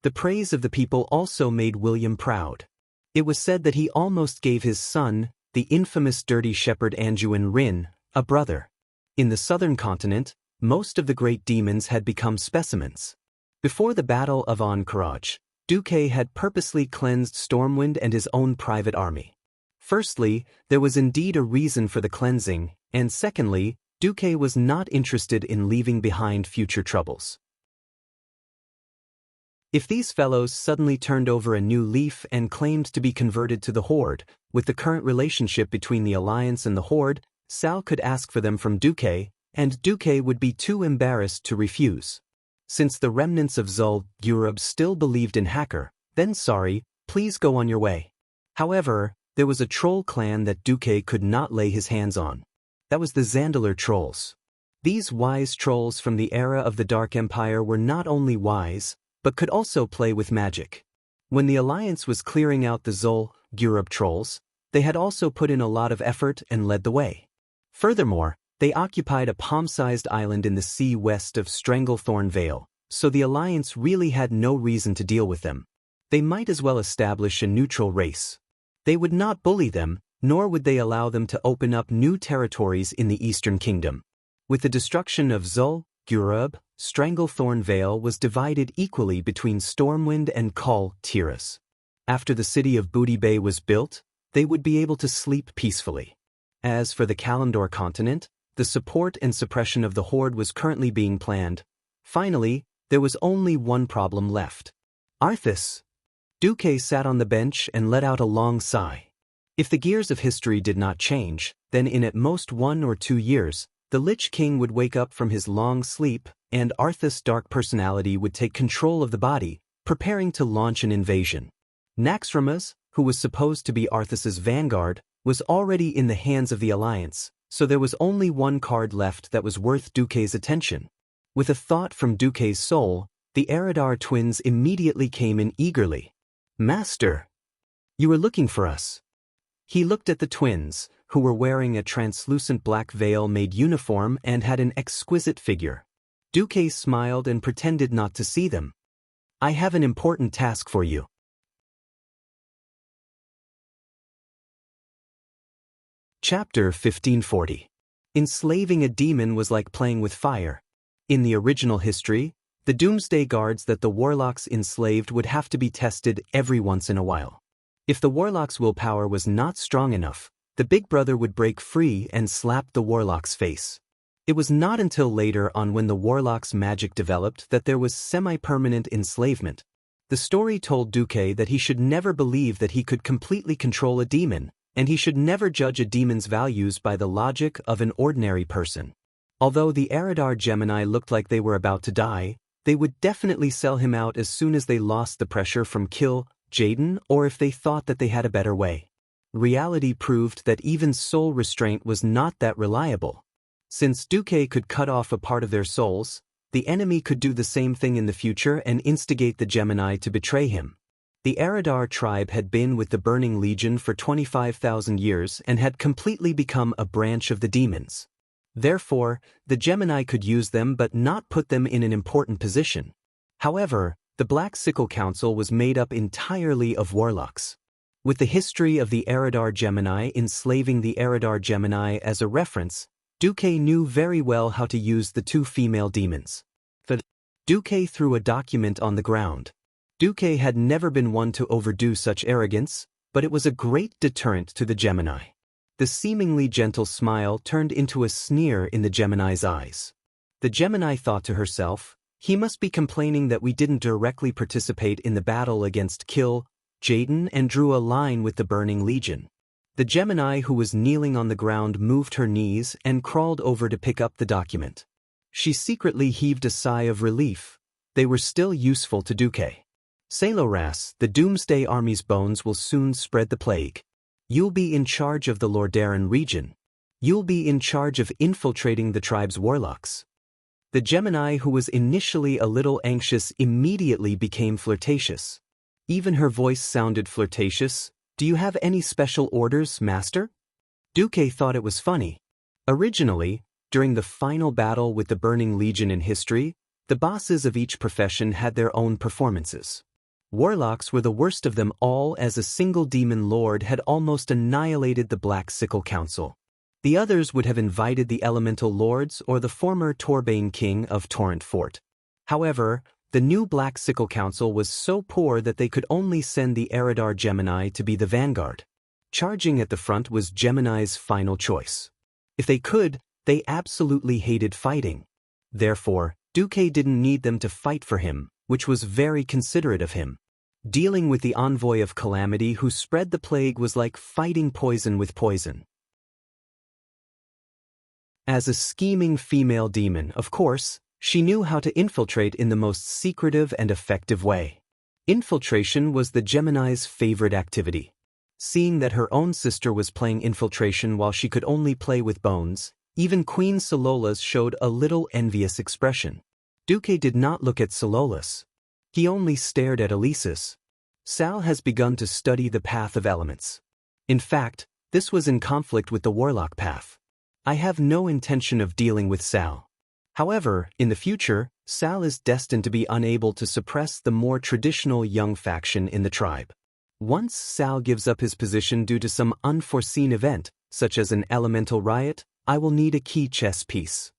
The praise of the people also made William proud. It was said that he almost gave his son, the infamous dirty shepherd Anduin Rhin, a brother. In the southern continent, most of the great demons had become specimens. Before the Battle of Ahn'Qiraj, Duque had purposely cleansed Stormwind and his own private army. Firstly, there was indeed a reason for the cleansing, and secondly, Duque was not interested in leaving behind future troubles. If these fellows suddenly turned over a new leaf and claimed to be converted to the Horde, with the current relationship between the Alliance and the Horde, Sal could ask for them from Duque, and Duque would be too embarrassed to refuse. Since the remnants of Zul Gurub still believed in Hakkar, then sorry, please go on your way. However, there was a troll clan that Duque could not lay his hands on. That was the Zandalar trolls. These wise trolls from the era of the Dark Empire were not only wise, but could also play with magic. When the Alliance was clearing out the Zul Gurub trolls, they had also put in a lot of effort and led the way. Furthermore, they occupied a palm-sized island in the sea west of Stranglethorn Vale, so the Alliance really had no reason to deal with them. They might as well establish a neutral race. They would not bully them, nor would they allow them to open up new territories in the Eastern Kingdom. With the destruction of Zul Gurub, Stranglethorn Vale was divided equally between Stormwind and Kul Tiras. After the city of Booty Bay was built, they would be able to sleep peacefully. As for the Kalimdor continent, the support and suppression of the Horde was currently being planned. Finally, there was only one problem left. Arthas. Duque sat on the bench and let out a long sigh. If the gears of history did not change, then in at most 1 or 2 years, the Lich King would wake up from his long sleep, and Arthas' dark personality would take control of the body, preparing to launch an invasion. Naxxramas, who was supposed to be Arthas' vanguard, was already in the hands of the Alliance, so there was only one card left that was worth Duque's attention. With a thought from Duque's soul, the Eridar twins immediately came in eagerly. "Master! You were looking for us." He looked at the twins, who were wearing a translucent black veil-made uniform and had an exquisite figure. Duque smiled and pretended not to see them. "I have an important task for you." Chapter 1540. Enslaving a demon was like playing with fire. In the original history, the Doomsday Guards that the warlocks enslaved would have to be tested every once in a while. If the warlock's willpower was not strong enough, the Big Brother would break free and slap the warlock's face. It was not until later on, when the warlock's magic developed, that there was semi-permanent enslavement. The story told Duque that he should never believe that he could completely control a demon, and he should never judge a demon's values by the logic of an ordinary person. Although the Eridar Gemini looked like they were about to die, they would definitely sell him out as soon as they lost the pressure from Kill Jaden, or if they thought that they had a better way. Reality proved that even soul restraint was not that reliable. Since Duque could cut off a part of their souls, the enemy could do the same thing in the future and instigate the Gemini to betray him. The Eridar tribe had been with the Burning Legion for 25,000 years and had completely become a branch of the demons. Therefore, the Gemini could use them but not put them in an important position. However, the Black Sickle Council was made up entirely of warlocks. With the history of the Eridar Gemini enslaving the Eridar Gemini as a reference, Duque knew very well how to use the two female demons. Duque threw a document on the ground. Duque had never been one to overdo such arrogance, but it was a great deterrent to the Gemini. The seemingly gentle smile turned into a sneer in the Gemini's eyes. The Gemini thought to herself, "He must be complaining that we didn't directly participate in the battle against Kill Jaden," and drew a line with the Burning Legion. The Gemini, who was kneeling on the ground, moved her knees and crawled over to pick up the document. She secretly heaved a sigh of relief. They were still useful to Duque. "Saloras, the Doomsday Army's bones will soon spread the plague. You'll be in charge of the Lordaeron region. You'll be in charge of infiltrating the tribe's warlocks." The Gemini, who was initially a little anxious, immediately became flirtatious. Even her voice sounded flirtatious. "Do you have any special orders, Master?" Duque thought it was funny. Originally, during the final battle with the Burning Legion in history, the bosses of each profession had their own performances. Warlocks were the worst of them all, as a single demon lord had almost annihilated the Black Sickle Council. The others would have invited the Elemental Lords or the former Torbane King of Torrent Fort. However, the new Black Sickle Council was so poor that they could only send the Eridar Gemini to be the vanguard. Charging at the front was Gemini's final choice. If they could, they absolutely hated fighting. Therefore, Duque didn't need them to fight for him, which was very considerate of him. Dealing with the envoy of calamity who spread the plague was like fighting poison with poison. As a scheming female demon, of course, she knew how to infiltrate in the most secretive and effective way. Infiltration was the Gemini's favorite activity. Seeing that her own sister was playing infiltration while she could only play with bones, even Queen Salolas showed a little envious expression. Duque did not look at Salolas. He only stared at Alesis. Sal has begun to study the path of elements. In fact, this was in conflict with the warlock path. I have no intention of dealing with Sal. However, in the future, Sal is destined to be unable to suppress the more traditional young faction in the tribe. Once Sal gives up his position due to some unforeseen event, such as an elemental riot, I will need a key chess piece.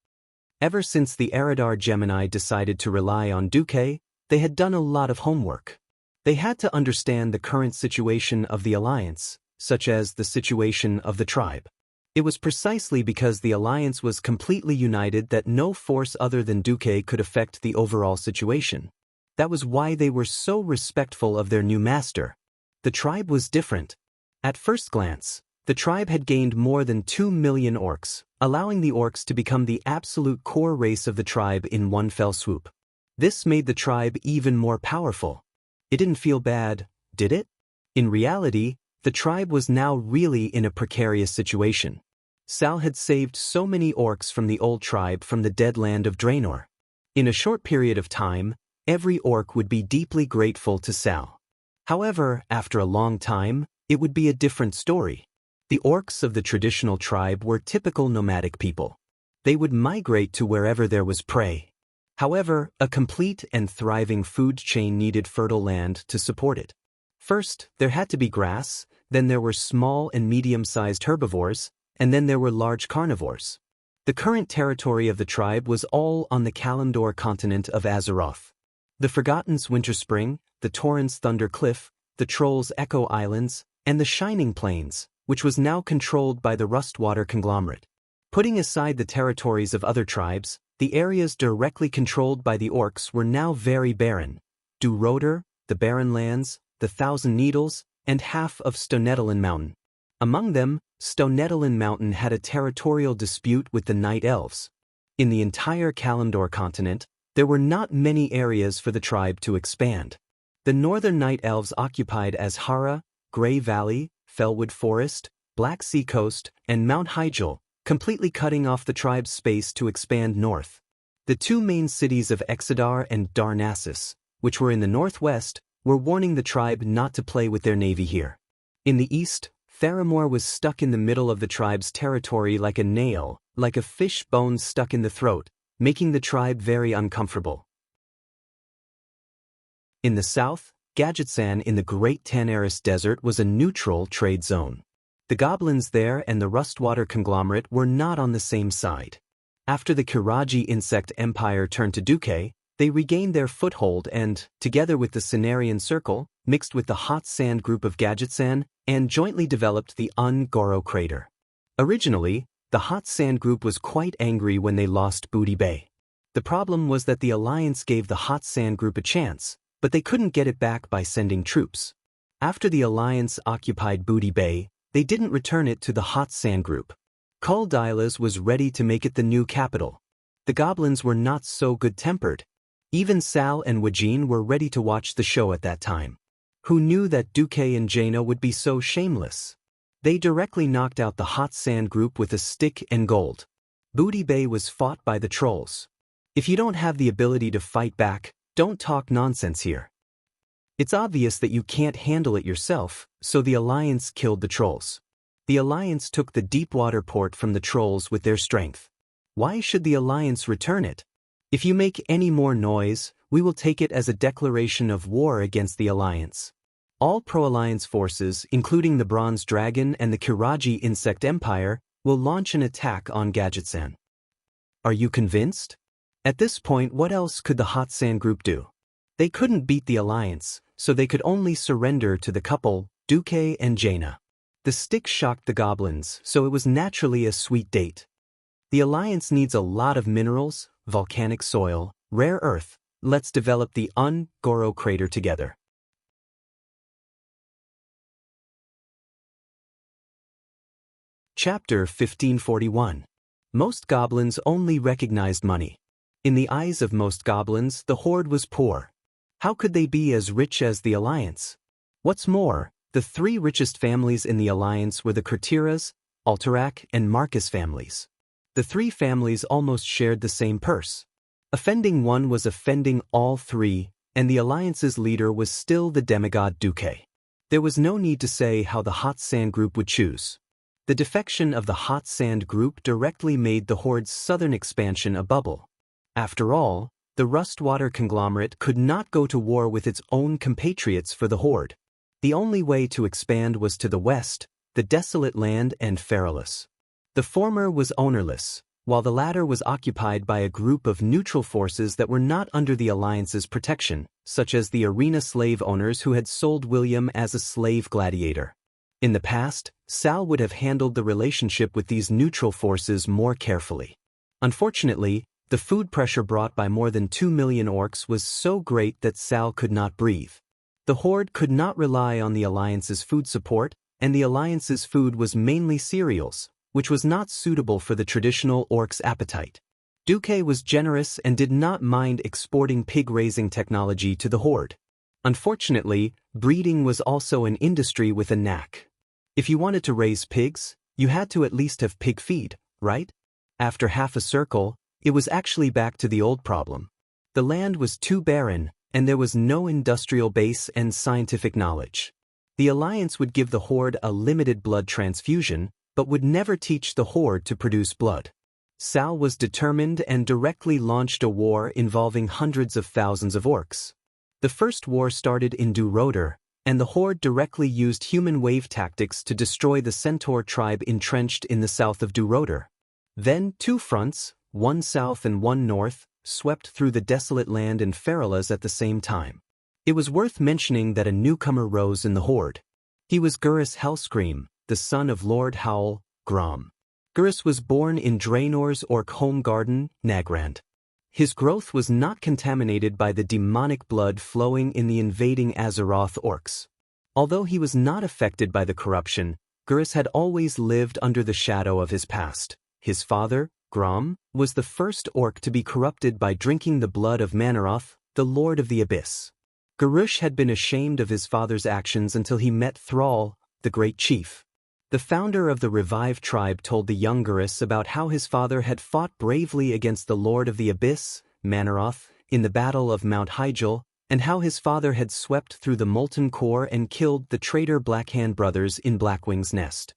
Ever since the Eridar Gemini decided to rely on Duque, they had done a lot of homework. They had to understand the current situation of the Alliance, such as the situation of the tribe. It was precisely because the Alliance was completely united that no force other than Duque could affect the overall situation. That was why they were so respectful of their new master. The tribe was different. At first glance, the tribe had gained more than 2 million orcs, allowing the orcs to become the absolute core race of the tribe in one fell swoop. This made the tribe even more powerful. It didn't feel bad, did it? In reality, the tribe was now really in a precarious situation. Sal had saved so many orcs from the old tribe from the dead land of Draenor. In a short period of time, every orc would be deeply grateful to Sal. However, after a long time, it would be a different story. The orcs of the traditional tribe were typical nomadic people. They would migrate to wherever there was prey. However, a complete and thriving food chain needed fertile land to support it. First, there had to be grass, then there were small and medium-sized herbivores, and then there were large carnivores. The current territory of the tribe was all on the Kalimdor continent of Azeroth. The Forgotten's Winter Spring, the Torrens Thunder Cliff, the Trolls' Echo Islands, and the Shining Plains, which was now controlled by the Rustwater conglomerate. Putting aside the territories of other tribes, the areas directly controlled by the orcs were now very barren. Duroder, the Barren Lands, the Thousand Needles, and half of Stonedalin Mountain. Among them, Stonedalin Mountain had a territorial dispute with the Night Elves. In the entire Kalimdor continent, there were not many areas for the tribe to expand. The northern Night Elves occupied Azhara, Grey Valley, Fellwood Forest, Black Sea Coast, and Mount Hyjal, completely cutting off the tribe's space to expand north. The two main cities of Exodar and Darnassus, which were in the northwest, were warning the tribe not to play with their navy here. In the east, Theramore was stuck in the middle of the tribe's territory like a nail, like a fish bone stuck in the throat, making the tribe very uncomfortable. In the south, Gadgetsan in the Great Tanaris Desert was a neutral trade zone. The goblins there and the Rustwater conglomerate were not on the same side. After the Kiraji insect empire turned to Duque, they regained their foothold and, together with the Cenarian Circle, mixed with the Hot Sand group of Gadgetsan, and jointly developed the Goro crater. Originally, the Hot Sand group was quite angry when they lost Booty Bay. The problem was that the Alliance gave the Hot Sand group a chance, but they couldn't get it back by sending troops. After the Alliance occupied Booty Bay, they didn't return it to the Hot Sand group. Kul Dylas was ready to make it the new capital. The goblins were not so good-tempered. Even Sal and Wajin were ready to watch the show at that time. Who knew that Duque and Jaina would be so shameless? They directly knocked out the Hot Sand group with a stick and gold. Booty Bay was fought by the trolls. If you don't have the ability to fight back, don't talk nonsense here. It's obvious that you can't handle it yourself, so the Alliance killed the trolls. The Alliance took the Deepwater port from the trolls with their strength. Why should the Alliance return it? If you make any more noise, we will take it as a declaration of war against the Alliance. All pro-Alliance forces, including the Bronze Dragon and the Kiraji Insect Empire, will launch an attack on Gadgetsan. Are you convinced? At this point, what else could the Hot Sand group do? They couldn't beat the Alliance, so they could only surrender to the couple, Duque and Jaina. The stick shocked the goblins, so it was naturally a sweet date. The Alliance needs a lot of minerals, volcanic soil, rare earth. Let's develop the Goro crater together. Chapter 1541. Most goblins only recognized money. In the eyes of most goblins, the Horde was poor. How could they be as rich as the Alliance? What's more, the three richest families in the Alliance were the Kurtiras, Alterac, and Marcus families. The three families almost shared the same purse. Offending one was offending all three, and the Alliance's leader was still the demigod Duque. There was no need to say how the Hot Sand group would choose. The defection of the Hot Sand group directly made the Horde's southern expansion a bubble. After all, the Rustwater conglomerate could not go to war with its own compatriots for the Horde. The only way to expand was to the west, the Desolate Land and Feralus. The former was ownerless, while the latter was occupied by a group of neutral forces that were not under the Alliance's protection, such as the arena slave owners who had sold William as a slave gladiator. In the past, Sal would have handled the relationship with these neutral forces more carefully. Unfortunately, the food pressure brought by more than 2 million orcs was so great that Sal could not breathe. The Horde could not rely on the Alliance's food support, and the Alliance's food was mainly cereals, which was not suitable for the traditional orc's appetite. Duque was generous and did not mind exporting pig-raising technology to the Horde. Unfortunately, breeding was also an industry with a knack. If you wanted to raise pigs, you had to at least have pig feed, right? After half a circle, it was actually back to the old problem. The land was too barren, and there was no industrial base and scientific knowledge. The alliance would give the Horde a limited blood transfusion, but would never teach the Horde to produce blood. Sal was determined and directly launched a war involving hundreds of thousands of orcs. The first war started in Duroder, and the Horde directly used human wave tactics to destroy the Centaur tribe entrenched in the south of Duroder. Then 2 fronts, one south and one north, swept through the desolate land in Feralas at the same time. It was worth mentioning that a newcomer rose in the Horde. He was Gurus Hellscream, the son of Lord Howl, Grom. Gurus was born in Draenor's orc home garden, Nagrand. His growth was not contaminated by the demonic blood flowing in the invading Azeroth orcs. Although he was not affected by the corruption, Gurus had always lived under the shadow of his past. His father, Grom, was the first orc to be corrupted by drinking the blood of Manaroth, the Lord of the Abyss. Gurus had been ashamed of his father's actions until he met Thrall, the Great Chief. The founder of the revived tribe told the young Gurus about how his father had fought bravely against the Lord of the Abyss, Manaroth, in the Battle of Mount Hyjal, and how his father had swept through the molten core and killed the traitor Blackhand brothers in Blackwing's Nest.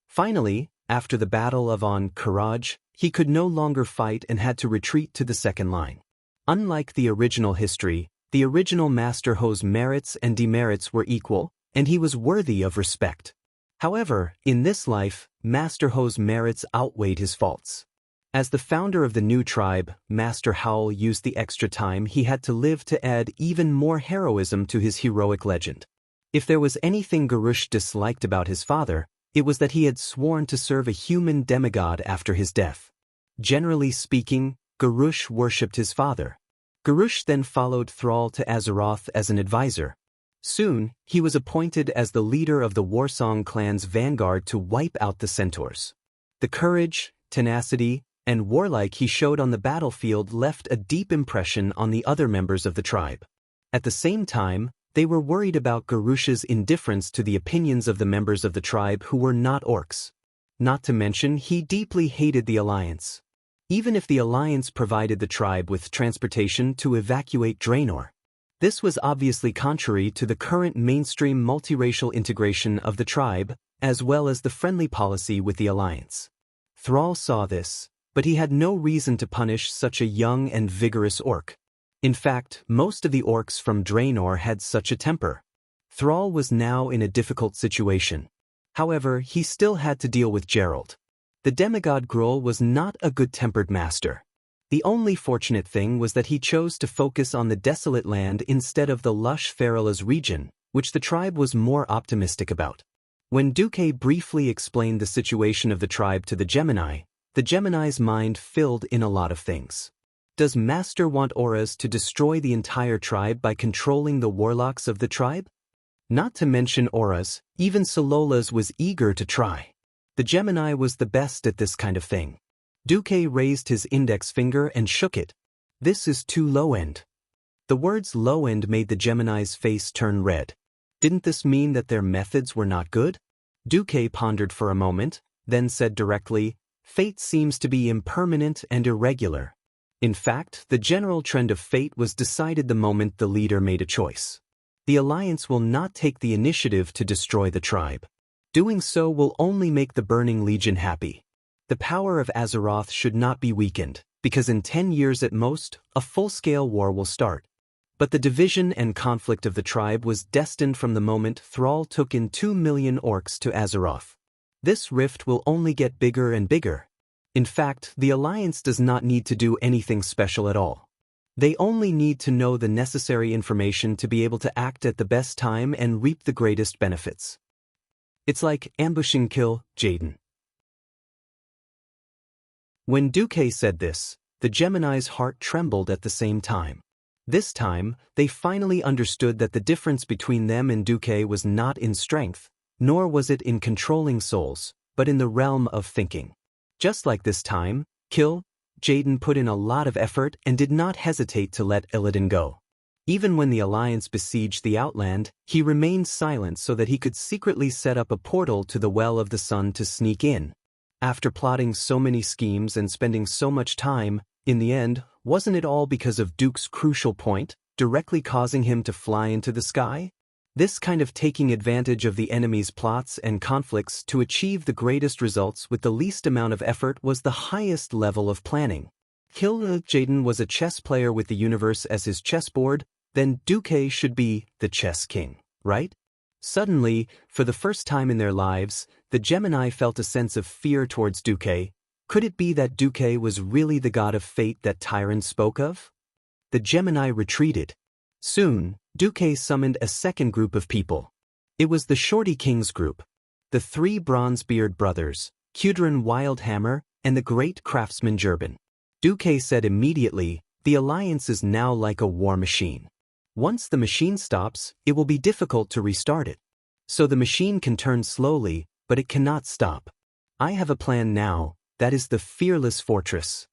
Finally, after the Battle of Karaj, he could no longer fight and had to retreat to the second line. Unlike the original history, the original Master Ho's merits and demerits were equal, and he was worthy of respect. However, in this life, Master Ho's merits outweighed his faults. As the founder of the new tribe, Master Howl used the extra time he had to live to add even more heroism to his heroic legend. If there was anything Garush disliked about his father, it was that he had sworn to serve a human demigod after his death. Generally speaking, Garush worshipped his father. Garush then followed Thrall to Azeroth as an advisor. Soon, he was appointed as the leader of the Warsong clan's vanguard to wipe out the Centaurs. The courage, tenacity, and warlike he showed on the battlefield left a deep impression on the other members of the tribe. At the same time, they were worried about Garush's indifference to the opinions of the members of the tribe who were not orcs. Not to mention, he deeply hated the Alliance. Even if the Alliance provided the tribe with transportation to evacuate Draenor. This was obviously contrary to the current mainstream multiracial integration of the tribe, as well as the friendly policy with the Alliance. Thrall saw this, but he had no reason to punish such a young and vigorous orc. In fact, most of the orcs from Draenor had such a temper. Thrall was now in a difficult situation. However, he still had to deal with Gerald. The demigod Gruul was not a good-tempered master. The only fortunate thing was that he chose to focus on the desolate land instead of the lush Feralas region, which the tribe was more optimistic about. When Duque briefly explained the situation of the tribe to the Gemini's mind filled in a lot of things. Does Master want auras to destroy the entire tribe by controlling the warlocks of the tribe? Not to mention auras, even Solola's was eager to try. The Gemini was the best at this kind of thing. Duque raised his index finger and shook it. This is too low-end. The words low-end made the Gemini's face turn red. Didn't this mean that their methods were not good? Duque pondered for a moment, then said directly, fate seems to be impermanent and irregular. In fact, the general trend of fate was decided the moment the leader made a choice. The Alliance will not take the initiative to destroy the tribe. Doing so will only make the Burning Legion happy. The power of Azeroth should not be weakened, because in 10 years at most, a full-scale war will start. But the division and conflict of the tribe was destined from the moment Thrall took in 2 million orcs to Azeroth. This rift will only get bigger and bigger. In fact, the Alliance does not need to do anything special at all. They only need to know the necessary information to be able to act at the best time and reap the greatest benefits. It's like ambushing kill Jaden. When Duque said this, the Gemini's heart trembled at the same time. This time, they finally understood that the difference between them and Duque was not in strength, nor was it in controlling souls, but in the realm of thinking. Just like this time, Jaden put in a lot of effort and did not hesitate to let Illidan go. Even when the Alliance besieged the Outland, he remained silent so that he could secretly set up a portal to the Well of the Sun to sneak in. After plotting so many schemes and spending so much time, in the end, wasn't it all because of Duke's crucial point, directly causing him to fly into the sky? This kind of taking advantage of the enemy's plots and conflicts to achieve the greatest results with the least amount of effort was the highest level of planning. Jaden was a chess player with the universe as his chessboard, then Duque should be the chess king, right? Suddenly, for the first time in their lives, the Gemini felt a sense of fear towards Duque. Could it be that Duque was really the god of fate that Tyron spoke of? The Gemini retreated. Soon, Duque summoned a second group of people. It was the Shorty Kings group. The three Bronzebeard brothers, Kudrin Wildhammer, and the great craftsman Jerbin. Duque said immediately, "The alliance is now like a war machine. Once the machine stops, it will be difficult to restart it. So the machine can turn slowly, but it cannot stop. I have a plan now, that is the Fearless Fortress."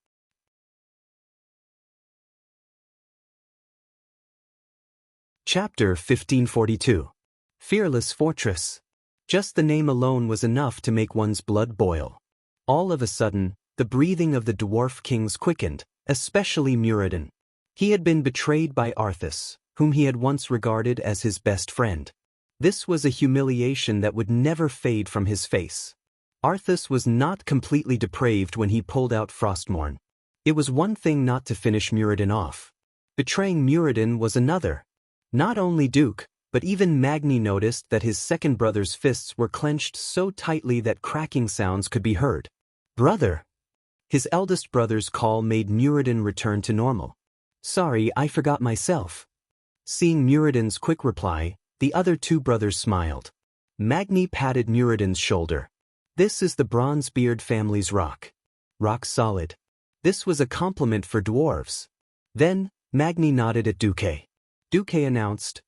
Chapter 1542. Fearless Fortress. Just the name alone was enough to make one's blood boil. All of a sudden, the breathing of the dwarf kings quickened, especially Muradin. He had been betrayed by Arthas, whom he had once regarded as his best friend. This was a humiliation that would never fade from his face. Arthas was not completely depraved when he pulled out Frostmourne. It was one thing not to finish Muradin off. Betraying Muradin was another. Not only Duke, but even Magni noticed that his second brother's fists were clenched so tightly that cracking sounds could be heard. "Brother!" His eldest brother's call made Muradin return to normal. "Sorry, I forgot myself." Seeing Muradin's quick reply, the other two brothers smiled. Magni patted Muradin's shoulder. "This is the Bronzebeard family's rock. Rock solid." This was a compliment for dwarves. Then, Magni nodded at Duque. Duque announced,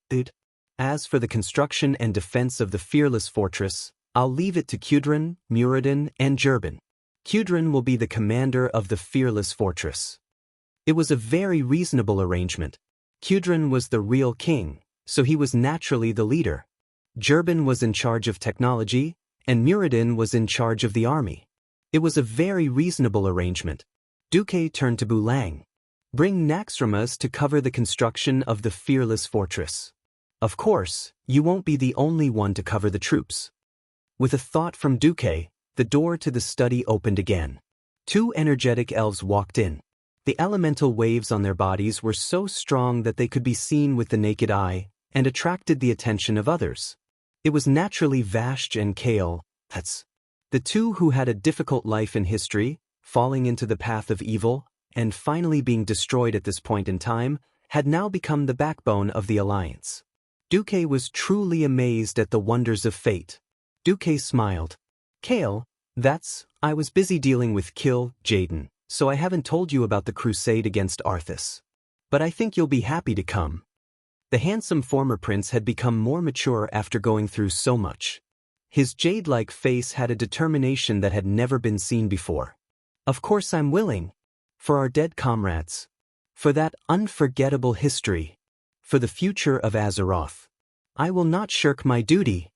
"As for the construction and defense of the Fearless Fortress, I'll leave it to Kudrin, Muradin, and Jerbin. Kudrin will be the commander of the Fearless Fortress." It was a very reasonable arrangement. Kudrin was the real king, so he was naturally the leader. Jerbin was in charge of technology, and Muradin was in charge of the army. It was a very reasonable arrangement. Duque turned to Bulang. "Bring Naxxramas to cover the construction of the Fearless Fortress. Of course, you won't be the only one to cover the troops." With a thought from Duque, the door to the study opened again. Two energetic elves walked in. The elemental waves on their bodies were so strong that they could be seen with the naked eye, and attracted the attention of others. It was naturally Vashj and Kale, the two who had a difficult life in history, falling into the path of evil, and finally being destroyed at this point in time, had now become the backbone of the alliance. Duque was truly amazed at the wonders of fate. Duque smiled. "Kale, I was busy dealing with Jaden, so I haven't told you about the crusade against Arthas. But I think you'll be happy to come." The handsome former prince had become more mature after going through so much. His jade-like face had a determination that had never been seen before. "Of course I'm willing. For our dead comrades. For that unforgettable history. For the future of Azeroth. I will not shirk my duty."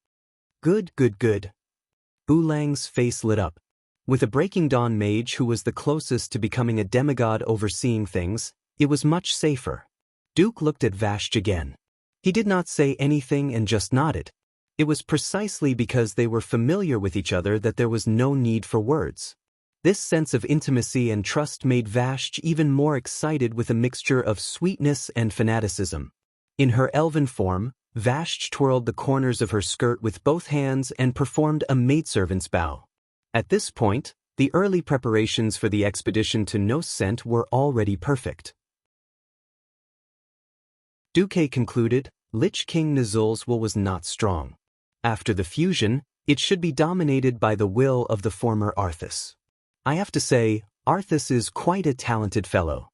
"Good, good, good." Bulang's face lit up. With a Breaking Dawn mage who was the closest to becoming a demigod overseeing things, it was much safer. Duke looked at Vashj again. He did not say anything and just nodded. It was precisely because they were familiar with each other that there was no need for words. This sense of intimacy and trust made Vashj even more excited with a mixture of sweetness and fanaticism. In her elven form, Vashj twirled the corners of her skirt with both hands and performed a maidservant's bow. At this point, the early preparations for the expedition to Noscent were already perfect. Duque concluded, Lich King Nizul's will was not strong. After the fusion, it should be dominated by the will of the former Arthas. I have to say, Arthas is quite a talented fellow.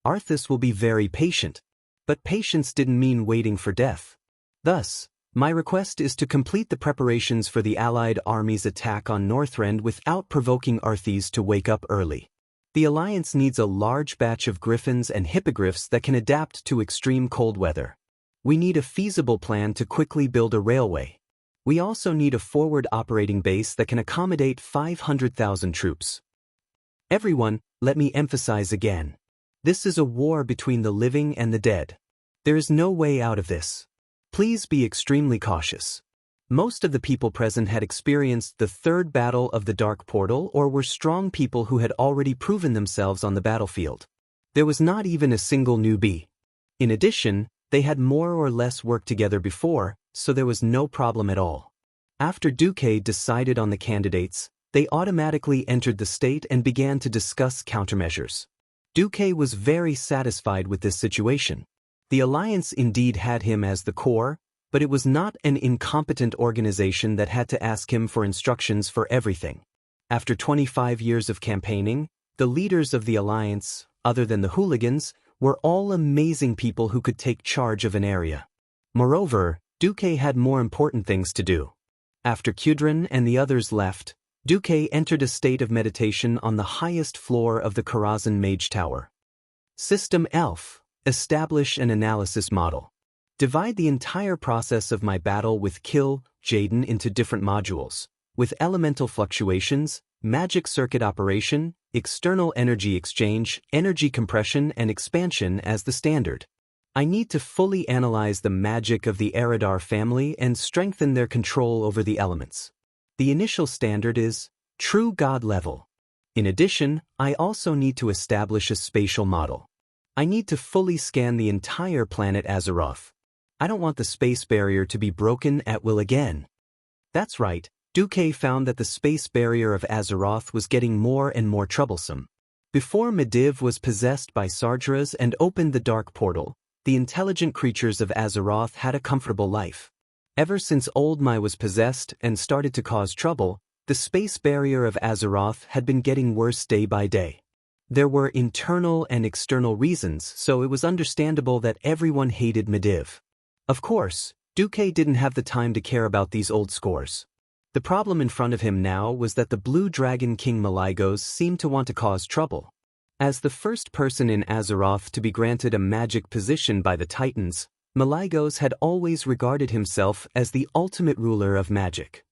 Arthas will be very patient. But patience didn't mean waiting for death. Thus, my request is to complete the preparations for the Allied army's attack on Northrend without provoking Arthas to wake up early. The Alliance needs a large batch of griffins and hippogriffs that can adapt to extreme cold weather. We need a feasible plan to quickly build a railway. We also need a forward operating base that can accommodate 500,000 troops. Everyone, let me emphasize again. This is a war between the living and the dead. There is no way out of this. Please be extremely cautious. Most of the people present had experienced the third battle of the Dark Portal or were strong people who had already proven themselves on the battlefield. There was not even a single newbie. In addition, they had more or less worked together before, so there was no problem at all. After Duque decided on the candidates, they automatically entered the state and began to discuss countermeasures. Duque was very satisfied with this situation. The Alliance indeed had him as the core, but it was not an incompetent organization that had to ask him for instructions for everything. After 25 years of campaigning, the leaders of the Alliance, other than the hooligans, were all amazing people who could take charge of an area. Moreover, Duque had more important things to do. After Kudrin and the others left, Duque entered a state of meditation on the highest floor of the Karazhan Mage Tower. System Elf. Establish an analysis model. Divide the entire process of my battle with Jaden into different modules, with elemental fluctuations, magic circuit operation, external energy exchange, energy compression and expansion as the standard. I need to fully analyze the magic of the Eridar family and strengthen their control over the elements. The initial standard is true God level. In addition, I also need to establish a spatial model. I need to fully scan the entire planet Azeroth. I don't want the space barrier to be broken at will again. That's right, Duque found that the space barrier of Azeroth was getting more and more troublesome. Before Medivh was possessed by Sargeras and opened the Dark Portal, the intelligent creatures of Azeroth had a comfortable life. Ever since Old Mai was possessed and started to cause trouble, the space barrier of Azeroth had been getting worse day by day. There were internal and external reasons, so it was understandable that everyone hated Medivh. Of course, Duque didn't have the time to care about these old scores. The problem in front of him now was that the Blue Dragon King Malygos seemed to want to cause trouble. As the first person in Azeroth to be granted a magic position by the Titans, Malygos had always regarded himself as the ultimate ruler of magic.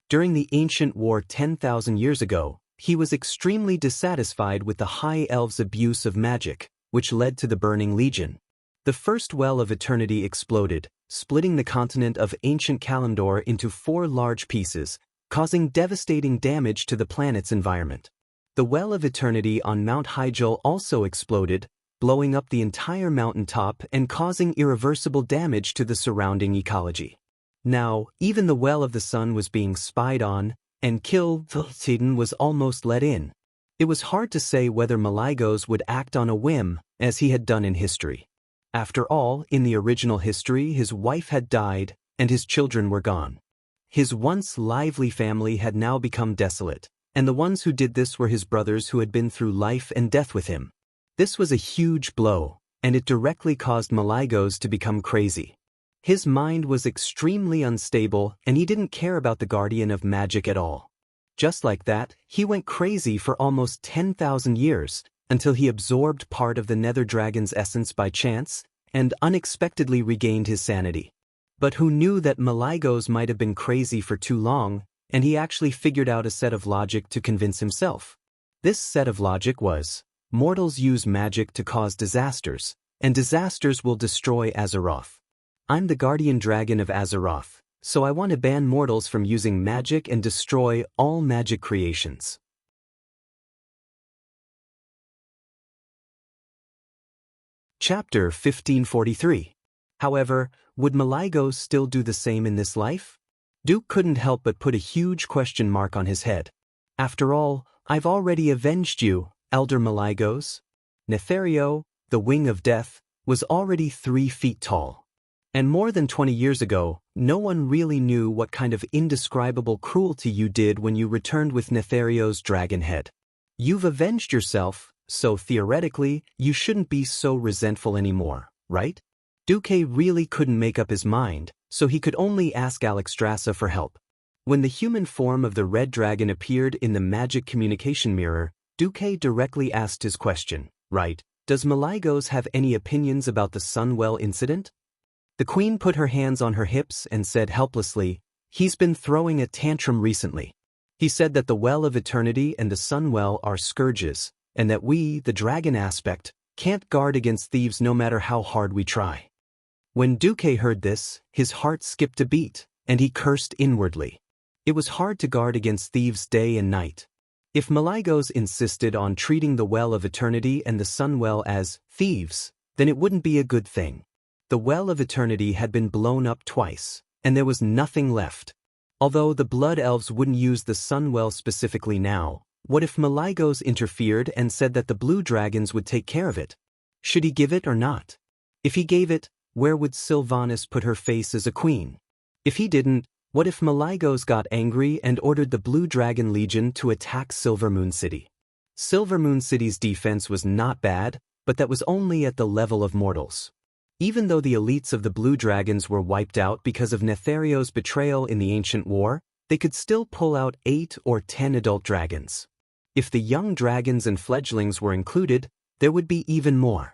During the ancient war 10,000 years ago, he was extremely dissatisfied with the High Elves' abuse of magic, which led to the Burning Legion. The first Well of Eternity exploded, splitting the continent of ancient Kalimdor into 4 large pieces, causing devastating damage to the planet's environment. The Well of Eternity on Mount Hyjal also exploded, blowing up the entire mountaintop and causing irreversible damage to the surrounding ecology. Now, even the Well of the Sun was being spied on, and Kil'jaeden was almost let in. It was hard to say whether Malygos would act on a whim, as he had done in history. After all, in the original history, his wife had died, and his children were gone. His once lively family had now become desolate, and the ones who did this were his brothers who had been through life and death with him. This was a huge blow, and it directly caused Malygos to become crazy. His mind was extremely unstable, and he didn't care about the Guardian of Magic at all. Just like that, he went crazy for almost 10,000 years, until he absorbed part of the Nether Dragon's essence by chance, and unexpectedly regained his sanity. But who knew that Malygos might have been crazy for too long, and he actually figured out a set of logic to convince himself. This set of logic was, mortals use magic to cause disasters, and disasters will destroy Azeroth. I'm the guardian dragon of Azeroth, so I want to ban mortals from using magic and destroy all magic creations. Chapter 1543. However, would Malygos still do the same in this life? Duke couldn't help but put a huge question mark on his head. After all, I've already avenged you, Elder Malygos. Nethario, the Wing of Death, was already 3 feet tall. And more than 20 years ago, no one really knew what kind of indescribable cruelty you did when you returned with Nethario's dragon head. You've avenged yourself, so theoretically, you shouldn't be so resentful anymore, right? Duque really couldn't make up his mind, so he could only ask Alexstrasza for help. When the human form of the red dragon appeared in the magic communication mirror, Duque directly asked his question, right? Does Malygos have any opinions about the Sunwell incident? The queen put her hands on her hips and said helplessly, he's been throwing a tantrum recently. He said that the Well of Eternity and the Sunwell are scourges, and that we, the dragon aspect, can't guard against thieves no matter how hard we try. When Duque heard this, his heart skipped a beat, and he cursed inwardly. It was hard to guard against thieves day and night. If Malygos insisted on treating the Well of Eternity and the Sunwell as thieves, then it wouldn't be a good thing. The Well of Eternity had been blown up twice, and there was nothing left. Although the Blood Elves wouldn't use the Sunwell specifically now, what if Malygos interfered and said that the Blue Dragons would take care of it? Should he give it or not? If he gave it, where would Sylvanas put her face as a queen? If he didn't, what if Malygos got angry and ordered the Blue Dragon Legion to attack Silvermoon City? Silvermoon City's defense was not bad, but that was only at the level of mortals. Even though the elites of the Blue Dragons were wiped out because of Netherio's betrayal in the Ancient War, they could still pull out 8 or 10 adult dragons. If the young dragons and fledglings were included, there would be even more.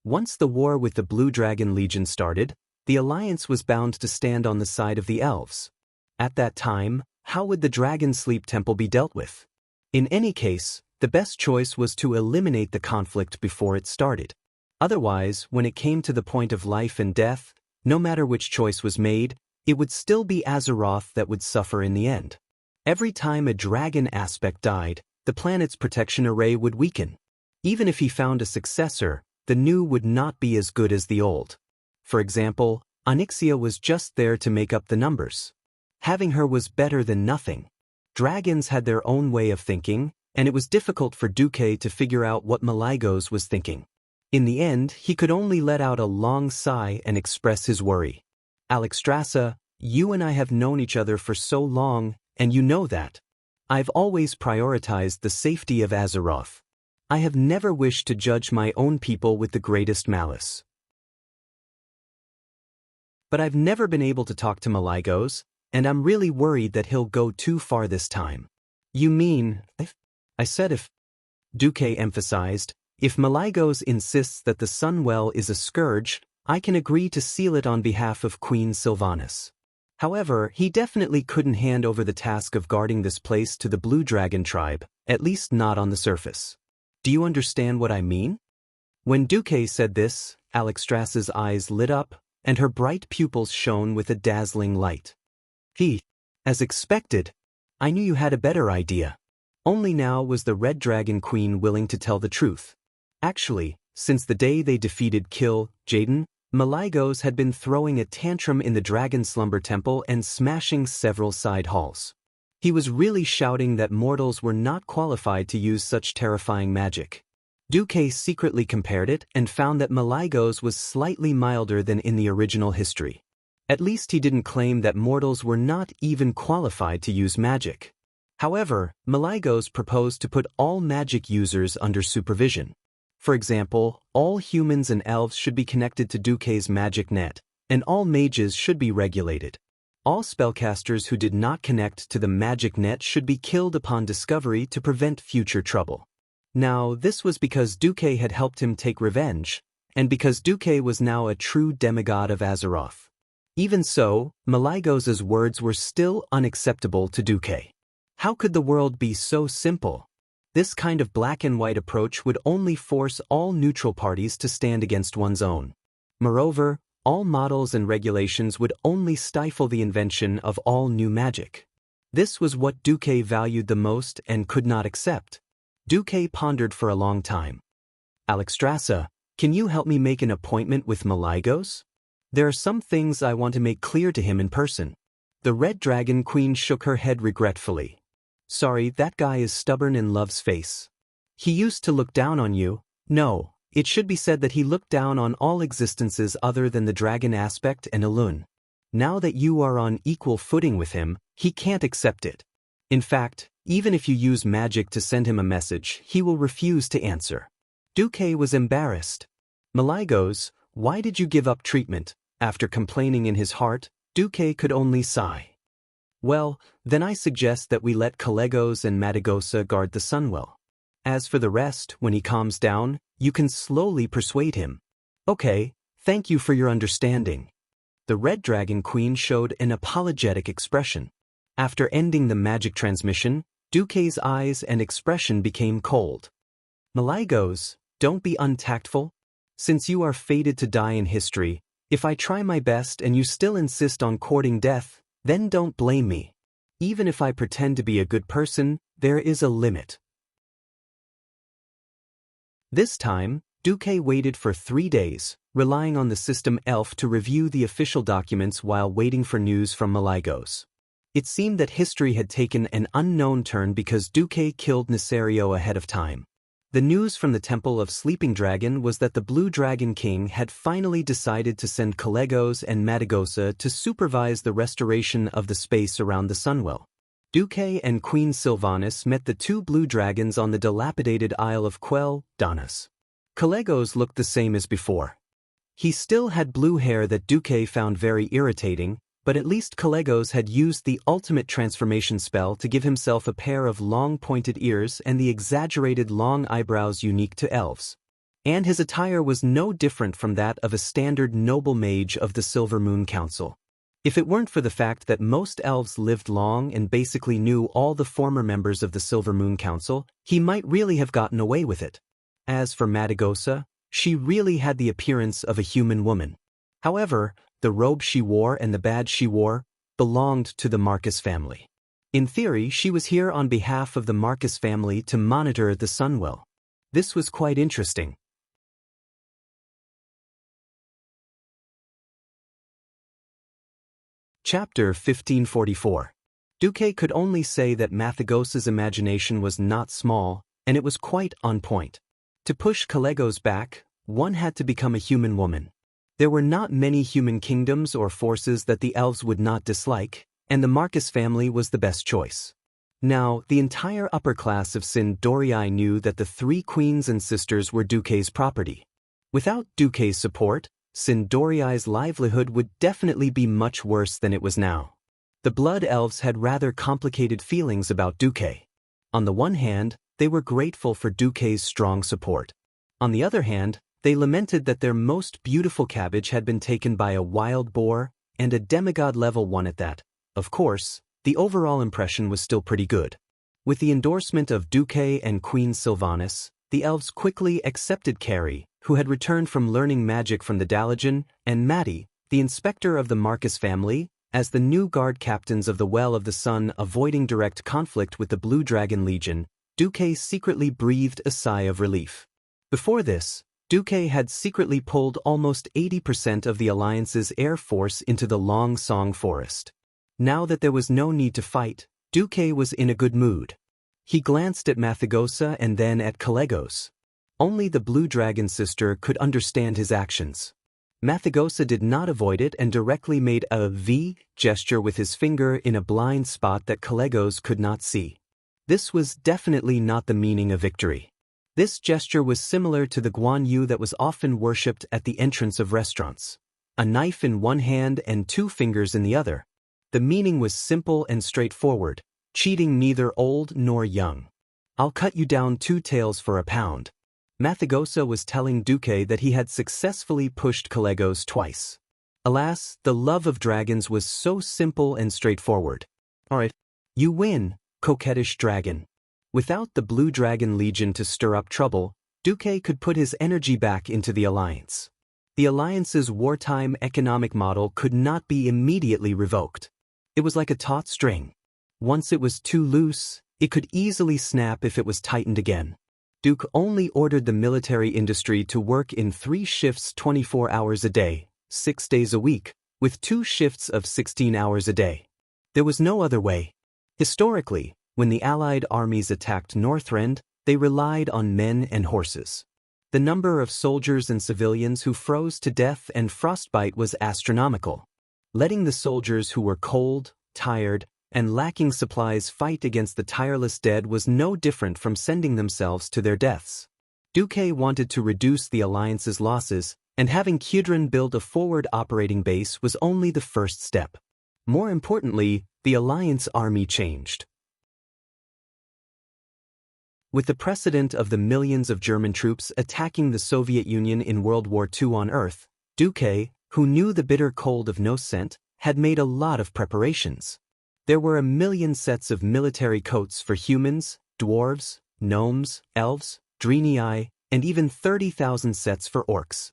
Once the war with the Blue Dragon Legion started, the Alliance was bound to stand on the side of the elves. At that time, how would the Dragon Sleep Temple be dealt with? In any case, the best choice was to eliminate the conflict before it started. Otherwise, when it came to the point of life and death, no matter which choice was made, it would still be Azeroth that would suffer in the end. Every time a dragon aspect died, the planet's protection array would weaken. Even if he found a successor, the new would not be as good as the old. For example, Onyxia was just there to make up the numbers. Having her was better than nothing. Dragons had their own way of thinking, and it was difficult for Duque to figure out what Malygos was thinking. In the end, he could only let out a long sigh and express his worry. Alexstrasza, you and I have known each other for so long, and you know that. I've always prioritized the safety of Azeroth. I have never wished to judge my own people with the greatest malice. But I've never been able to talk to Malygos, and I'm really worried that he'll go too far this time. You mean, if? I said if. Duque emphasized, if Malygos insists that the Sunwell is a scourge, I can agree to seal it on behalf of Queen Sylvanas. However, he definitely couldn't hand over the task of guarding this place to the Blue Dragon tribe, at least not on the surface. Do you understand what I mean? When Duque said this, Alexstrasza's eyes lit up, and her bright pupils shone with a dazzling light. As expected, I knew you had a better idea. Only now was the Red Dragon Queen willing to tell the truth. Actually, since the day they defeated Jaden, Malygos had been throwing a tantrum in the Dragon Slumber Temple and smashing several side halls. He was really shouting that mortals were not qualified to use such terrifying magic. Duque secretly compared it and found that Malygos was slightly milder than in the original history. At least he didn't claim that mortals were not even qualified to use magic. However, Malygos proposed to put all magic users under supervision. For example, all humans and elves should be connected to Duque's magic net, and all mages should be regulated. All spellcasters who did not connect to the magic net should be killed upon discovery to prevent future trouble. Now, this was because Duque had helped him take revenge, and because Duque was now a true demigod of Azeroth. Even so, Malygos' words were still unacceptable to Duque. How could the world be so simple? This kind of black and white approach would only force all neutral parties to stand against one's own. Moreover, all models and regulations would only stifle the invention of all new magic. This was what Duque valued the most and could not accept. Duque pondered for a long time. Alexstrasza, can you help me make an appointment with Malygos? There are some things I want to make clear to him in person. The Red Dragon Queen shook her head regretfully. Sorry, that guy is stubborn and loves face. He used to look down on you. No, it should be said that he looked down on all existences other than the dragon aspect and Elune. Now that you are on equal footing with him, he can't accept it. In fact, even if you use magic to send him a message, he will refuse to answer. Duque was embarrassed. Malygos, why did you give up treatment? After complaining in his heart, Duque could only sigh. Well, then I suggest that we let Kalegos and Matagosa guard the Sunwell. As for the rest, when he calms down, you can slowly persuade him. Okay, thank you for your understanding. The Red Dragon Queen showed an apologetic expression. After ending the magic transmission, Duque's eyes and expression became cold. Malygos, don't be untactful. Since you are fated to die in history, If I try my best and you still insist on courting death, then don't blame me. Even if I pretend to be a good person, there is a limit. This time, Duque waited for 3 days, relying on the system elf to review the official documents while waiting for news from Maligos. It seemed that history had taken an unknown turn because Duque killed Nesario ahead of time. The news from the Temple of Sleeping Dragon was that the Blue Dragon King had finally decided to send Calegos and Matagosa to supervise the restoration of the space around the Sunwell. Duque and Queen Sylvanas met the 2 blue dragons on the dilapidated Isle of Quel, Danas. Calegos looked the same as before. He still had blue hair that Duque found very irritating, but at least Calegos had used the ultimate transformation spell to give himself a pair of long pointed ears and the exaggerated long eyebrows unique to elves. And his attire was no different from that of a standard noble mage of the Silver Moon Council. If it weren't for the fact that most elves lived long and basically knew all the former members of the Silver Moon Council, he might really have gotten away with it. As for Matagosa, she really had the appearance of a human woman. However, the robe she wore and the badge she wore belonged to the Marcus family. In theory, she was here on behalf of the Marcus family to monitor the Sunwell. This was quite interesting. Chapter 1544. Duque could only say that Matagosa's imagination was not small, and it was quite on point. To push Calegos back, one had to become a human woman. There were not many human kingdoms or forces that the elves would not dislike, and the Marcus family was the best choice. Now, the entire upper class of Sindorii knew that the 3 queens and sisters were Duque's property. Without Duque's support, Sindorii's livelihood would definitely be much worse than it was now. The Blood Elves had rather complicated feelings about Duque. On the one hand, they were grateful for Duque's strong support. On the other hand, they lamented that their most beautiful cabbage had been taken by a wild boar, and a demigod level one at that. Of course, the overall impression was still pretty good. With the endorsement of Duque and Queen Sylvanas, the elves quickly accepted Carrie, who had returned from learning magic from the Dalajan, and Maddie, the inspector of the Marcus family, as the new guard captains of the Well of the Sun. Avoiding direct conflict with the Blue Dragon Legion, Duque secretly breathed a sigh of relief. Before this, Duque had secretly pulled almost 80% of the Alliance's air force into the Long Song Forest. Now that there was no need to fight, Duque was in a good mood. He glanced at Matagosa and then at Calegos. Only the Blue Dragon sister could understand his actions. Matagosa did not avoid it and directly made a V gesture with his finger in a blind spot that Calegos could not see. This was definitely not the meaning of victory. This gesture was similar to the Guan Yu that was often worshipped at the entrance of restaurants. A knife in one hand and 2 fingers in the other. The meaning was simple and straightforward, cheating neither old nor young. I'll cut you down 2 taels for a pound. Matagosa was telling Duque that he had successfully pushed Calegos twice. Alas, the love of dragons was so simple and straightforward. Alright, you win, coquettish dragon. Without the Blue Dragon Legion to stir up trouble, Duque could put his energy back into the Alliance. The Alliance's wartime economic model could not be immediately revoked. It was like a taut string. Once it was too loose, it could easily snap if it was tightened again. Duque only ordered the military industry to work in 3 shifts 24 hours a day, 6 days a week, with 2 shifts of 16 hours a day. There was no other way. Historically, when the Allied armies attacked Northrend, they relied on men and horses. The number of soldiers and civilians who froze to death and frostbite was astronomical. Letting the soldiers who were cold, tired, and lacking supplies fight against the tireless dead was no different from sending themselves to their deaths. Duque wanted to reduce the Alliance's losses, and having Kudrin build a forward operating base was only the first step. More importantly, the Alliance army changed. With the precedent of the millions of German troops attacking the Soviet Union in World War II on Earth, Duque, who knew the bitter cold of no scent, had made a lot of preparations. There were 1 million sets of military coats for humans, dwarves, gnomes, elves, Draenei, and even 30,000 sets for orcs.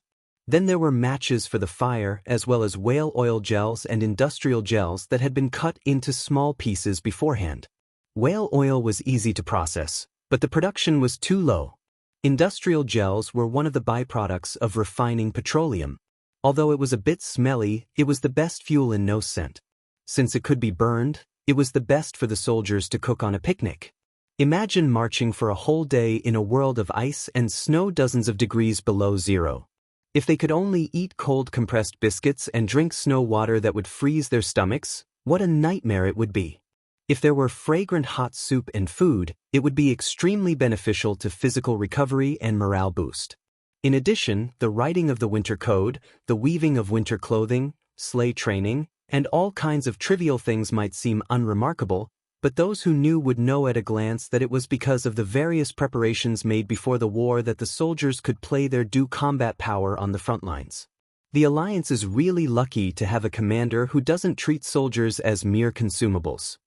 Then there were matches for the fire as well as whale oil gels and industrial gels that had been cut into small pieces beforehand. Whale oil was easy to process, but the production was too low. Industrial gels were one of the byproducts of refining petroleum. Although it was a bit smelly, it was the best fuel in no scent. Since it could be burned, it was the best for the soldiers to cook on a picnic. Imagine marching for a whole day in a world of ice and snow dozens of degrees below zero. If they could only eat cold compressed biscuits and drink snow water that would freeze their stomachs, what a nightmare it would be. If there were fragrant hot soup and food, it would be extremely beneficial to physical recovery and morale boost. In addition, the writing of the winter code, the weaving of winter clothing, sleigh training, and all kinds of trivial things might seem unremarkable, but those who knew would know at a glance that it was because of the various preparations made before the war that the soldiers could play their due combat power on the front lines. The Alliance is really lucky to have a commander who doesn't treat soldiers as mere consumables.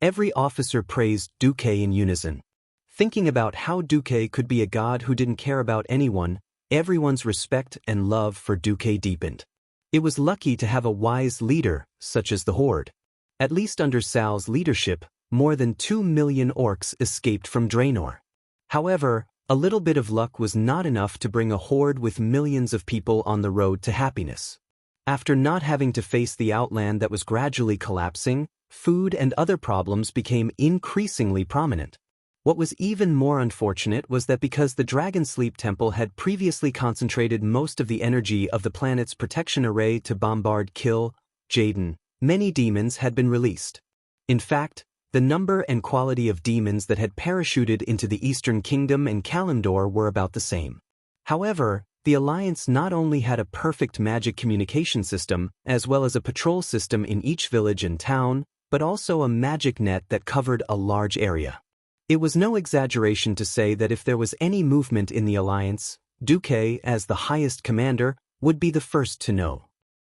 Every officer praised Duque in unison. Thinking about how Duque could be a god who didn't care about anyone, everyone's respect and love for Duque deepened. It was lucky to have a wise leader, such as the Horde. At least under Sal's leadership, more than 2 million orcs escaped from Draenor. However, a little bit of luck was not enough to bring a horde with millions of people on the road to happiness. After not having to face the outland that was gradually collapsing, food and other problems became increasingly prominent. What was even more unfortunate was that because the Dragon Sleep Temple had previously concentrated most of the energy of the planet's protection array to bombard Jaden, many demons had been released. In fact, the number and quality of demons that had parachuted into the Eastern Kingdom and Kalimdor were about the same. However, the Alliance not only had a perfect magic communication system, as well as a patrol system in each village and town, but also a magic net that covered a large area. It was no exaggeration to say that if there was any movement in the Alliance, Duque, as the highest commander, would be the first to know.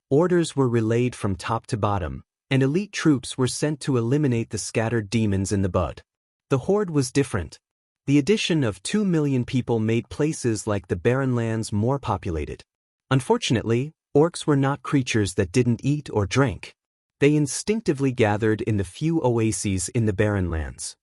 Orders were relayed from top to bottom, and elite troops were sent to eliminate the scattered demons in the bud. The Horde was different. The addition of 2 million people made places like the Barren Lands more populated. Unfortunately, orcs were not creatures that didn't eat or drink. They instinctively gathered in the few oases in the Barren Lands.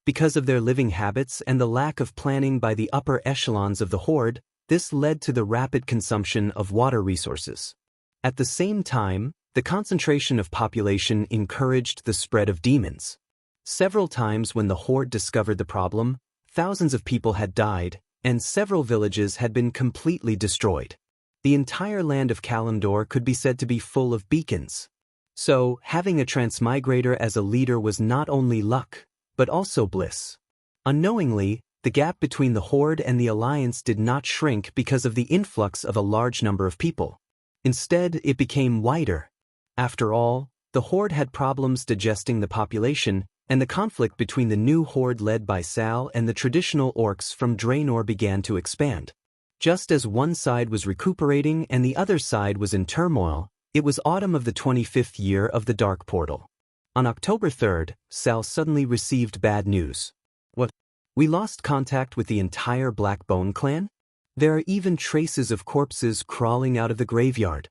Because of their living habits and the lack of planning by the upper echelons of the Horde, this led to the rapid consumption of water resources. At the same time, the concentration of population encouraged the spread of demons. Several times when the Horde discovered the problem, thousands of people had died, and several villages had been completely destroyed. The entire land of Kalimdor could be said to be full of beacons. So, having a transmigrator as a leader was not only luck, but also bliss. Unknowingly, the gap between the Horde and the Alliance did not shrink because of the influx of a large number of people. Instead, it became wider. After all, the Horde had problems digesting the population, and the conflict between the new Horde led by Sal and the traditional orcs from Draenor began to expand. Just as one side was recuperating and the other side was in turmoil, it was autumn of the 25th year of the Dark Portal. On October 3rd, Sal suddenly received bad news. What? We lost contact with the entire Blackbone clan? There are even traces of corpses crawling out of the graveyard.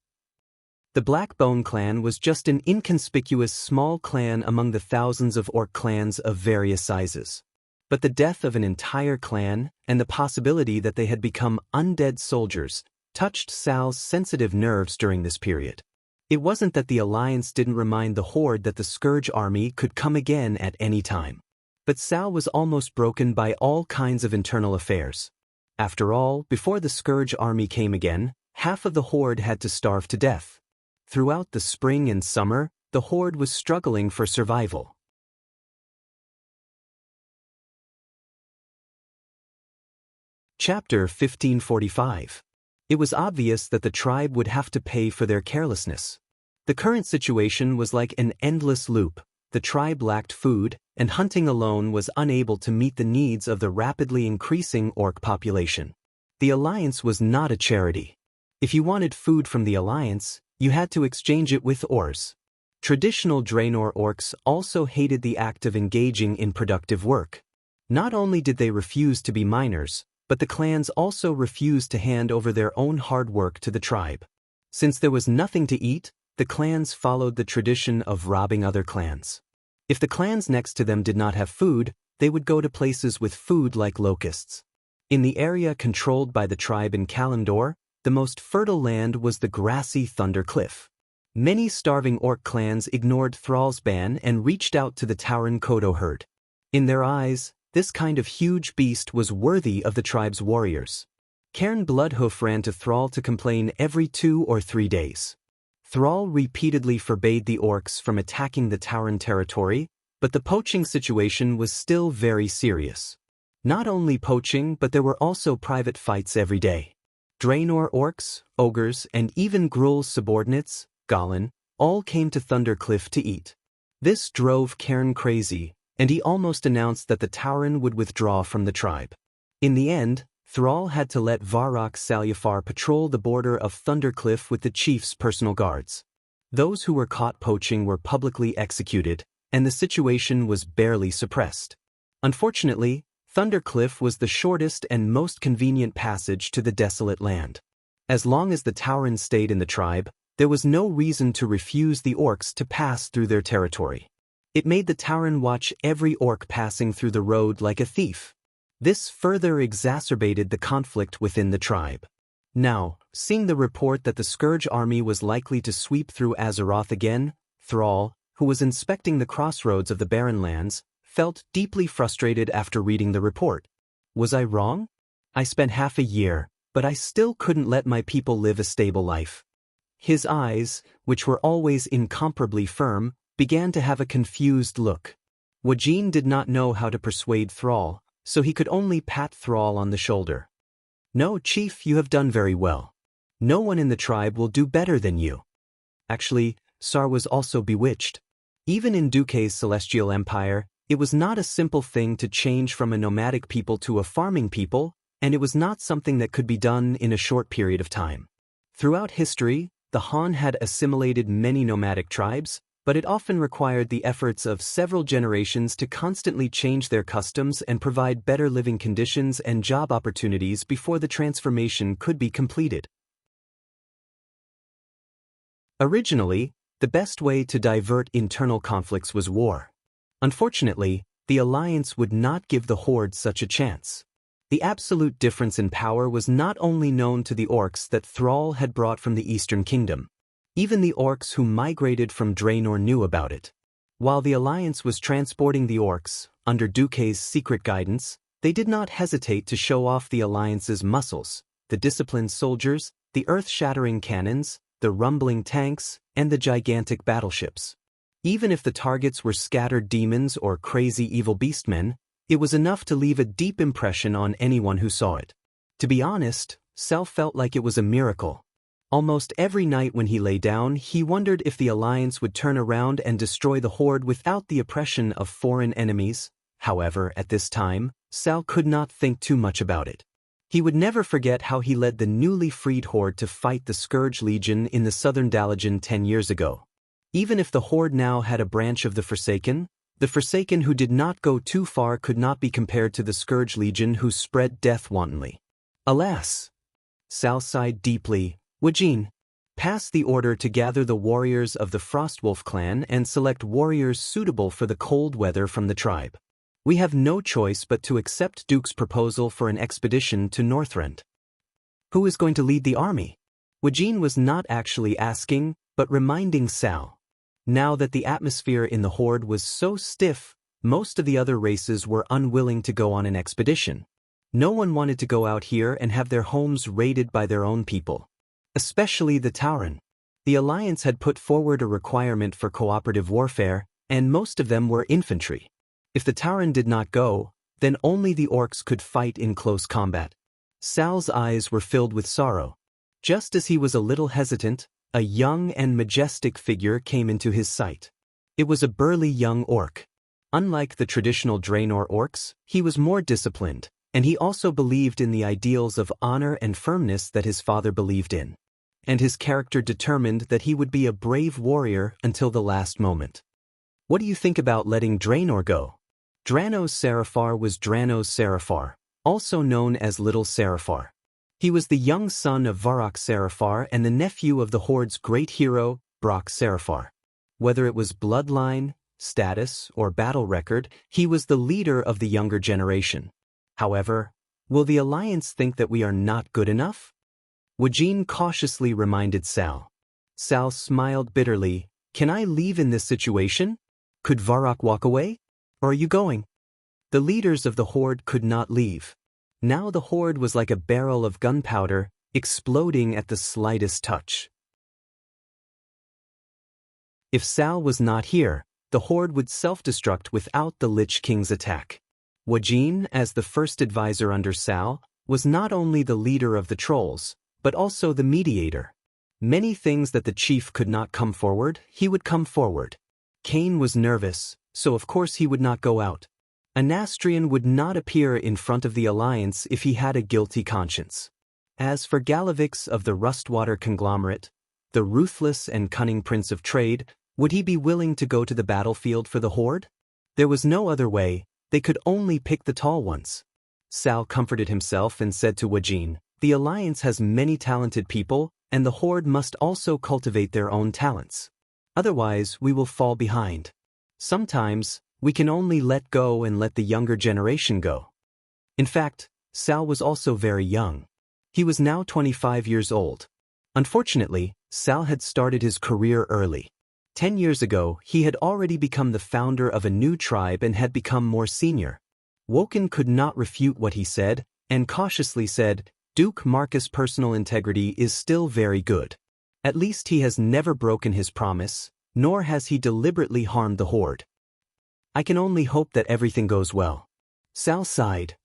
The Blackbone clan was just an inconspicuous small clan among the thousands of orc clans of various sizes. But the death of an entire clan, and the possibility that they had become undead soldiers, touched Sal's sensitive nerves during this period. It wasn't that the Alliance didn't remind the Horde that the Scourge army could come again at any time. But Sal was almost broken by all kinds of internal affairs. After all, before the Scourge army came again, half of the Horde had to starve to death. Throughout the spring and summer, the Horde was struggling for survival. Chapter 1545. It was obvious that the tribe would have to pay for their carelessness. The current situation was like an endless loop. The tribe lacked food, and hunting alone was unable to meet the needs of the rapidly increasing orc population. The Alliance was not a charity. If you wanted food from the Alliance, you had to exchange it with ores. Traditional Draenor orcs also hated the act of engaging in productive work. Not only did they refuse to be miners, but the clans also refused to hand over their own hard work to the tribe. Since there was nothing to eat, the clans followed the tradition of robbing other clans. If the clans next to them did not have food, they would go to places with food like locusts. In the area controlled by the tribe in Kalimdor, the most fertile land was the grassy Thunder Cliff. Many starving orc clans ignored Thrall's ban and reached out to the Tauren Kodo herd. In their eyes, this kind of huge beast was worthy of the tribe's warriors. Cairn Bloodhoof ran to Thrall to complain every 2 or 3 days. Thrall repeatedly forbade the orcs from attacking the Tauren territory, but the poaching situation was still very serious. Not only poaching, but there were also private fights every day. Draenor orcs, ogres, and even Gruul's subordinates, Gallen, all came to Thundercliff to eat. This drove Cairn crazy, and he almost announced that the Tauren would withdraw from the tribe. In the end, Thrall had to let Varrock Salyafar patrol the border of Thundercliff with the chief's personal guards. Those who were caught poaching were publicly executed, and the situation was barely suppressed. Unfortunately, Thundercliff was the shortest and most convenient passage to the desolate land. As long as the Tauren stayed in the tribe, there was no reason to refuse the orcs to pass through their territory. It made the Tauren watch every orc passing through the road like a thief. This further exacerbated the conflict within the tribe. Now, seeing the report that the Scourge army was likely to sweep through Azeroth again, Thrall, who was inspecting the crossroads of the Barren Lands, felt deeply frustrated after reading the report. Was I wrong? I spent half a year, but I still couldn't let my people live a stable life. His eyes, which were always incomparably firm, began to have a confused look. Wajin did not know how to persuade Thrall, so he could only pat Thrall on the shoulder. No, Chief, you have done very well. No one in the tribe will do better than you. Actually, Sar was also bewitched. Even in Duque's celestial empire, it was not a simple thing to change from a nomadic people to a farming people, and it was not something that could be done in a short period of time. Throughout history, the Han had assimilated many nomadic tribes, but it often required the efforts of several generations to constantly change their customs and provide better living conditions and job opportunities before the transformation could be completed. Originally, the best way to divert internal conflicts was war. Unfortunately, the Alliance would not give the Horde such a chance. The absolute difference in power was not only known to the orcs that Thrall had brought from the Eastern Kingdom. Even the orcs who migrated from Draenor knew about it. While the Alliance was transporting the orcs, under Duque's secret guidance, they did not hesitate to show off the Alliance's muscles, the disciplined soldiers, the earth-shattering cannons, the rumbling tanks, and the gigantic battleships. Even if the targets were scattered demons or crazy evil beastmen, it was enough to leave a deep impression on anyone who saw it. To be honest, Sel felt like it was a miracle. Almost every night when he lay down, he wondered if the Alliance would turn around and destroy the Horde without the oppression of foreign enemies. However, at this time, Sal could not think too much about it. He would never forget how he led the newly freed Horde to fight the Scourge Legion in the southern Dalagen 10 years ago. Even if the Horde now had a branch of the Forsaken who did not go too far could not be compared to the Scourge Legion who spread death wantonly. Alas! Sal sighed deeply. Wajin, pass the order to gather the warriors of the Frostwolf clan and select warriors suitable for the cold weather from the tribe. We have no choice but to accept Duke's proposal for an expedition to Northrend. Who is going to lead the army? Wajin was not actually asking, but reminding Sal. Now that the atmosphere in the Horde was so stiff, most of the other races were unwilling to go on an expedition. No one wanted to go out here and have their homes raided by their own people. Especially the Tauren. The Alliance had put forward a requirement for cooperative warfare, and most of them were infantry. If the Tauren did not go, then only the orcs could fight in close combat. Sal's eyes were filled with sorrow. Just as he was a little hesitant, a young and majestic figure came into his sight. It was a burly young orc. Unlike the traditional Draenor orcs, he was more disciplined, and he also believed in the ideals of honor and firmness that his father believed in. And his character determined that he would be a brave warrior until the last moment. What do you think about letting Draenor go? Dranos Seraphar was Dranos Seraphar, also known as Little Seraphar. He was the young son of Varrock Seraphar and the nephew of the Horde's great hero, Brock Seraphar. Whether it was bloodline, status, or battle record, he was the leader of the younger generation. However, will the Alliance think that we are not good enough? Wajin cautiously reminded Sal. Sal smiled bitterly. Can I leave in this situation? Could Varrock walk away? Or are you going? The leaders of the Horde could not leave. Now the Horde was like a barrel of gunpowder, exploding at the slightest touch. If Sal was not here, the Horde would self-destruct without the Lich King's attack. Wajin, as the first advisor under Sal, was not only the leader of the trolls, but also the mediator. Many things that the chief could not come forward, he would come forward. Cain was nervous, so of course he would not go out. A Nastrian would not appear in front of the Alliance if he had a guilty conscience. As for Galavix of the Rustwater conglomerate, the ruthless and cunning prince of trade, would he be willing to go to the battlefield for the Horde? There was no other way, they could only pick the tall ones. Sal comforted himself and said to Wajin, the Alliance has many talented people, and the Horde must also cultivate their own talents. Otherwise, we will fall behind. Sometimes, we can only let go and let the younger generation go. In fact, Sal was also very young. He was now 25 years old. Unfortunately, Sal had started his career early. 10 years ago, he had already become the founder of a new tribe and had become more senior. Woken could not refute what he said, and cautiously said, Duke Marcus' personal integrity is still very good. At least he has never broken his promise, nor has he deliberately harmed the Horde. I can only hope that everything goes well. Sal sighed.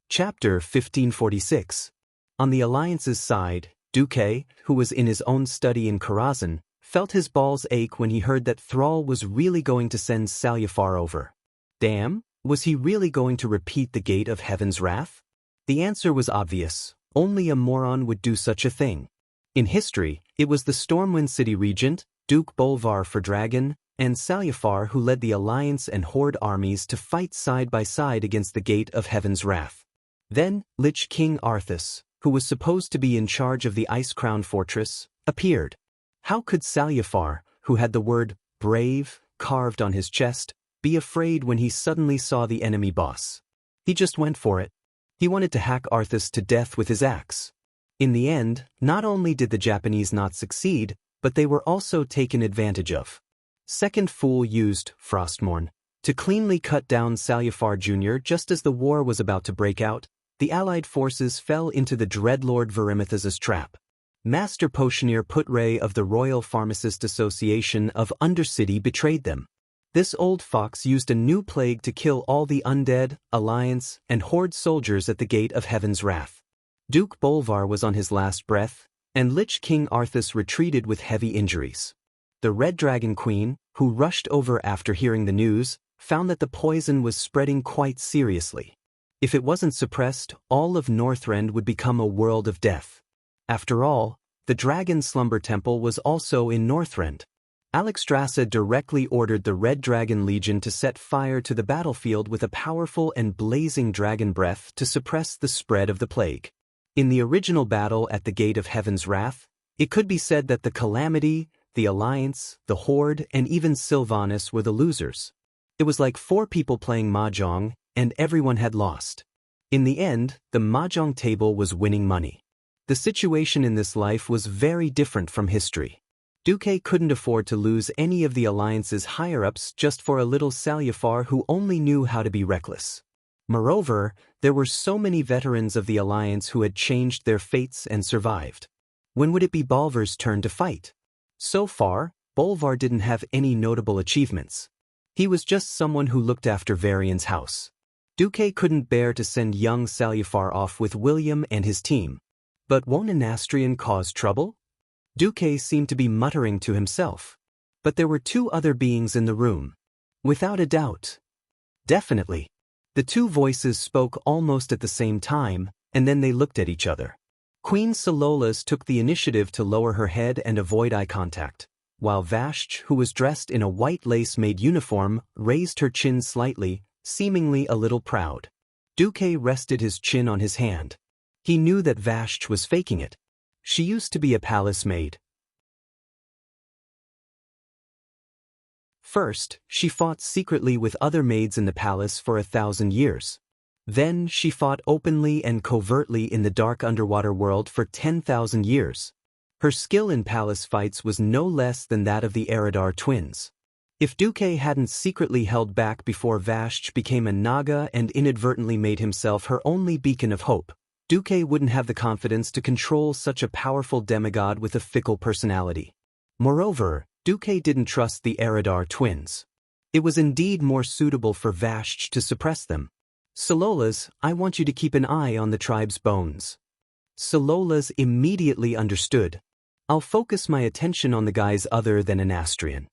Chapter 1546. On the Alliance's side, Duque, who was in his own study in Karazhan, felt his balls ache when he heard that Thrall was really going to send Salyafar over. Damn, was he really going to repeat the Gate of Heaven's Wrath? The answer was obvious. Only a moron would do such a thing. In history, it was the Stormwind City Regent, Duke Bolvar for Dragon, and Salyafar who led the Alliance and Horde armies to fight side by side against the Gate of Heaven's Wrath. Then, Lich King Arthas, who was supposed to be in charge of the Ice Crown Fortress, appeared. How could Salyafar, who had the word brave carved on his chest, be afraid when he suddenly saw the enemy boss? He just went for it. He wanted to hack Arthas to death with his axe. In the end, not only did the Japanese not succeed, but they were also taken advantage of. Second Fool used Frostmourne to cleanly cut down Salyafar Jr. just as the war was about to break out. The Allied forces fell into the Dreadlord Varimitha's trap. Master Potioneer Putray of the Royal Pharmacist Association of Undercity betrayed them. This old fox used a new plague to kill all the undead, Alliance, and Horde soldiers at the Gate of Heaven's Wrath. Duke Bolvar was on his last breath, and Lich King Arthas retreated with heavy injuries. The Red Dragon Queen, who rushed over after hearing the news, found that the poison was spreading quite seriously. If it wasn't suppressed, all of Northrend would become a world of death. After all, the Dragon Slumber Temple was also in Northrend. Alexstrasza directly ordered the Red Dragon Legion to set fire to the battlefield with a powerful and blazing dragon breath to suppress the spread of the plague. In the original battle at the Gate of Heaven's Wrath, it could be said that the Calamity, the Alliance, the Horde, and even Sylvanas were the losers. It was like 4 people playing mahjong, and everyone had lost. In the end, the mahjong table was winning money. The situation in this life was very different from history. Duque couldn't afford to lose any of the Alliance's higher-ups just for a little Salyafar who only knew how to be reckless. Moreover, there were so many veterans of the Alliance who had changed their fates and survived. When would it be Bolvar's turn to fight? So far, Bolvar didn't have any notable achievements. He was just someone who looked after Varian's house. Duque couldn't bear to send young Salyafar off with William and his team. But won't a Nastrian cause trouble? Duque seemed to be muttering to himself. But there were 2 other beings in the room. Without a doubt. Definitely. The 2 voices spoke almost at the same time, and then they looked at each other. Queen Salolas took the initiative to lower her head and avoid eye contact. while Vashch, who was dressed in a white lace-made uniform, raised her chin slightly, seemingly a little proud. Duque rested his chin on his hand. He knew that Vashch was faking it. She used to be a palace maid. First, she fought secretly with other maids in the palace for 1,000 years. Then she fought openly and covertly in the dark underwater world for 10,000 years. Her skill in palace fights was no less than that of the Eridar twins. If Duque hadn't secretly held back before Vashch became a Naga and inadvertently made himself her only beacon of hope, Duque wouldn't have the confidence to control such a powerful demigod with a fickle personality. Moreover, Duque didn't trust the Eridar twins. It was indeed more suitable for Vashch to suppress them. Salolas, I want you to keep an eye on the tribe's bones. Salolas immediately understood. I'll focus my attention on the guys other than an Astrian.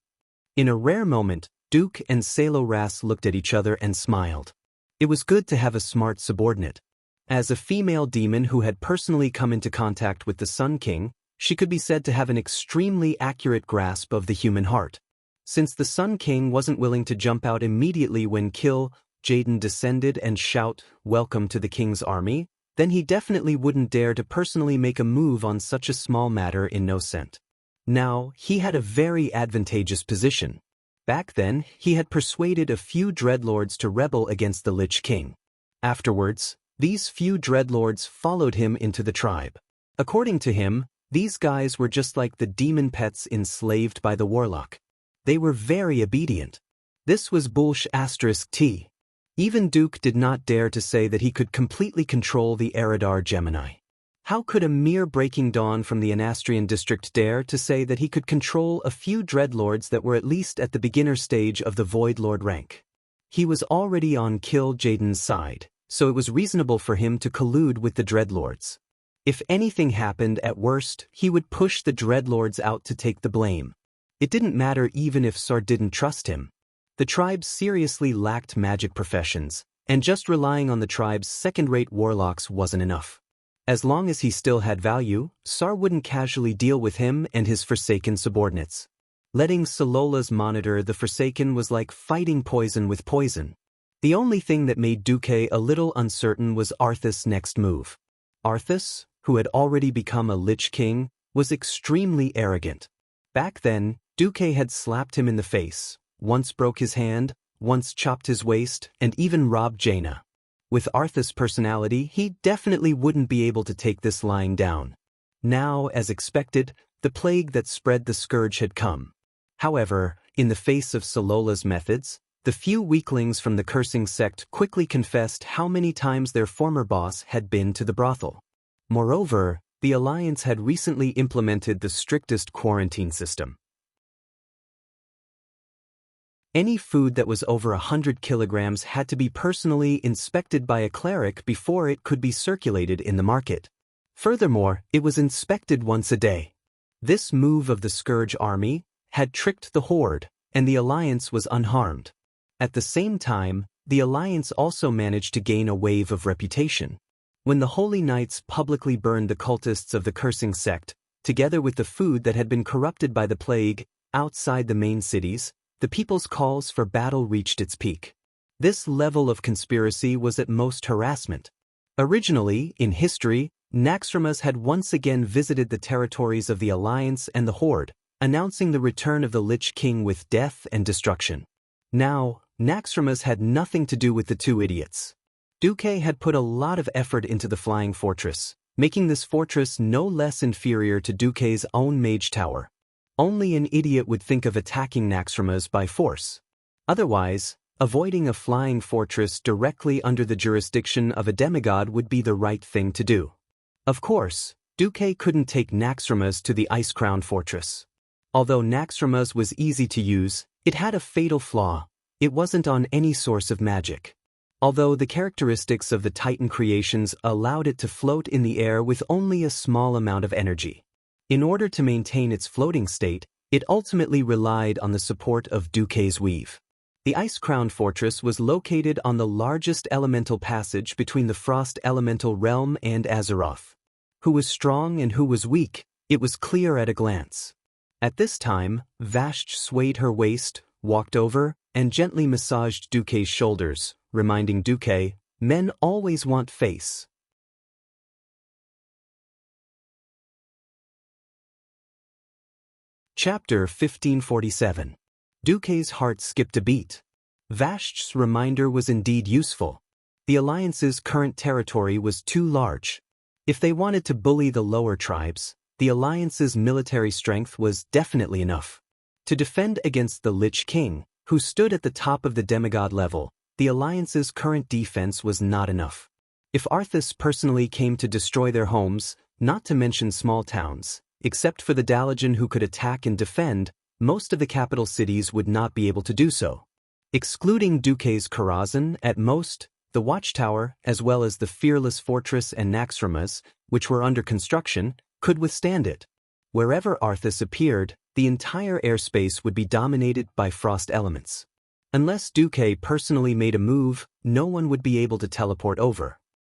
In a rare moment, Duke and Saloras looked at each other and smiled. It was good to have a smart subordinate. As a female demon who had personally come into contact with the Sun King, she could be said to have an extremely accurate grasp of the human heart. Since the Sun King wasn't willing to jump out immediately when Jaden descended and shout, "Welcome to the King's army," then he definitely wouldn't dare to personally make a move on such a small matter in no cent. Now, he had a very advantageous position. Back then, he had persuaded a few dreadlords to rebel against the Lich King. Afterwards, these few dreadlords followed him into the tribe. According to him, these guys were just like the demon pets enslaved by the warlock. They were very obedient. This was *T. Even Duke did not dare to say that he could completely control the Eridar Gemini. How could a mere breaking dawn from the Anastrian district dare to say that he could control a few dreadlords that were at least at the beginner stage of the Void Lord rank? He was already on Jaden's side, so it was reasonable for him to collude with the dreadlords. If anything happened, at worst, he would push the dreadlords out to take the blame. It didn't matter even if Sar didn't trust him. The tribe seriously lacked magic professions, and just relying on the tribe's second-rate warlocks wasn't enough. As long as he still had value, Sar wouldn't casually deal with him and his Forsaken subordinates. Letting Salolas monitor the Forsaken was like fighting poison with poison. The only thing that made Duque a little uncertain was Arthas' next move. Arthas, who had already become a Lich King, was extremely arrogant. Back then, Duque had slapped him in the face, once broke his hand, once chopped his waist, and even robbed Jaina. With Arthas' personality, he definitely wouldn't be able to take this lying down. Now, as expected, the plague that spread the scourge had come. However, in the face of Salola's methods, the few weaklings from the cursing sect quickly confessed how many times their former boss had been to the brothel. Moreover, the Alliance had recently implemented the strictest quarantine system. Any food that was over 100 kilograms had to be personally inspected by a cleric before it could be circulated in the market. Furthermore, it was inspected once a day. This move of the Scourge army had tricked the Horde, and the Alliance was unharmed. At the same time, the Alliance also managed to gain a wave of reputation. When the Holy Knights publicly burned the cultists of the cursing sect, together with the food that had been corrupted by the plague, outside the main cities, the people's calls for battle reached its peak. This level of conspiracy was at most harassment. Originally, in history, Naxxramas had once again visited the territories of the Alliance and the Horde, announcing the return of the Lich King with death and destruction. Now, Naxxramas had nothing to do with the two idiots. Duque had put a lot of effort into the Flying Fortress, making this fortress no less inferior to Duque's own Mage Tower. Only an idiot would think of attacking Naxxramas by force. Otherwise, avoiding a flying fortress directly under the jurisdiction of a demigod would be the right thing to do. Of course, Duque couldn't take Naxxramas to the Ice-Crown Fortress. Although Naxxramas was easy to use, it had a fatal flaw. It wasn't on any source of magic. Although the characteristics of the Titan creations allowed it to float in the air with only a small amount of energy. In order to maintain its floating state, it ultimately relied on the support of Duque's weave. The Ice-Crown Fortress was located on the largest elemental passage between the Frost Elemental Realm and Azeroth. Who was strong and who was weak, it was clear at a glance. At this time, Vashj swayed her waist, walked over, and gently massaged Duque's shoulders, reminding Duque, men always want face. Chapter 1547. Duque's heart skipped a beat. Vashj's reminder was indeed useful. The alliance's current territory was too large. If they wanted to bully the lower tribes, the alliance's military strength was definitely enough. To defend against the Lich King, who stood at the top of the demigod level, the alliance's current defense was not enough. If Arthas personally came to destroy their homes, not to mention small towns, except for the Dalajan who could attack and defend, most of the capital cities would not be able to do so. Excluding Duque's Karazhan, at most, the Watchtower, as well as the Fearless Fortress and Naxxramas, which were under construction, could withstand it. Wherever Arthas appeared, the entire airspace would be dominated by frost elements. Unless Duque personally made a move, no one would be able to teleport over.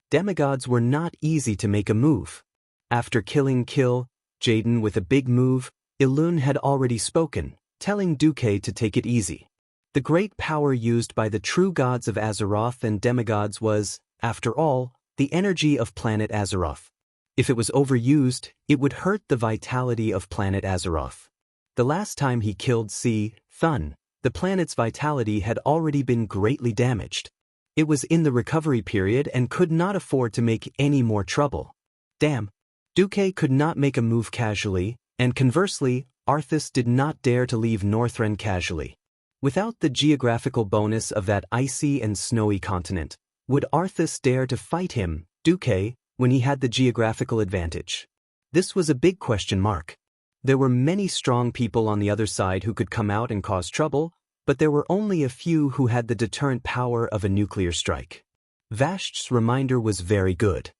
Demigods were not easy to make a move. After killing Jaden with a big move, Elune had already spoken, telling Duque to take it easy. The great power used by the true gods of Azeroth and demigods was, after all, the energy of planet Azeroth. If it was overused, it would hurt the vitality of planet Azeroth. The last time he killed Thun, the planet's vitality had already been greatly damaged. It was in the recovery period and could not afford to make any more trouble. Damn. Duque could not make a move casually, and conversely, Arthas did not dare to leave Northrend casually. Without the geographical bonus of that icy and snowy continent, would Arthas dare to fight him, Duque, when he had the geographical advantage? This was a big question mark. There were many strong people on the other side who could come out and cause trouble, but there were only a few who had the deterrent power of a nuclear strike. Vashj's reminder was very good.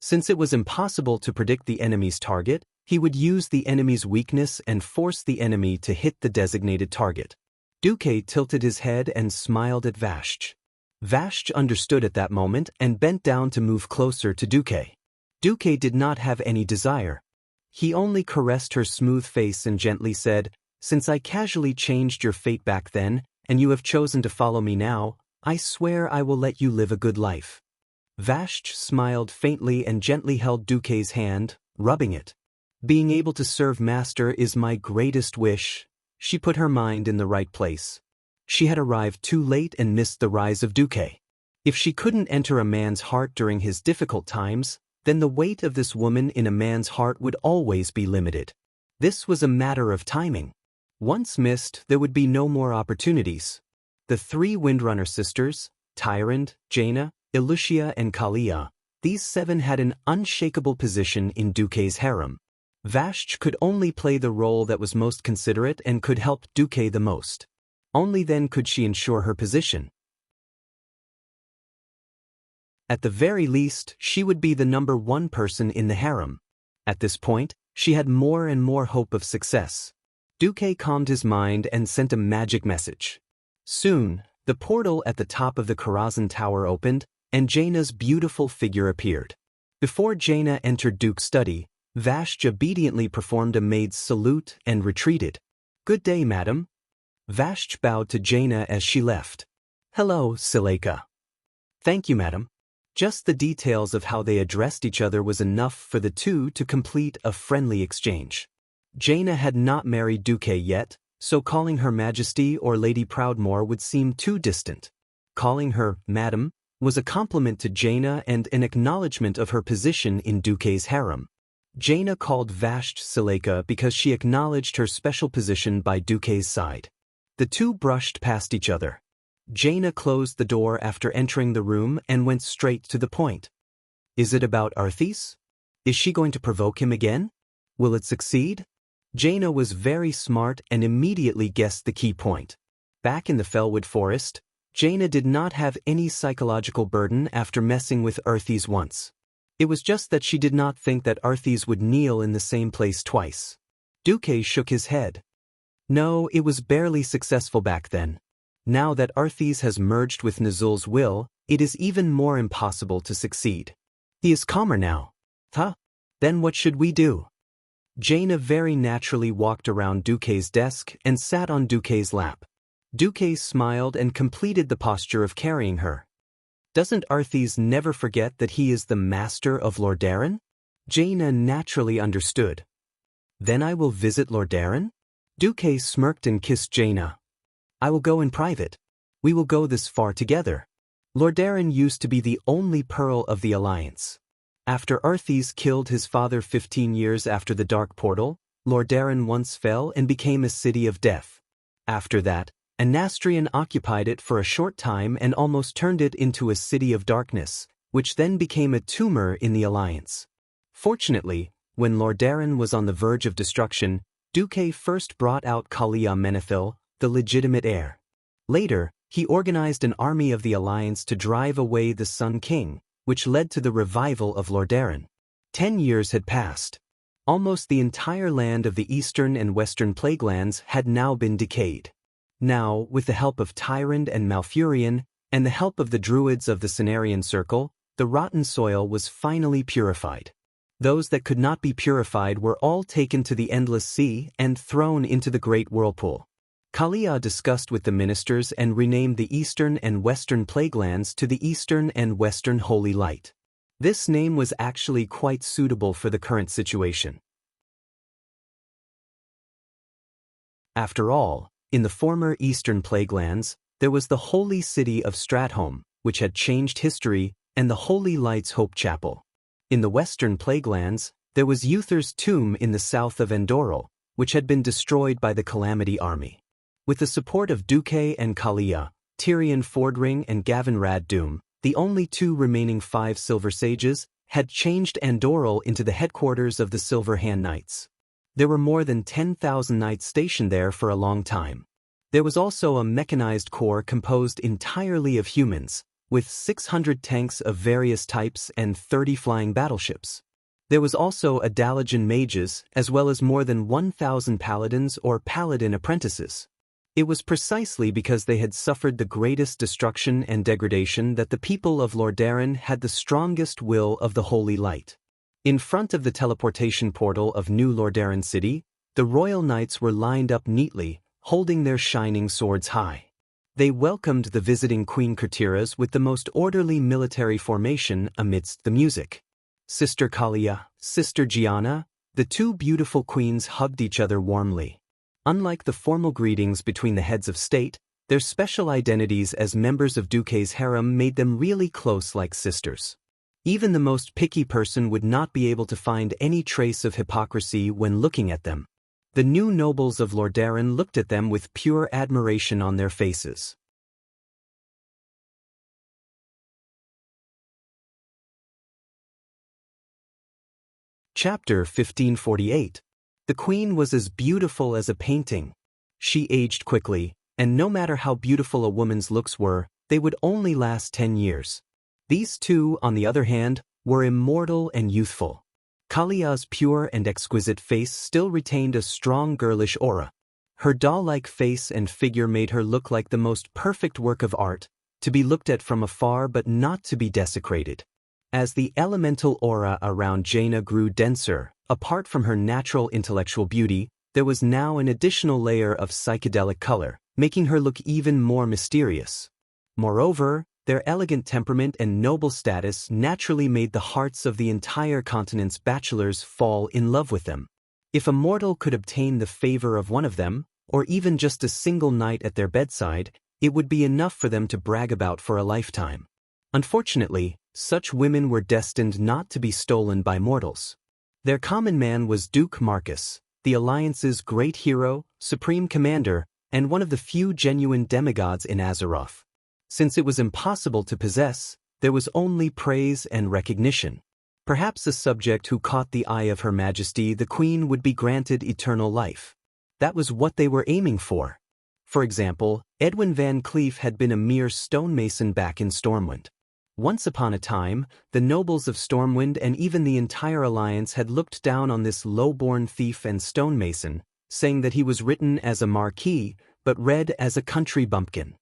Since it was impossible to predict the enemy's target, he would use the enemy's weakness and force the enemy to hit the designated target. Duque tilted his head and smiled at Vashj. Vashj understood at that moment and bent down to move closer to Duque. Duque did not have any desire. He only caressed her smooth face and gently said, "Since I casually changed your fate back then, and you have chosen to follow me now, I swear I will let you live a good life." Vashj smiled faintly and gently held Duque's hand, rubbing it. "Being able to serve Master is my greatest wish." She put her mind in the right place. She had arrived too late and missed the rise of Duque. If she couldn't enter a man's heart during his difficult times, then the weight of this woman in a man's heart would always be limited. This was a matter of timing. Once missed, there would be no more opportunities. The three Windrunner sisters, Tyrande, Jaina, Ilucia and Kalia, these seven had an unshakable position in Duque's harem. Vashj could only play the role that was most considerate and could help Duque the most. Only then could she ensure her position. At the very least, she would be the number one person in the harem. At this point, she had more and more hope of success. Duque calmed his mind and sent a magic message. Soon, the portal at the top of the Karazhan Tower opened, and Jaina's beautiful figure appeared. Before Jaina entered Duke's study, Vashj obediently performed a maid's salute and retreated. "Good day, madam." Vashj bowed to Jaina as she left. "Hello, Sileka." "Thank you, madam." Just the details of how they addressed each other was enough for the two to complete a friendly exchange. Jaina had not married Duque yet, so calling her Majesty or Lady Proudmoore would seem too distant. Calling her Madam was a compliment to Jaina and an acknowledgement of her position in Duque's harem. Jaina called Vashj Sileka because she acknowledged her special position by Duque's side. The two brushed past each other. Jaina closed the door after entering the room and went straight to the point. "Is it about Arthas? Is she going to provoke him again? Will it succeed?" Jaina was very smart and immediately guessed the key point. Back in the Fellwood Forest, Jaina did not have any psychological burden after messing with Arthas once. It was just that she did not think that Arthas would kneel in the same place twice. Duque shook his head. No, it was barely successful back then. Now that Arthas has merged with Nuzul's will, it is even more impossible to succeed. He is calmer now. Then what should we do? Jaina very naturally walked around Duque's desk and sat on Duque's lap. Duque smiled and completed the posture of carrying her. Doesn't Arthis never forget that he is the master of Lordaeron? Jaina naturally understood. Then I will visit Lordaeron? Duque smirked and kissed Jaina. I will go in private. We will go this far together. Lordaeron used to be the only pearl of the Alliance. After Arthis killed his father 15 years after the Dark Portal, Lordaeron once fell and became a city of death. After that, Anastrian occupied it for a short time and almost turned it into a city of darkness, which then became a tumor in the Alliance. Fortunately, when Lordaeron was on the verge of destruction, Duque first brought out Kalia Menethil, the legitimate heir. Later, he organized an army of the Alliance to drive away the Sun King, which led to the revival of Lordaeron. 10 years had passed. Almost the entire land of the eastern and western Plaguelands had now been decayed. Now, with the help of Tyrande and Malfurion, and the help of the druids of the Cenarian Circle, the rotten soil was finally purified. Those that could not be purified were all taken to the Endless Sea and thrown into the Great Whirlpool. Kalia discussed with the ministers and renamed the eastern and western Plaguelands to the Eastern and Western Holy Light. This name was actually quite suitable for the current situation. After all, in the former Eastern Plaguelands, there was the holy city of Stratholme, which had changed history, and the Holy Light's Hope Chapel. In the Western Plaguelands, there was Uther's tomb in the south of Endoril, which had been destroyed by the Calamity Army. With the support of Duque and Kalia, Tyrion Fordring and Gavin Raddoom, the only two remaining 5 Silver Sages, had changed Andoril into the headquarters of the Silver Hand Knights. There were more than 10,000 knights stationed there for a long time. There was also a mechanized corps composed entirely of humans, with 600 tanks of various types and 30 flying battleships. There was also a Dalajan mages, as well as more than 1,000 paladins or paladin apprentices. It was precisely because they had suffered the greatest destruction and degradation that the people of Lordaeron had the strongest will of the Holy Light. In front of the teleportation portal of New Lordaeron City, the royal knights were lined up neatly, holding their shining swords high. They welcomed the visiting Queen Kurtiras with the most orderly military formation amidst the music. Sister Kalia, Sister Gianna, the two beautiful queens hugged each other warmly. Unlike the formal greetings between the heads of state, their special identities as members of Duque's harem made them really close like sisters. Even the most picky person would not be able to find any trace of hypocrisy when looking at them. The new nobles of Lordaeron looked at them with pure admiration on their faces. Chapter 1548. The queen was as beautiful as a painting. She aged quickly, and no matter how beautiful a woman's looks were, they would only last 10 years. These two, on the other hand, were immortal and youthful. Kalia's pure and exquisite face still retained a strong girlish aura. Her doll-like face and figure made her look like the most perfect work of art, to be looked at from afar but not to be desecrated. As the elemental aura around Jaina grew denser, apart from her natural intellectual beauty, there was now an additional layer of psychedelic color, making her look even more mysterious. Moreover, their elegant temperament and noble status naturally made the hearts of the entire continent's bachelors fall in love with them. If a mortal could obtain the favor of one of them, or even just a single night at their bedside, it would be enough for them to brag about for a lifetime. Unfortunately, such women were destined not to be stolen by mortals. Their common man was Duke Marcus, the Alliance's great hero, supreme commander, and one of the few genuine demigods in Azeroth. Since it was impossible to possess, there was only praise and recognition. Perhaps a subject who caught the eye of Her Majesty the Queen would be granted eternal life. That was what they were aiming for. For example, Edwin Van Cleef had been a mere stonemason back in Stormwind. Once upon a time, the nobles of Stormwind and even the entire Alliance had looked down on this low-born thief and stonemason, saying that he was written as a marquis, but read as a country bumpkin.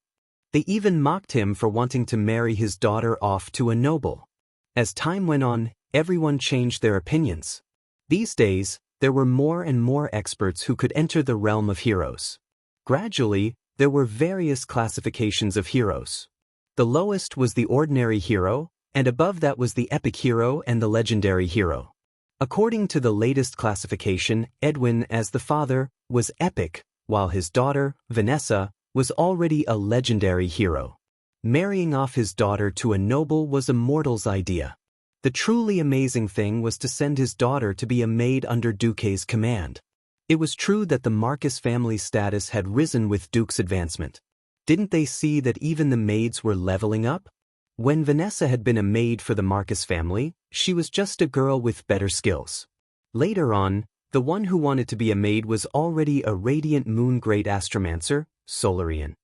They even mocked him for wanting to marry his daughter off to a noble. As time went on, everyone changed their opinions. These days, there were more and more experts who could enter the realm of heroes. Gradually, there were various classifications of heroes. The lowest was the ordinary hero, and above that was the epic hero and the legendary hero. According to the latest classification, Edwin, as the father, was epic, while his daughter, Vanessa, was already a legendary hero. Marrying off his daughter to a noble was a mortal's idea. The truly amazing thing was to send his daughter to be a maid under Duque's command. It was true that the Marcus family's status had risen with Duke's advancement. Didn't they see that even the maids were leveling up? When Vanessa had been a maid for the Marcus family, she was just a girl with better skills. Later on, the one who wanted to be a maid was already a radiant moon great astromancer, Solarian.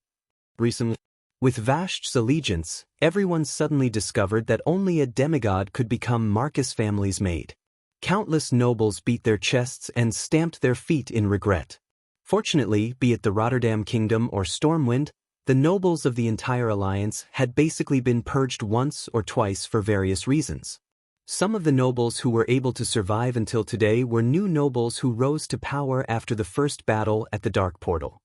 Recently, with Vashti's allegiance, everyone suddenly discovered that only a demigod could become Marcus family's maid. Countless nobles beat their chests and stamped their feet in regret. Fortunately, be it the Rotterdam Kingdom or Stormwind, the nobles of the entire alliance had basically been purged once or twice for various reasons. Some of the nobles who were able to survive until today were new nobles who rose to power after the first battle at the Dark Portal.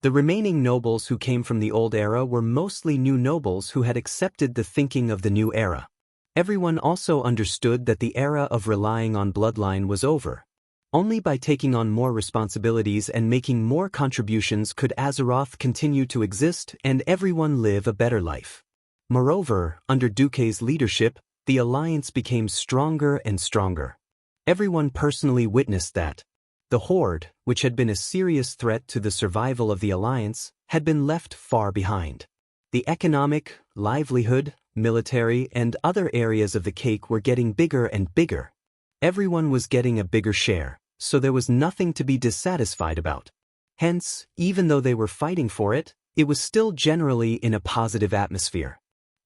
The remaining nobles who came from the old era were mostly new nobles who had accepted the thinking of the new era. Everyone also understood that the era of relying on bloodline was over. Only by taking on more responsibilities and making more contributions could Azeroth continue to exist and everyone live a better life. Moreover, under Duque's leadership, the alliance became stronger and stronger. Everyone personally witnessed that. The Horde, which had been a serious threat to the survival of the alliance, had been left far behind. The economic, livelihood, military, and other areas of the cake were getting bigger and bigger. Everyone was getting a bigger share, so there was nothing to be dissatisfied about. Hence, even though they were fighting for it, it was still generally in a positive atmosphere.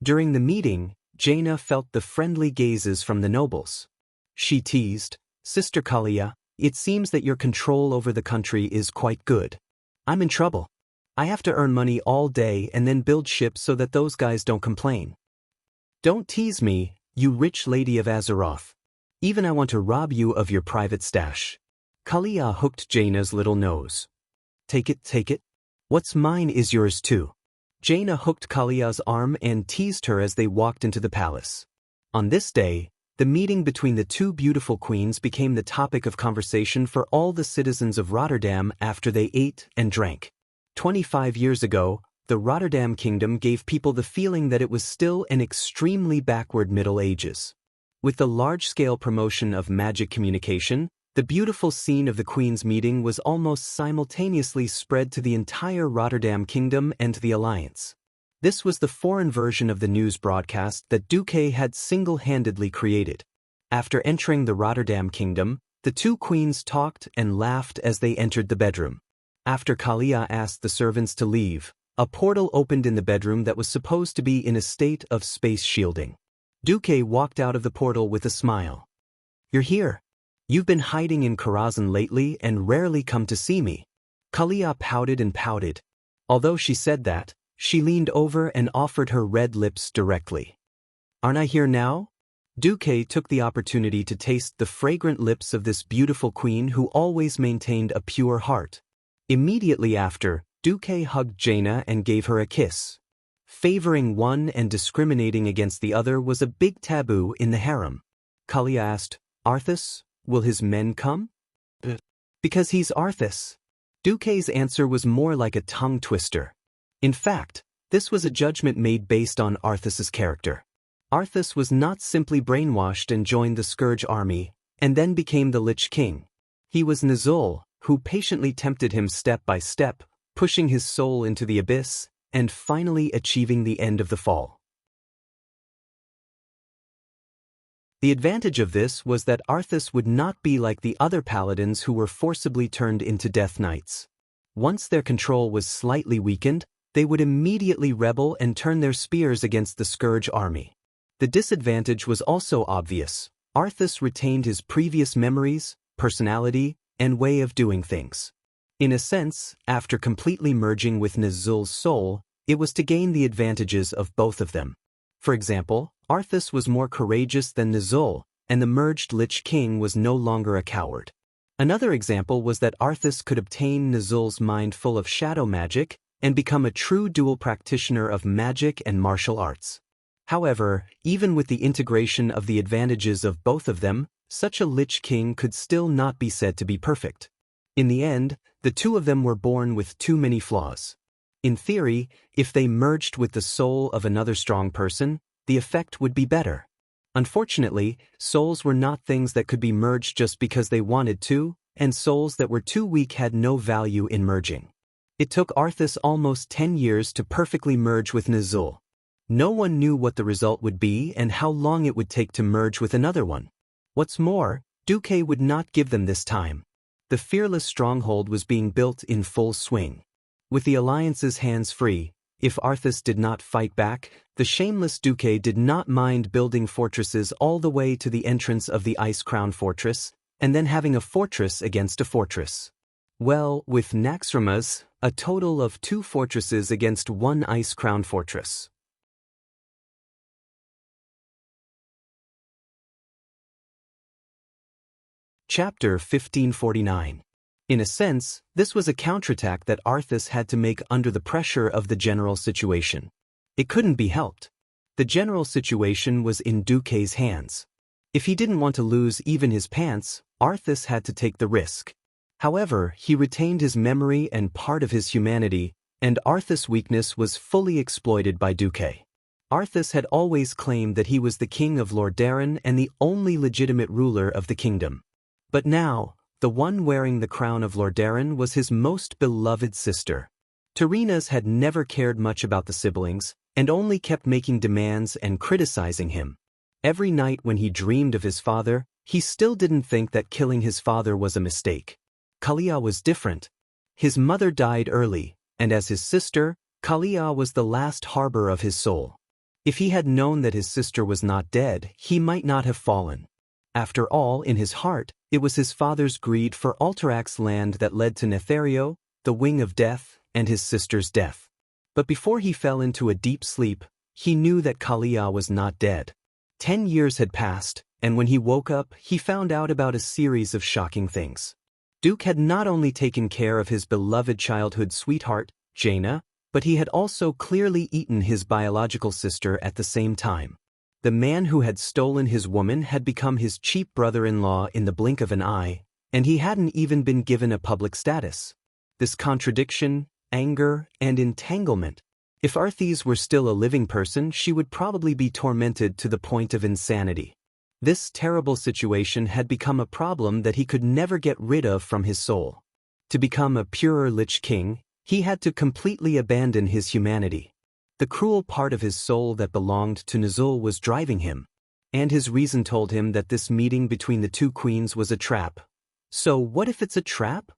During the meeting, Jaina felt the friendly gazes from the nobles. She teased, "Sister Kalia, it seems that your control over the country is quite good. I'm in trouble. I have to earn money all day and then build ships so that those guys don't complain. Don't tease me, you rich lady of Azeroth. Even I want to rob you of your private stash." Kalia hooked Jaina's little nose. Take it, take it. What's mine is yours too." Jaina hooked Kalia's arm and teased her as they walked into the palace. On this day, the meeting between the two beautiful queens became the topic of conversation for all the citizens of Rotterdam after they ate and drank. 25 years ago, the Rotterdam Kingdom gave people the feeling that it was still an extremely backward Middle Ages. With the large-scale promotion of magic communication, the beautiful scene of the Queen's meeting was almost simultaneously spread to the entire Rotterdam Kingdom and the Alliance. This was the foreign version of the news broadcast that Duque had single-handedly created. After entering the Rotterdam Kingdom, the two queens talked and laughed as they entered the bedroom. After Kalia asked the servants to leave, a portal opened in the bedroom that was supposed to be in a state of space shielding. Duque walked out of the portal with a smile. "You're here. You've been hiding in Karazhan lately and rarely come to see me." Kalia pouted and pouted. Although she said that, she leaned over and offered her red lips directly. "Aren't I here now?" Duque took the opportunity to taste the fragrant lips of this beautiful queen who always maintained a pure heart. Immediately after, Duque hugged Jaina and gave her a kiss. Favoring one and discriminating against the other was a big taboo in the harem. Kalia asked, "Arthas, will his men come?" "Because he's Arthas." Duque's answer was more like a tongue twister. In fact, this was a judgment made based on Arthas's character. Arthas was not simply brainwashed and joined the Scourge army, and then became the Lich King. He was Nizul, who patiently tempted him step by step, pushing his soul into the abyss, and finally achieving the end of the fall. The advantage of this was that Arthas would not be like the other paladins who were forcibly turned into Death Knights. Once their control was slightly weakened, they would immediately rebel and turn their spears against the Scourge army. The disadvantage was also obvious. Arthas retained his previous memories, personality, and way of doing things. In a sense, after completely merging with Nizul's soul, it was to gain the advantages of both of them. For example, Arthas was more courageous than Nizul, and the merged Lich King was no longer a coward. Another example was that Arthas could obtain Nazul's mind full of shadow magic and become a true dual practitioner of magic and martial arts. However, even with the integration of the advantages of both of them, such a Lich King could still not be said to be perfect. In the end, the two of them were born with too many flaws. In theory, if they merged with the soul of another strong person, the effect would be better. Unfortunately, souls were not things that could be merged just because they wanted to, and souls that were too weak had no value in merging. It took Arthas almost 10 years to perfectly merge with Nazul. No one knew what the result would be and how long it would take to merge with another one. What's more, Duque would not give them this time. The fearless stronghold was being built in full swing. With the alliance's hands free, if Arthas did not fight back, the shameless Duque did not mind building fortresses all the way to the entrance of the Ice Crown Fortress, and then having a fortress against a fortress. Well, with Naxxramas, a total of 2 fortresses against 1 Ice Crown Fortress. Chapter 1549. In a sense, this was a counterattack that Arthas had to make under the pressure of the general situation. It couldn't be helped. The general situation was in Duque's hands. If he didn't want to lose even his pants, Arthas had to take the risk. However, he retained his memory and part of his humanity, and Arthas' weakness was fully exploited by Duque. Arthas had always claimed that he was the king of Lordaeron and the only legitimate ruler of the kingdom. But now, the one wearing the crown of Lordaeron was his most beloved sister. Terenas had never cared much about the siblings, and only kept making demands and criticizing him. Every night when he dreamed of his father, he still didn't think that killing his father was a mistake. Kalia was different. His mother died early, and as his sister, Kalia was the last harbor of his soul. If he had known that his sister was not dead, he might not have fallen. After all, in his heart, it was his father's greed for Alterax's land that led to Nethario, the Wing of Death, and his sister's death. But before he fell into a deep sleep, he knew that Kalia was not dead. 10 years had passed, and when he woke up, he found out about a series of shocking things. Duke had not only taken care of his beloved childhood sweetheart, Jaina, but he had also clearly eaten his biological sister at the same time. The man who had stolen his woman had become his cheap brother-in-law in the blink of an eye, and he hadn't even been given a public status. This contradiction, anger, and entanglement. If Arthas were still a living person, she would probably be tormented to the point of insanity. This terrible situation had become a problem that he could never get rid of from his soul. To become a purer Lich King, he had to completely abandon his humanity. The cruel part of his soul that belonged to Nazul was driving him, and his reason told him that this meeting between the two queens was a trap. So what if it's a trap?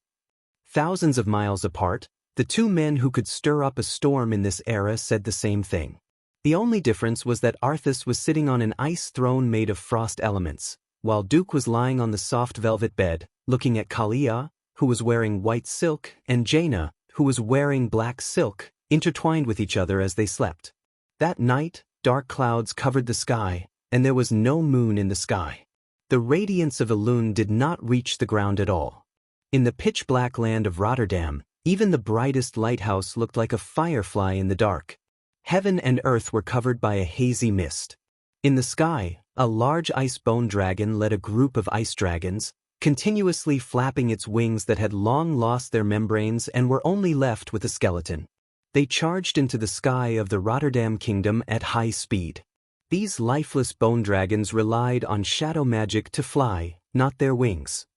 Thousands of miles apart, the two men who could stir up a storm in this era said the same thing. The only difference was that Arthas was sitting on an ice throne made of frost elements, while Duke was lying on the soft velvet bed, looking at Kalia, who was wearing white silk, and Jaina, who was wearing black silk, intertwined with each other as they slept. That night, dark clouds covered the sky, and there was no moon in the sky. The radiance of Elune did not reach the ground at all. In the pitch-black land of Rotterdam, even the brightest lighthouse looked like a firefly in the dark. Heaven and earth were covered by a hazy mist. In the sky, a large ice bone dragon led a group of ice dragons, continuously flapping its wings that had long lost their membranes and were only left with a skeleton. They charged into the sky of the Rotterdam kingdom at high speed. These lifeless bone dragons relied on shadow magic to fly, not their wings.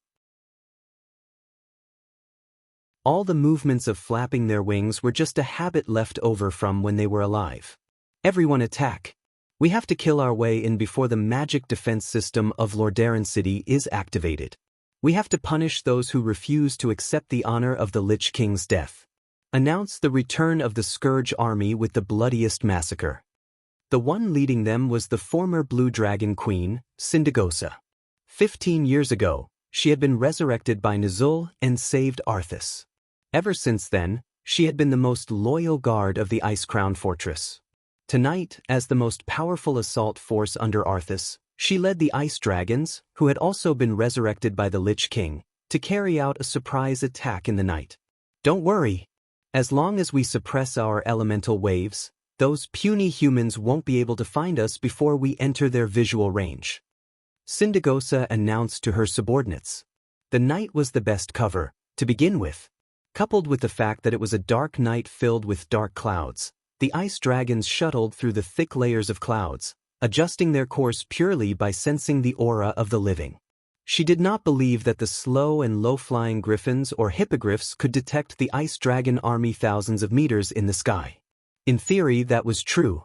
All the movements of flapping their wings were just a habit left over from when they were alive. Everyone attack! We have to kill our way in before the magic defense system of Lordaeron City is activated. We have to punish those who refuse to accept the honor of the Lich King's death. Announce the return of the Scourge army with the bloodiest massacre. The one leading them was the former Blue Dragon Queen, Sindagosa. 15 years ago, she had been resurrected by Nazul and saved Arthas. Ever since then, she had been the most loyal guard of the Ice Crown Fortress. Tonight, as the most powerful assault force under Arthas, She led the ice dragons, who had also been resurrected by the Lich King, to carry out a surprise attack in the night. Don't worry. As long as we suppress our elemental waves, those puny humans won't be able to find us before we enter their visual range. Sindagosa announced to her subordinates. The night was the best cover, to begin with. Coupled with the fact that it was a dark night filled with dark clouds, the ice dragons shuttled through the thick layers of clouds, adjusting their course purely by sensing the aura of the living. She did not believe that the slow and low-flying griffins or hippogriffs could detect the ice dragon army thousands of meters in the sky. In theory, that was true.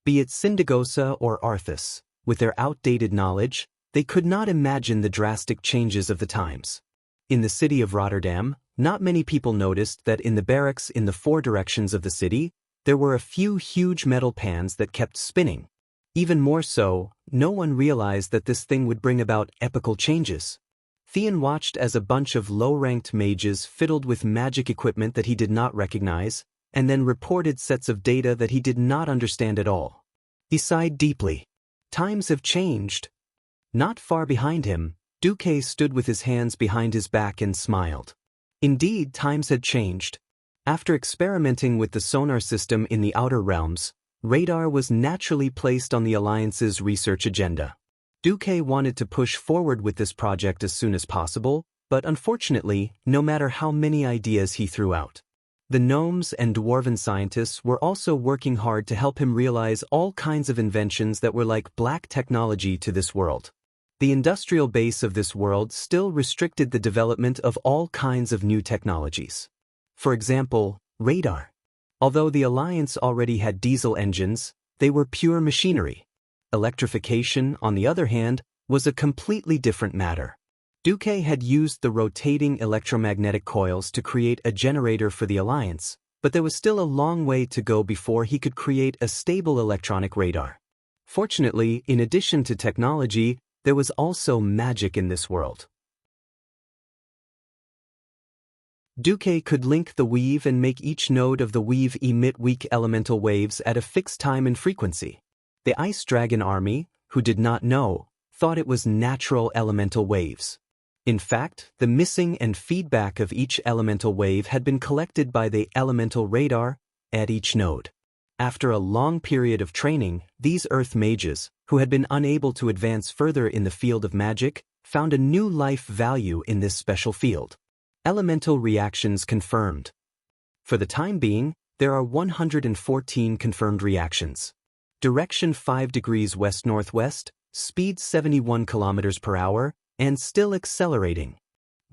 Be it Sindagosa or Arthas, with their outdated knowledge, they could not imagine the drastic changes of the times. In the city of Rotterdam, not many people noticed that in the barracks in the four directions of the city, there were a few huge metal pans that kept spinning. Even more so, no one realized that this thing would bring about epical changes. Theon watched as a bunch of low-ranked mages fiddled with magic equipment that he did not recognize, and then reported sets of data that he did not understand at all. He sighed deeply. Times have changed. Not far behind him, Duque stood with his hands behind his back and smiled. Indeed, times had changed. After experimenting with the sonar system in the Outer Realms, radar was naturally placed on the Alliance's research agenda. Duque wanted to push forward with this project as soon as possible, but unfortunately, no matter how many ideas he threw out. The gnomes and dwarven scientists were also working hard to help him realize all kinds of inventions that were like black technology to this world. The industrial base of this world still restricted the development of all kinds of new technologies. For example, radar. Although the Alliance already had diesel engines, they were pure machinery. Electrification, on the other hand, was a completely different matter. Duque had used the rotating electromagnetic coils to create a generator for the Alliance, but there was still a long way to go before he could create a stable electronic radar. Fortunately, in addition to technology, there was also magic in this world. Duque could link the weave and make each node of the weave emit weak elemental waves at a fixed time and frequency. The Ice Dragon army, who did not know, thought it was natural elemental waves. In fact, the missing and feedback of each elemental wave had been collected by the elemental radar at each node. After a long period of training, these Earth mages, who had been unable to advance further in the field of magic, found a new life value in this special field. Elemental reactions confirmed. For the time being, there are 114 confirmed reactions. Direction 5 degrees west-northwest, speed 71 kilometers per hour, and still accelerating.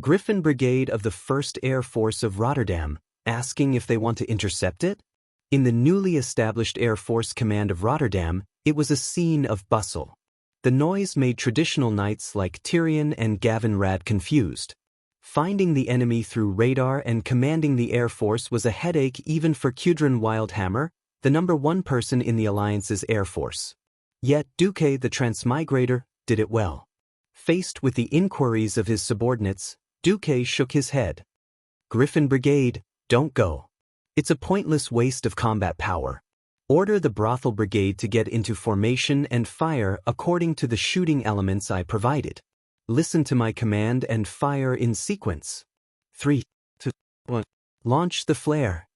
Griffin Brigade of the 1st Air Force of Rotterdam, asking if they want to intercept it? In the newly established Air Force Command of Rotterdam, it was a scene of bustle. The noise made traditional knights like Tyrion and Gavin Rad confused. Finding the enemy through radar and commanding the Air Force was a headache even for Kudrin Wildhammer, the #1 person in the Alliance's Air Force. Yet Duque the Transmigrator did it well. Faced with the inquiries of his subordinates, Duque shook his head. Griffin Brigade, don't go. It's a pointless waste of combat power. Order the Brothel Brigade to get into formation and fire according to the shooting elements I provided. Listen to my command and fire in sequence. 3, 2, 1. Launch the flare.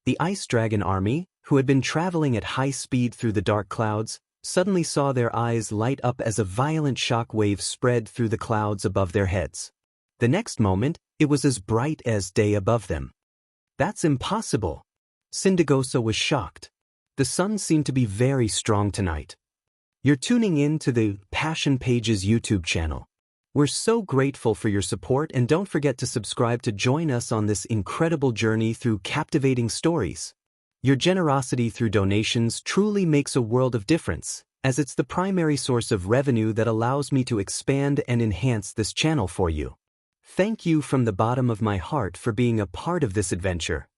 The Ice Dragon army, who had been traveling at high speed through the dark clouds, suddenly saw their eyes light up as a violent shock wave spread through the clouds above their heads. The next moment, it was as bright as day above them. That's impossible. Sindagosa was shocked. The sun seemed to be very strong tonight. You're tuning in to the Passion Pages YouTube channel. We're so grateful for your support, and don't forget to subscribe to join us on this incredible journey through captivating stories. Your generosity through donations truly makes a world of difference, as it's the primary source of revenue that allows me to expand and enhance this channel for you. Thank you from the bottom of my heart for being a part of this adventure.